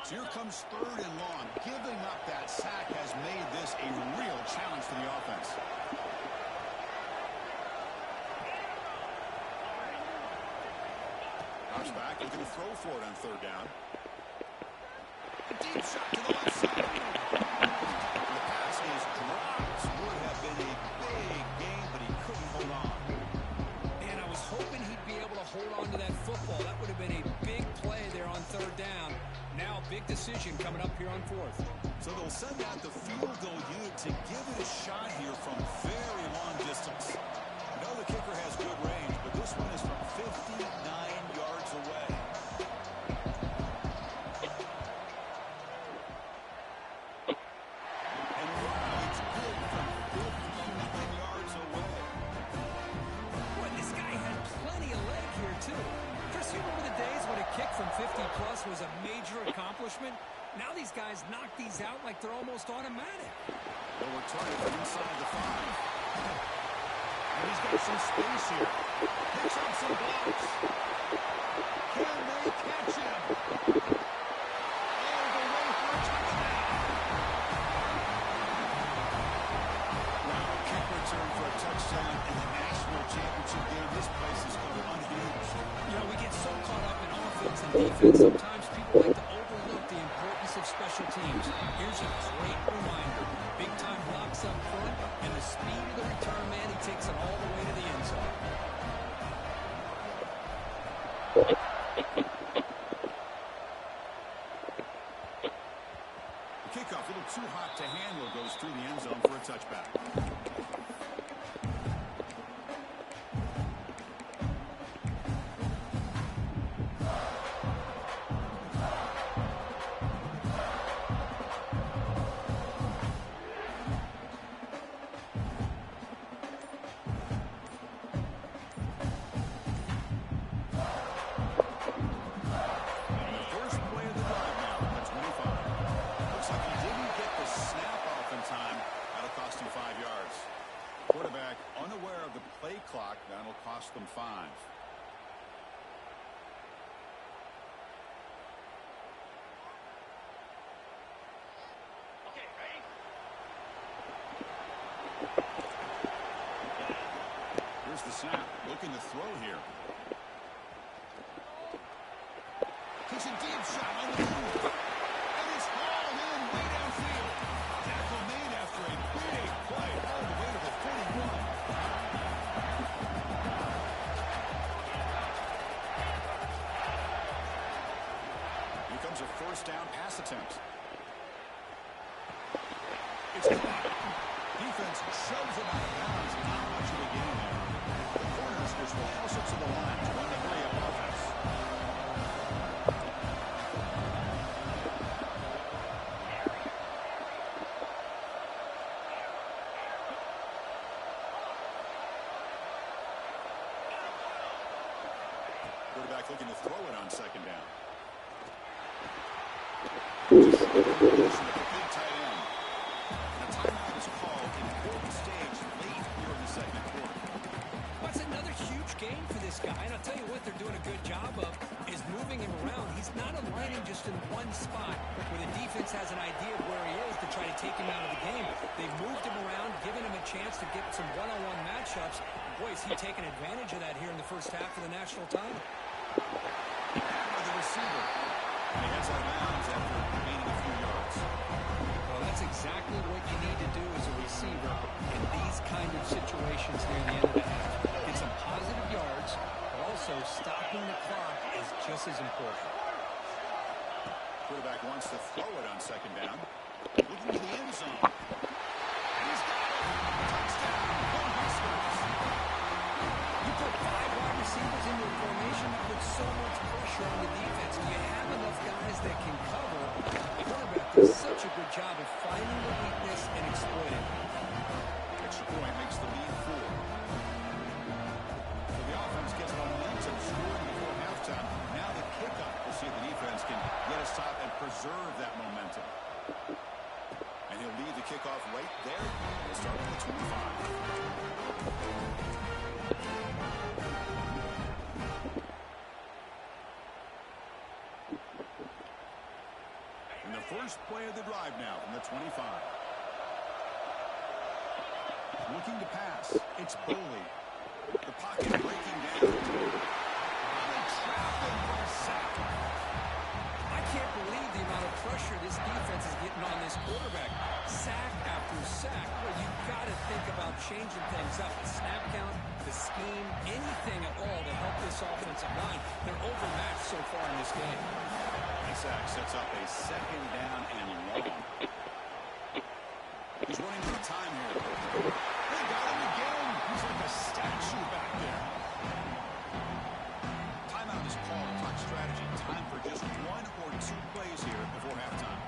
So here comes third and long. Giving up that sack has made this a real challenge for the offense. Drops back, looking to throw for it on third down. A deep shot to the left side. The pass is dropped. Would have been a big game, but he couldn't hold on. And I was hoping he'd be able to hold on to that football. That would have been a big play there on third down. Now a big decision coming up here on fourth. So they'll send out the field goal unit to give it a shot here from very long distance. I know the kicker has good range, but this one is from 59 yards away. And wow, it's good from 59 yards away. Boy, this guy had plenty of leg here, too. Chris, you remember the days when a kick from 50-plus was a major accomplishment? Now these guys knock these out like they're almost automatic. They'll return it from inside the 5. And he's got some space here. Picks up some blocks. Can they catch him? All the way for a touchdown. Wow, kick return for a touchdown in the national championship game. This place is going unhinged. You know, we get so caught up in offense and defense, sometimes people like to overlook the importance of special teams. Here's a great reminder. Big-time blocks up front, and the speed of the return man, he takes it all the way to the end zone. The kickoff, a little too hot to handle, goes through the end zone for a touchback. Quarterback unaware of the play clock. That'll cost them 5. Okay, ready? Here's the snap. Looking to throw here. Takes a deep shot on the move. And it's hauled in way downfield. Tackle made after a big play all the way to the 41. Here comes a first down pass attempt. It's caught. Defense shoves it out of bounds. Not much of a gain there. The Cornhuskers will house it to the line to run the hurry-up offense. Quarterback looking to throw it on second down. Just at the big tight end. And a timeout is called. Important stage late here in the second quarter. What's another huge game for this guy? And I'll tell you what they're doing a good job of is moving him around. He's not aligning just in one spot where the defense has an idea of where he is to try to take him out of the game. They've moved him around, given him a chance to get some one-on-one matchups. Boy, is he taking advantage of that here in the first half of the national title. By the receiver. And he heads out of bounds after gaining a few yards. Well, that's exactly what you need to do as a receiver in these kind of situations near the end of the half. Get some positive yards, but also stopping the clock is just as important. Quarterback wants to throw it on second down. Looking to the end zone. And he's got it. Touchdown. Go Huskers. You put 5 wide receivers into a formation, you put so much pressure on the defense. Do you have enough guys that can cover? The quarterback does such a good job of finding the weakness and exploiting it. Extra point makes the lead 4. So the offense gets momentum scoring before halftime. Now the kickoff. We'll see if the defense can get a stop and preserve that momentum. And he'll lead the kickoff right there. We'll start at the 25. And the first play of the drive now from the 25. Looking to pass. It's Boley. The pocket breaking down. They trap him for a sack. I can't believe the amount of pressure this defense is getting on this quarterback. Sack after sack. Well, you've got to think about changing things up. The snap count, the scheme, anything at all to help this offensive line. They're overmatched so far in this game. The sack sets up a second down and long. He's running for time here. They got him again. He's like a statue back there. Timeout is called. Clock strategy. Time for just 1 or 2 plays here before halftime.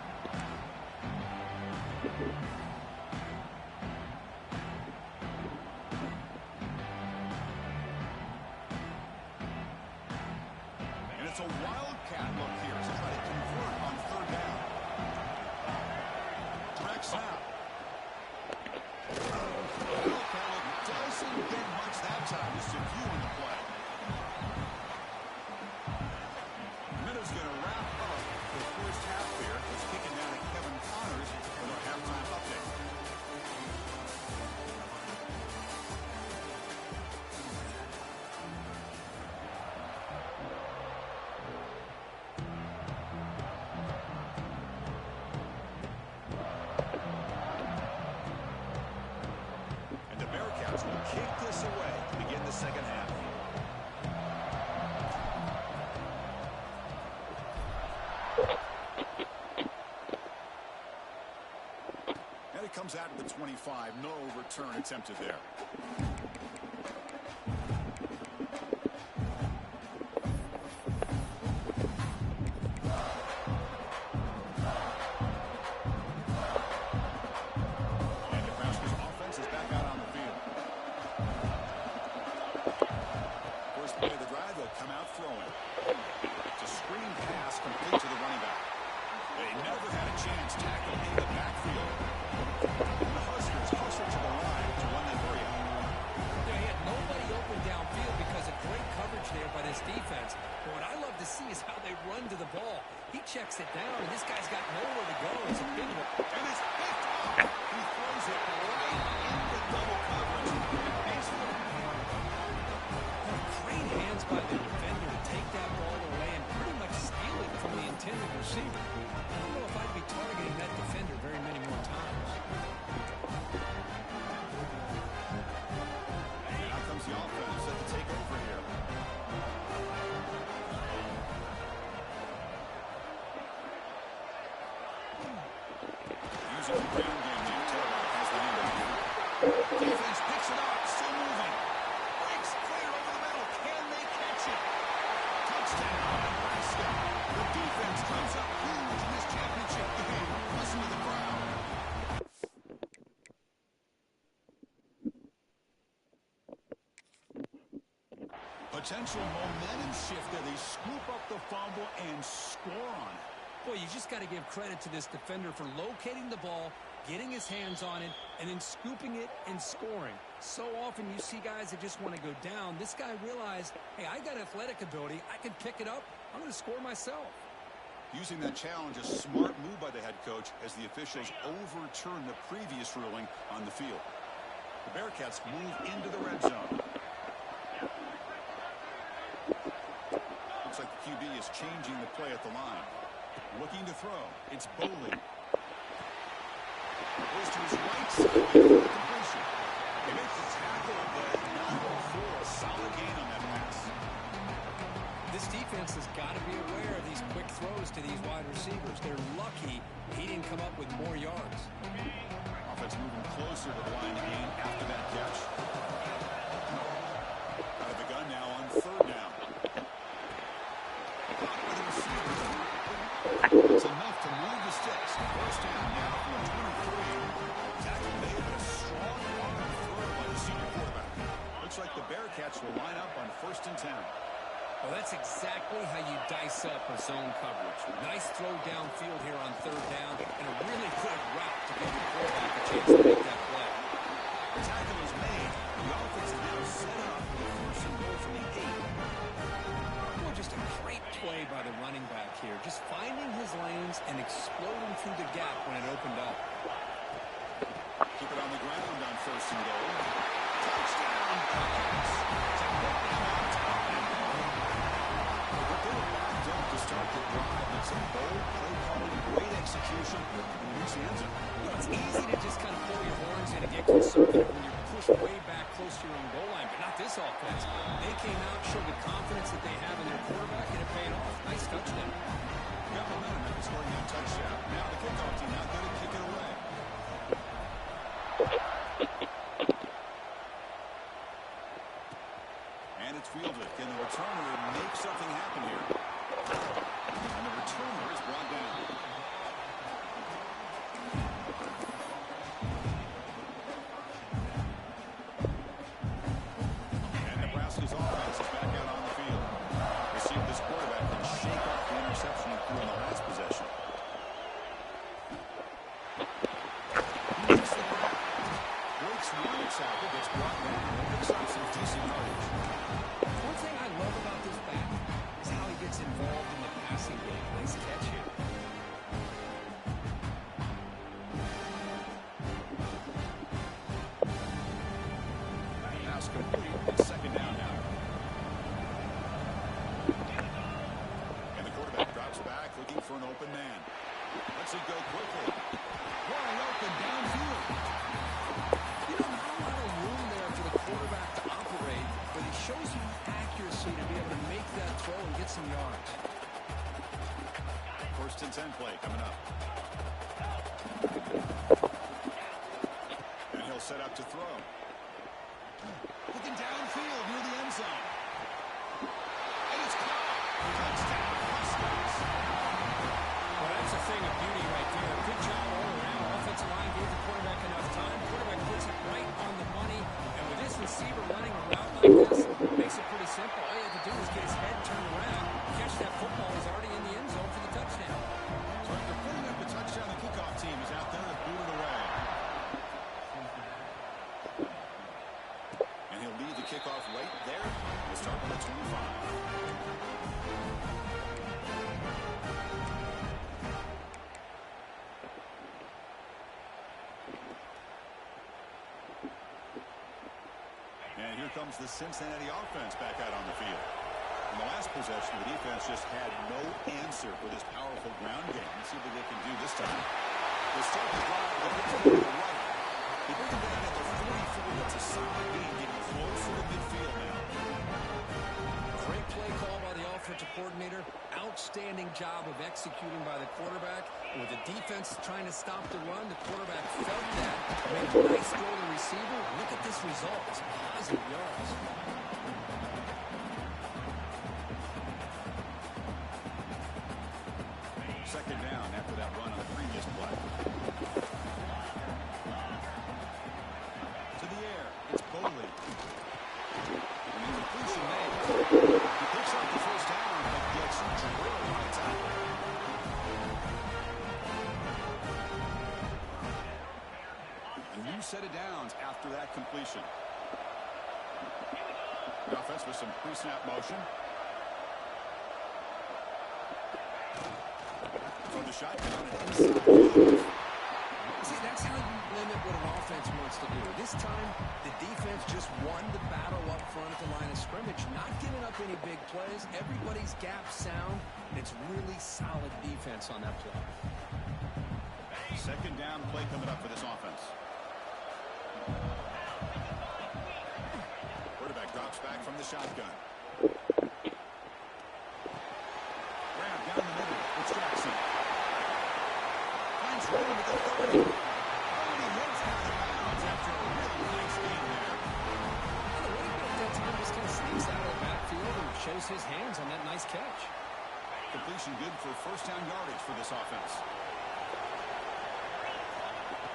And it's a wildcat look here to try to convert on third down. Direct snap. Doesn't get much that time. Just a few in the play. Minutes going to wrap up the first half here. It's kicking down to Kevin Connors for the halftime update. And the Bearcats will kick this away to begin the second half. And it comes out of the 25. No return attempted there. And Nebraska's offense is back out on the field. First play of the drive, they'll come out throwing. It's a screen pass complete to the running back. They never had a chance. Tackle in the backfield. And the Huskers hustle to the line to run that 3 out. Yeah, he had nobody open downfield because of great coverage there by this defense. But what I love to see is how they run to the ball. He checks it down, and this guy's got nowhere to go. It's a big one. And it's picked off. He throws it right into double coverage. Great hands by the defender to take that ball away and pretty much steal it from the intended receiver. I don't know if I'd be targeting that defender very many more times. And out comes the offense set to take over here. Using the ground game here. Taylor has the hand. Defense picks it up. Still moving. Breaks clear over the middle. Can they catch it? Touchdown, Nebraska. The defense comes up huge in this championship game. Listen to the crowd. Potential momentum shift there. They scoop up the fumble and score on it. Boy, you just got to give credit to this defender for locating the ball, getting his hands on it, and then scooping it and scoring. So often you see guys that just want to go down. This guy realized, hey, I got athletic ability. I can pick it up. I'm going to score myself. Using that challenge, a smart move by the head coach as the officials overturn the previous ruling on the field. The Bearcats move into the red zone. Looks like the QB is changing the play at the line. Looking to throw. It's Bowley. Goes to his right side for the completion. He makes the tackle, but not for a solid gain on that pass. This defense has got to be aware of these quick throws to these wide receivers. They're lucky he didn't come up with more yards. Offense moving closer to the line of gain after that catch. Out of the gun now on third down. It's enough to move the sticks. First down now from 23. Tackle made, but a strong arm throw by the senior quarterback. Looks like the Bearcats will line up on 1st and 10. Well, that's exactly how you dice up a zone coverage. Nice throw downfield here on third down, and a really good route to give your quarterback a chance to make that play. The tackle is made. The offense is now set up for first and goal from the 8. Well, just a great play by the running back here. Just finding his lanes and exploding through the gap when it opened up. Keep it on the ground on 1st and goal. Touchdown, Packers. To start the drive, it's a bold play calling, great execution, and reach the end zone. Well, it's easy to just kind of pull your horns in and get conservative when you're pushed way back close to your own goal line, but not this offense. They came out, showed the confidence that they have in their quarterback, and it paid off. Nice touchdown. Got momentum after scoring that touchdown. Now the kickoff team out there to kick it away. And it's fielded. Can the returner make something happen here? And the returner is brought down. And Nebraska's offense is back out on the field. We'll see if this quarterback can shake off the interception he threw in the last possession. He makes the grab. Breaks one tackle, gets brought down, and picks up some decent yardage. One thing I love about this back is how he gets involved in the passing game. Nice catch here. Pass complete. It's 2nd down now. And the quarterback drops back looking for an open man. Lets it go quickly. Wide open downfield. You know, not a lot of room there for the quarterback to operate, but he shows you accuracy to be able to make that throw and get some yards. 1st and 10 play coming up. And he'll set up to throw. Looking downfield near the end zone. And it's caught. Touchdown, Huskers. Well, that's a thing of beauty right there. Good job all around. Offensive line gave the quarterback enough time. Quarterback puts it right on the money. And with this receiver running a route like this, it makes it pretty simple. All you have to do is get his head turned around, catch that football. He's already in the end zone for the touchdown. So after putting up the touchdown, the kickoff team is out there to boot it away. And he'll lead the kickoff right there. We'll start on the 25. And here comes the Cincinnati offense back out on the field. In the last possession, the defense just had no answer for this powerful ground game. Let's see what they can do this time. They start the drive with the right. They bring it down at the 44. That's a solid gain, getting closer to midfield now. Great play call by the offensive coordinator. Outstanding job of executing by the quarterback. With the defense trying to stop the run, the quarterback felt that. Made a nice throw to the receiver. Look at this result. It's positive yards. Second down after that run on the previous play. To the air. It's Bowley. And the completion made. He picks up the first down, but gets drilled by tackle. A new set of downs after that completion. The offense with some pre-snap motion. From the shotgun and inside. See, that's how you limit what an offense wants to do. This time, the defense just won the battle up front at the line of scrimmage, not giving up any big plays. Everybody's gap sound, and it's really solid defense on that play. Second down play coming up for this offense. Quarterback drops back from the shotgun. Grab down the middle. It's Jackson. Finds room with the 30. And he hits out of bounds after a really nice game there. And the running back that time just kind of sneaks out of the backfield and shows his hands on that nice catch. Completion good for first down yardage for this offense.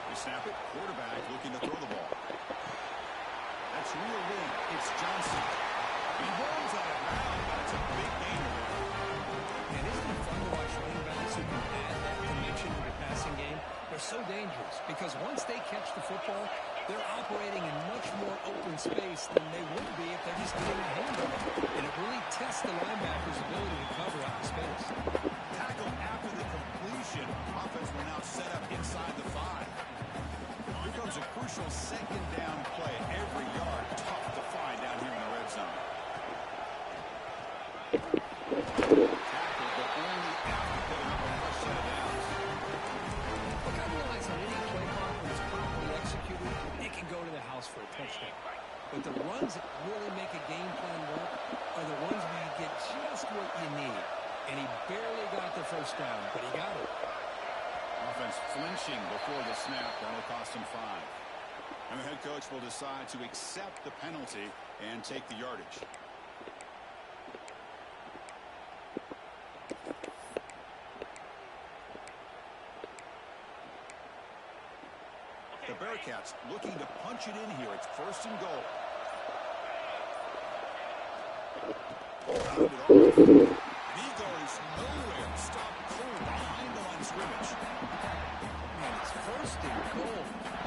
They snap it. Quarterback looking to throw the ball. That's real lead. It's Johnson. He rolls out of bounds, but it's a big gain there. And isn't it fun to watch running backs who can add that dimension to the passing game? They're so dangerous because once they catch the football, they're operating in much more open space than they would be if they're just getting a hand on it. And it really tests the linebacker's ability to cover out the space. Tackle after the completion. Offense will now set up inside the 5. Here comes a crucial second down play. Every yard tough to find down here in the red zone. Tackle, but only after putting up a fresh set of downs. Look, I realize on any play clock when it's properly executed, it can go to the house for a touchdown. But the runs that really make a game plan work are the ones where you get just what you need. And he barely got the first down, but he got it. Offense flinching before the snap. That'll cost him 5. And the head coach will decide to accept the penalty and take the yardage. The Bearcats looking to punch it in here. It's first and goal. Rounded off. He goes nowhere. Stop cold behind the line of scrimmage. Man, it's first and goal.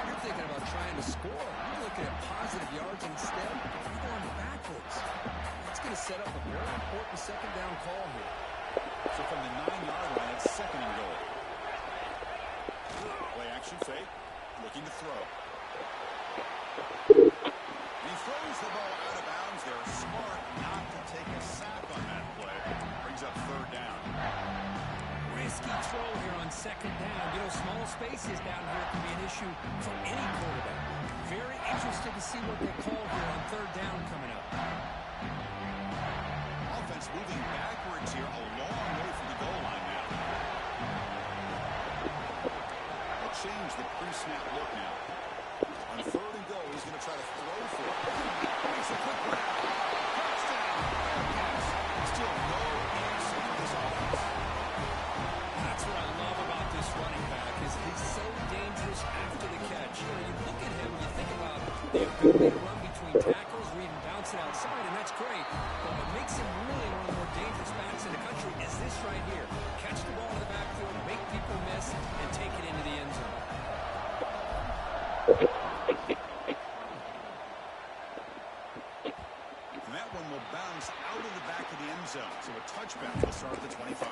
You're thinking about trying to score. You're looking at positive yards instead. You're going backwards. That's going to set up a very important second down call here. So from the 9-yard line, it's second and goal. Play action fake. Looking to throw. He throws the ball out of bounds. They're smart not to take a sack on that play. Brings up third down. Risky throw here on second down. You know, small spaces down here can be an issue for any quarterback. Very interested to see what they call here on third down coming up. Offense moving backwards here, a long way from the goal line now. They'll change the pre-snap look now. On third and goal, he's going to try to throw for it. Makes a quick grab. Touchdown. Bearcats. Still no answer for this offense. That's what I love about this running back is he's so dangerous after the catch. You know, you look at him, you think about the ability to run between tackles or even bounce it outside, and that's great. But what makes him really one of the more dangerous backs in the country is this right here. Catch the ball in the backfield, make people miss, and take it into the end zone. And that one will bounce out of the back of the end zone. So a touchback will start at the 25.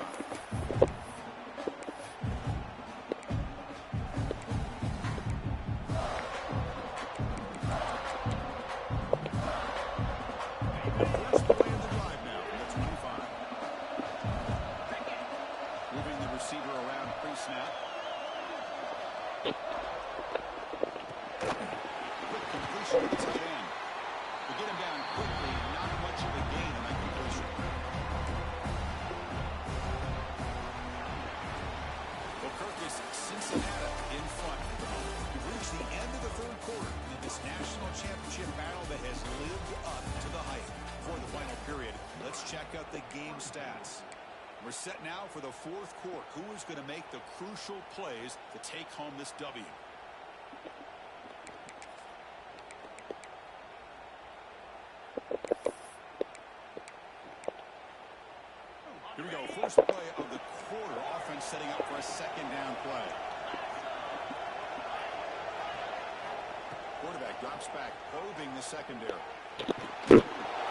First play of the drive now from the 25. Moving the receiver around pre-snap. Quick completion to the tight end. To get him down quickly, not much of a gain on that completion. Well, Kirkus, Cincinnati in front at the moment. We've reached the end of the third quarter in this national championship battle that has lived up to the hype. For the final period, let's check out the game stats. We're set now for the fourth quarter. Who is going to make the crucial plays to take home this W? Here we go. First play of the quarter. Offense setting up for a second down play. Quarterback drops back, probing the secondary.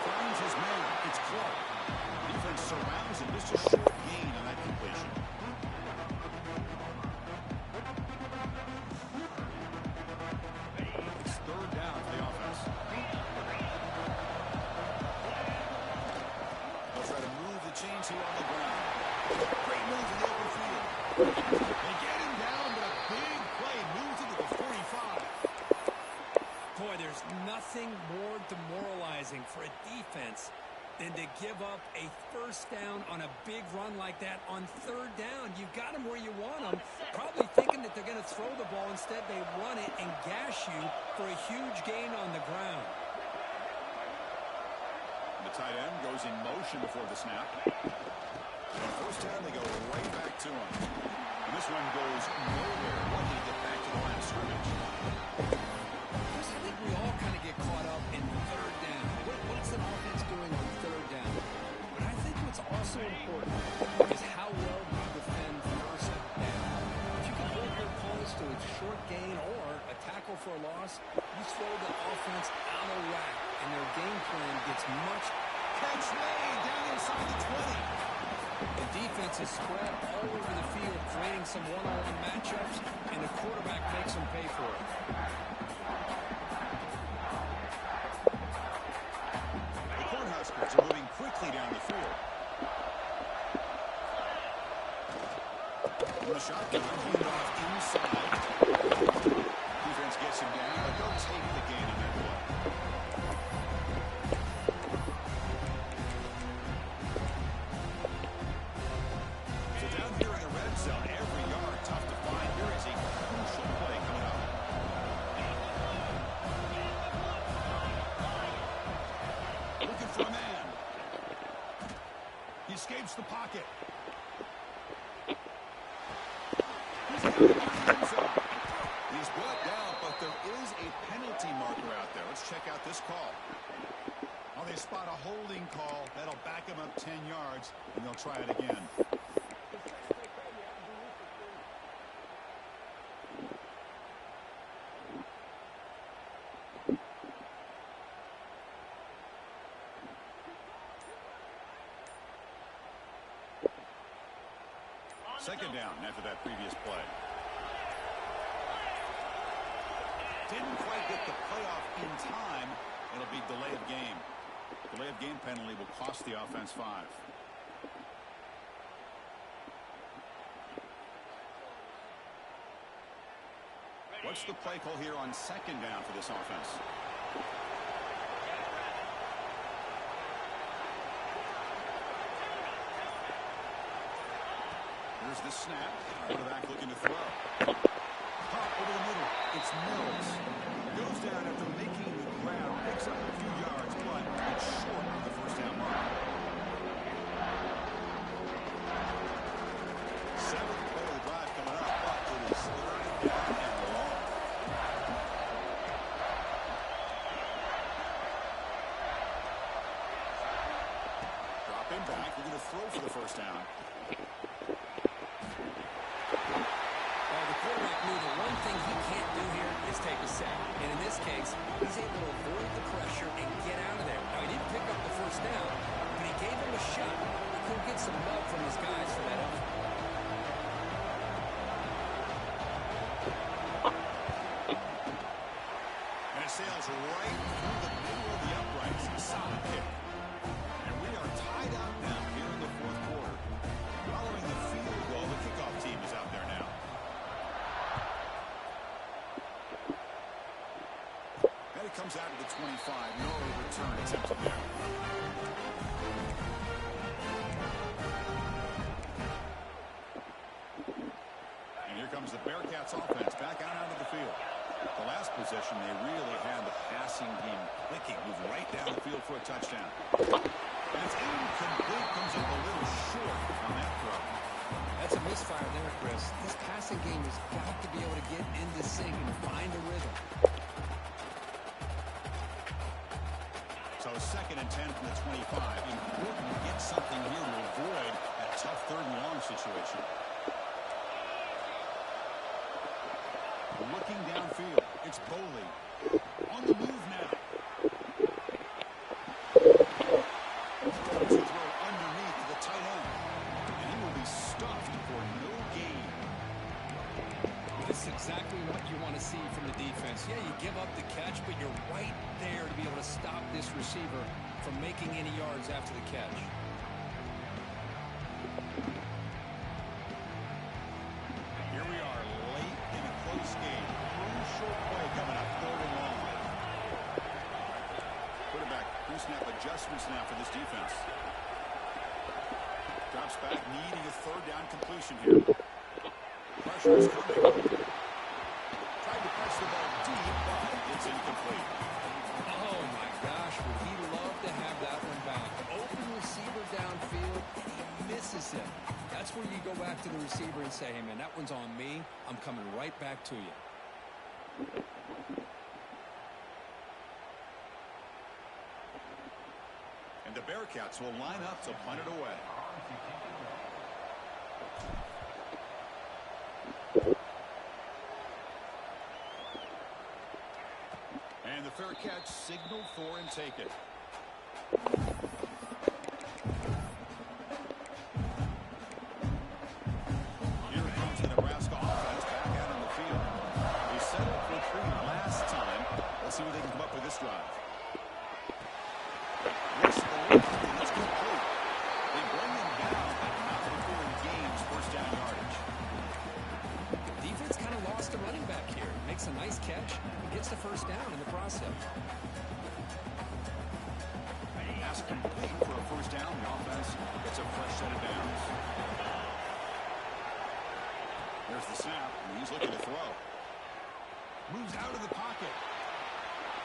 Finds his man. It's Clark. Defense surrounds him. Just a short gain on that completion. two on the ground. Great move in the open field. They get him down, but a big play moves into the 45. Boy, there's nothing more demoralizing for a defense than to give up a first down on a big run like that on third down. You've got them where you want them, probably thinking that they're going to throw the ball. Instead, they run it and gash you for a huge gain on the ground. The tight end goes in motion before the snap. On first down, they go right back to him. And this one goes nowhere. Lucky to get back to the line of scrimmage. I think we all kind of get caught up in third down. What's an offense doing on third down? But I think what's also important is how well you defend first down. If you can hold your opponents to a short gain or a tackle for a loss, you throw the offense out of whack, and their game plan gets much. Catch made down inside the 20. The defense is spread all over the field, creating some one-on-one matchups, and the quarterback makes them pay for it. The Cornhuskers are moving quickly down the field. In the shotgun, hand off inside. Defense gets him down, but they'll take the gain on that play. So down here in the red zone, every yard tough to find. Here is a crucial play coming up. Looking for a man. He escapes the pocket. He's got it in the end zone. He's brought down, but there is a penalty marker out there. Let's check out this call. Oh, they spot a holding call. That'll back him up 10 yards, and they'll try it again. Second down after that previous play. Didn't quite get the playoff in time. It'll be delay of game. Delay of game penalty will cost the offense 5. What's the play call here on second down for this offense? Here's the snap. Quarterback looking to throw. Pop over the middle. It's Mills. Goes down after making the grab. Picks up a few yards, but it's short of the first down mark. 7th play of the drive coming up, but it is third down and long. Drop him back. We're going to throw for the first down. Take a sack. And in this case, he's able to avoid the pressure and get out of there. Now, he didn't pick up the first down, but he gave him a shot. He could get some love from his guys for that effort. And it sails right through the middle of the uprights. Solid kick. And we are tied up now here in the fourth quarter. Following the field goal, the kickoff team is out there now. Comes out of the 25. No return attempted there. And here comes the Bearcats offense back out onto the field. The last possession, they really had the passing game clicking. Moved right down the field for a touchdown. And it's incomplete. Comes up a little short on that throw. That's a misfire there, Chris. This passing game has got to be able to get into sync and find a rhythm. So 2nd and 10 from the 25. Important to get something here to avoid that tough 3rd and long situation. Looking downfield. It's Boley. On the move now. Throws a throw underneath to the tight end. And he will be stuffed for no gain. This is exactly what you want to see from the defense. Yeah, you give up the catch, but you're right there to be able to stop this receiver from making any yards after the catch. adjustments now for this defense. Drops back, needing a third down completion here. Pressure is coming. Tried to press the ball deep, but it's incomplete. Oh, my gosh, would he love to have that one back. Open receiver downfield, and he misses it. That's where you go back to the receiver and say, hey, man, that one's on me. I'm coming right back to you. And the Bearcats will line up to punt it away. And the fair catch signaled for and taken. Here comes the Nebraska offense back out on the field. They set up for 3 last time. Let's see what they can come up with this drive. It's complete. They bring him down, but not before he gains first down yardage. Defense kind of lost a running back here. Makes a nice catch and gets the first down in the process. Pass complete for a first down. The offense gets a fresh set of downs. There's the snap, and he's looking to throw. Moves out of the pocket.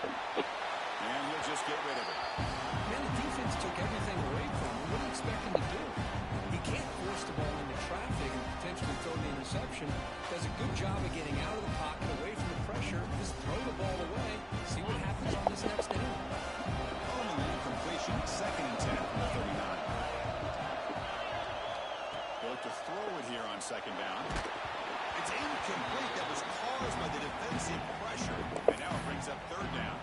And he'll just get rid of it. Man, the defense took everything away from him. What do you expect him to do? He can't force the ball into traffic and potentially throw the interception. Does a good job of getting out of the pocket, away from the pressure. Just throw the ball away. See what happens on this next inning. Only an incompletion. 2nd and 10 from the 39. They'll look to throw it here on 2nd down. It's incomplete. That was caused by the defensive pressure. And now it brings up 3rd down.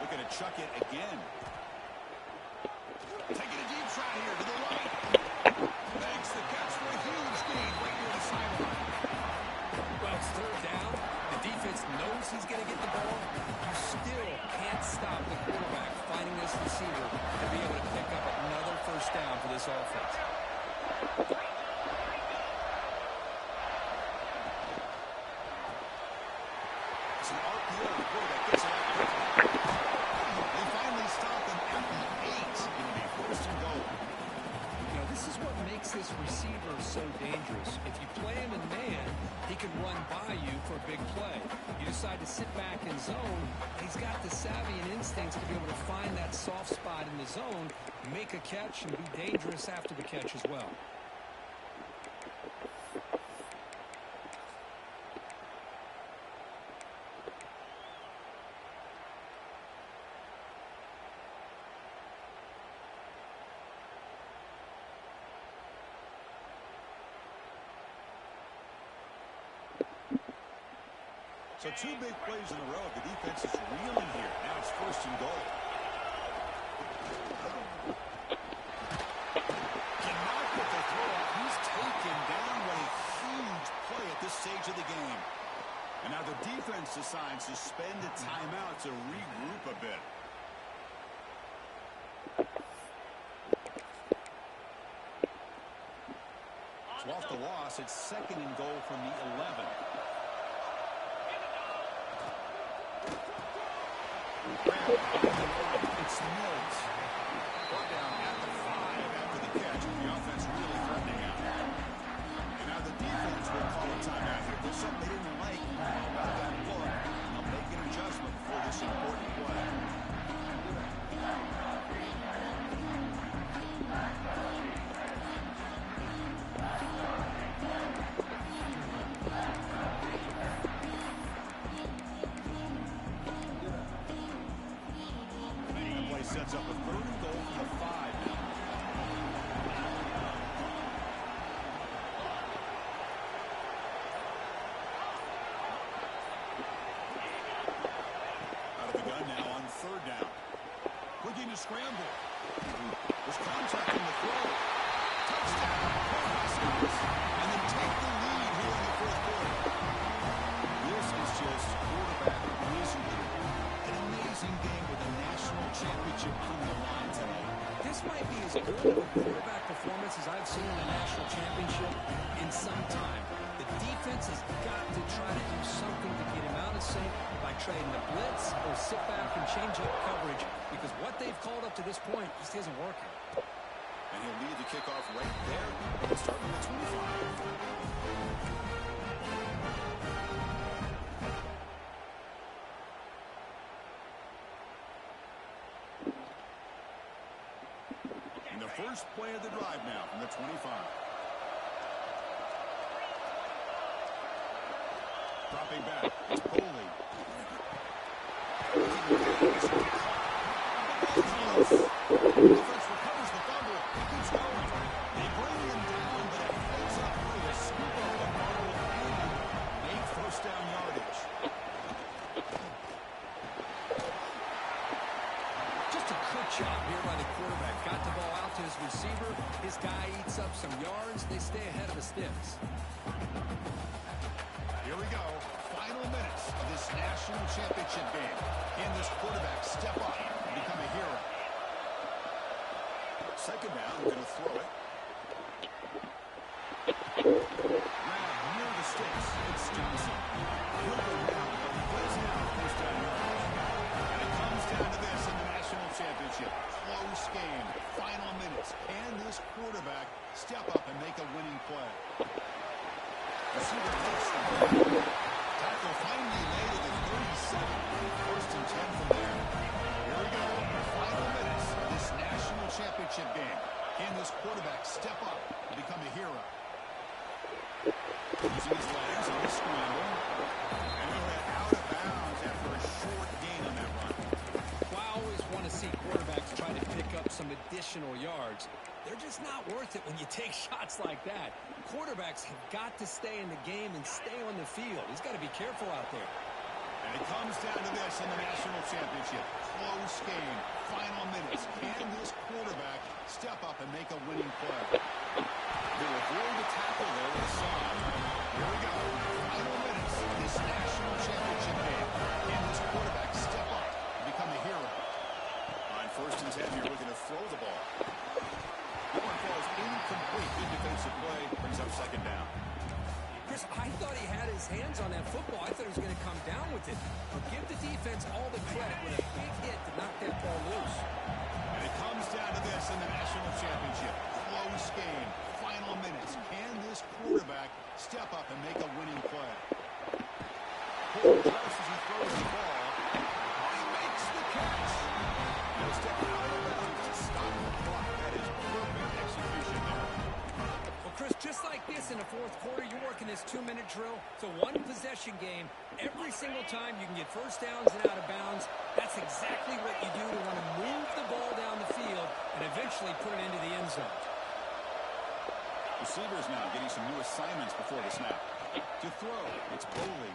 Looking to chuck it again. Taking a deep shot here to the right. Makes the catch for a huge gain right near the sideline. Well, it's 3rd down. The defense knows he's going to get the ball. You still can't stop the quarterback finding this receiver to be able to pick up another first down for this offense. It's an RPO. The quarterback gets it out quickly. They finally stop them at the 8. It'll be 1st and goal. You know, this is what makes this receiver so dangerous. If you play him in man, he can run by you for a big play. You decide to sit back in zone, he's got the savvy and instincts to be able to find that soft spot in the zone, make a catch, and be dangerous after the catch as well. So 2 big plays in a row. The defense is reeling here. Now it's 1st and goal. Cannot get the throw off. He's taken down. What a huge play at this stage of the game. And now the defense decides to spend a timeout to regroup a bit. So off the loss, it's 2nd and goal from the 11. It's Mills. Brought down at the 5 after the catch. The offense really threatening out. And now the defense will call a timeout here. There's something they didn't like about that look. They'll make an adjustment for this important play. Sets up a 3rd and goal from the 5 now. Out of the gun now on 3rd down. Looking to scramble. There's contact in the throw. Touchdown. And then take the lead in the fourth quarter. This is just quarterback wizardry. An amazing game with a national championship on the line tonight. This might be as good of a quarterback performance as I've seen in a national championship in some time. The defense has got to try to do something to get him out of sync by trading the blitz or sit back and change up coverage, because what they've called up to this point just isn't working. And he'll lead the kickoff right there, starting at 25. First play of the drive now from the 25. Dropping back. It's Boley. Defense recovers the fumble. He keeps going. They bring him down, but it floats up through the scoop up the ball and make first down yardage. Just a good job here by the quarterback. Got the ball out to his receiver. His guy eats up some yards. They stay ahead of the sticks. Here we go. Final minutes of this national championship game. Can this quarterback step up and become a hero? Second down, we're going to throw it. Grab near the sticks. It's Johnson. He'll go down, but he does have first down yards. And it comes down to this in the national championship. Close game. Final minutes. Can this quarterback step up and make a winning play? Receiver takes the ball. Tackle finally made at the 37. First and 10 from there. Here we go. Final minutes of this national championship game. Can this quarterback step up and become a hero? Using his legs on the scramble. And he went out of bounds after a short gain on that run. Well, I always want to see quarterbacks try to pick up some additional yards. They're just not worth it when you take shots like that. Quarterbacks have got to stay in the game and stay on the field. He's got to be careful out there. And it comes down to this in the national championship. Close game. Final minutes. Can this quarterback step up and make a winning play? They'll avoid the tackle there with a side. Here we go. Final minutes of this national championship game. Can this quarterback step up and become a hero? On first and 10, you're looking to throw the ball. That one falls incomplete. Good defensive play. Brings up second down. Chris, I thought he had his hands on that football. I thought he was going to come down with it. But give the defense all the credit with a big hit to knock that ball loose. And it comes down to this in the national championship. Close game. Final minutes. Can this quarterback step up and make a winning play? Pull close as he throws the ball. He makes the catch. No step out of bounds to stop the clock. That is perfect execution there. Well, Chris, just like this in the fourth quarter, you're working this 2-minute drill. It's a one-possession game. Every single time you can get first downs and out of bounds, that's exactly what you do to want to move the ball down the field and eventually put it into the end zone. Receivers now getting some new assignments before the snap. To throw, it's Boley.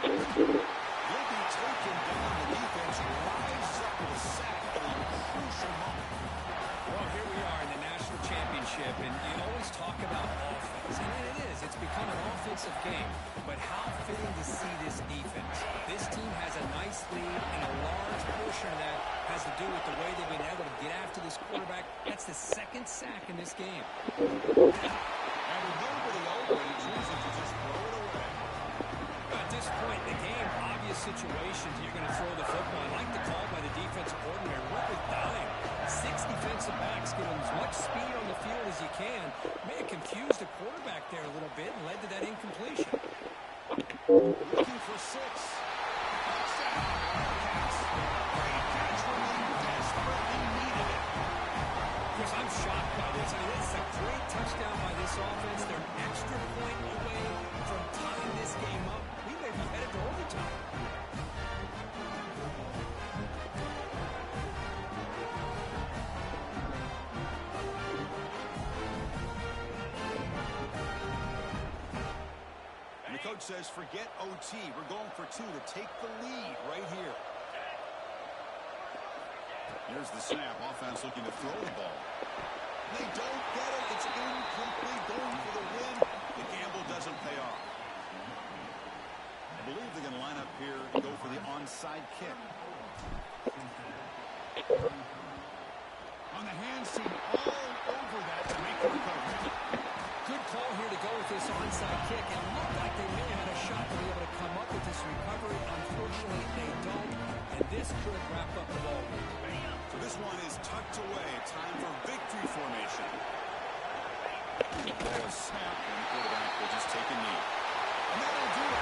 He'll be taken down. The defense rises up with a sack at a crucial moment. Well, here we are in the national championship, and you always talk about offense, and it is. It's become an offensive game. But how fitting to see this defense. This team has a nice lead, and a large portion of that has to do with the way they've been able to get after this quarterback. That's the second sack in this game. And with nobody open, he's choosing to just throw it away. At this point in the game, obvious situations, you're going to throw the football. I like the call by the defensive coordinator. What with dime? 6 defensive backs get as much speed on the field as you can. May have confused the quarterback there a little bit and led to that incompletion. Looking for 6. Touchdown. Pass. Great catch when they desperately needed it. Chris, I'm shocked by this. I mean, it's a great touchdown by this offense. They're an extra point away from tying this game up. We may be headed to overtime. And the coach says, forget OT. We're going for 2 to take the lead right here. Here's the snap. Offense looking to throw the ball. They don't get it. It's incomplete. Going for the win. The gamble doesn't pay off. I believe they're going to line up here to go for the onside kick. On the hand, seen all over that to make the recovery. Good call here to go with this onside kick, and it looked like they may have had a shot to be able to come up with this recovery. Unfortunately, they don't, and this could wrap up the ball. So this one is tucked away. Time for victory formation. Ball is snapped, and the quarterback will just take a knee. And that'll do it.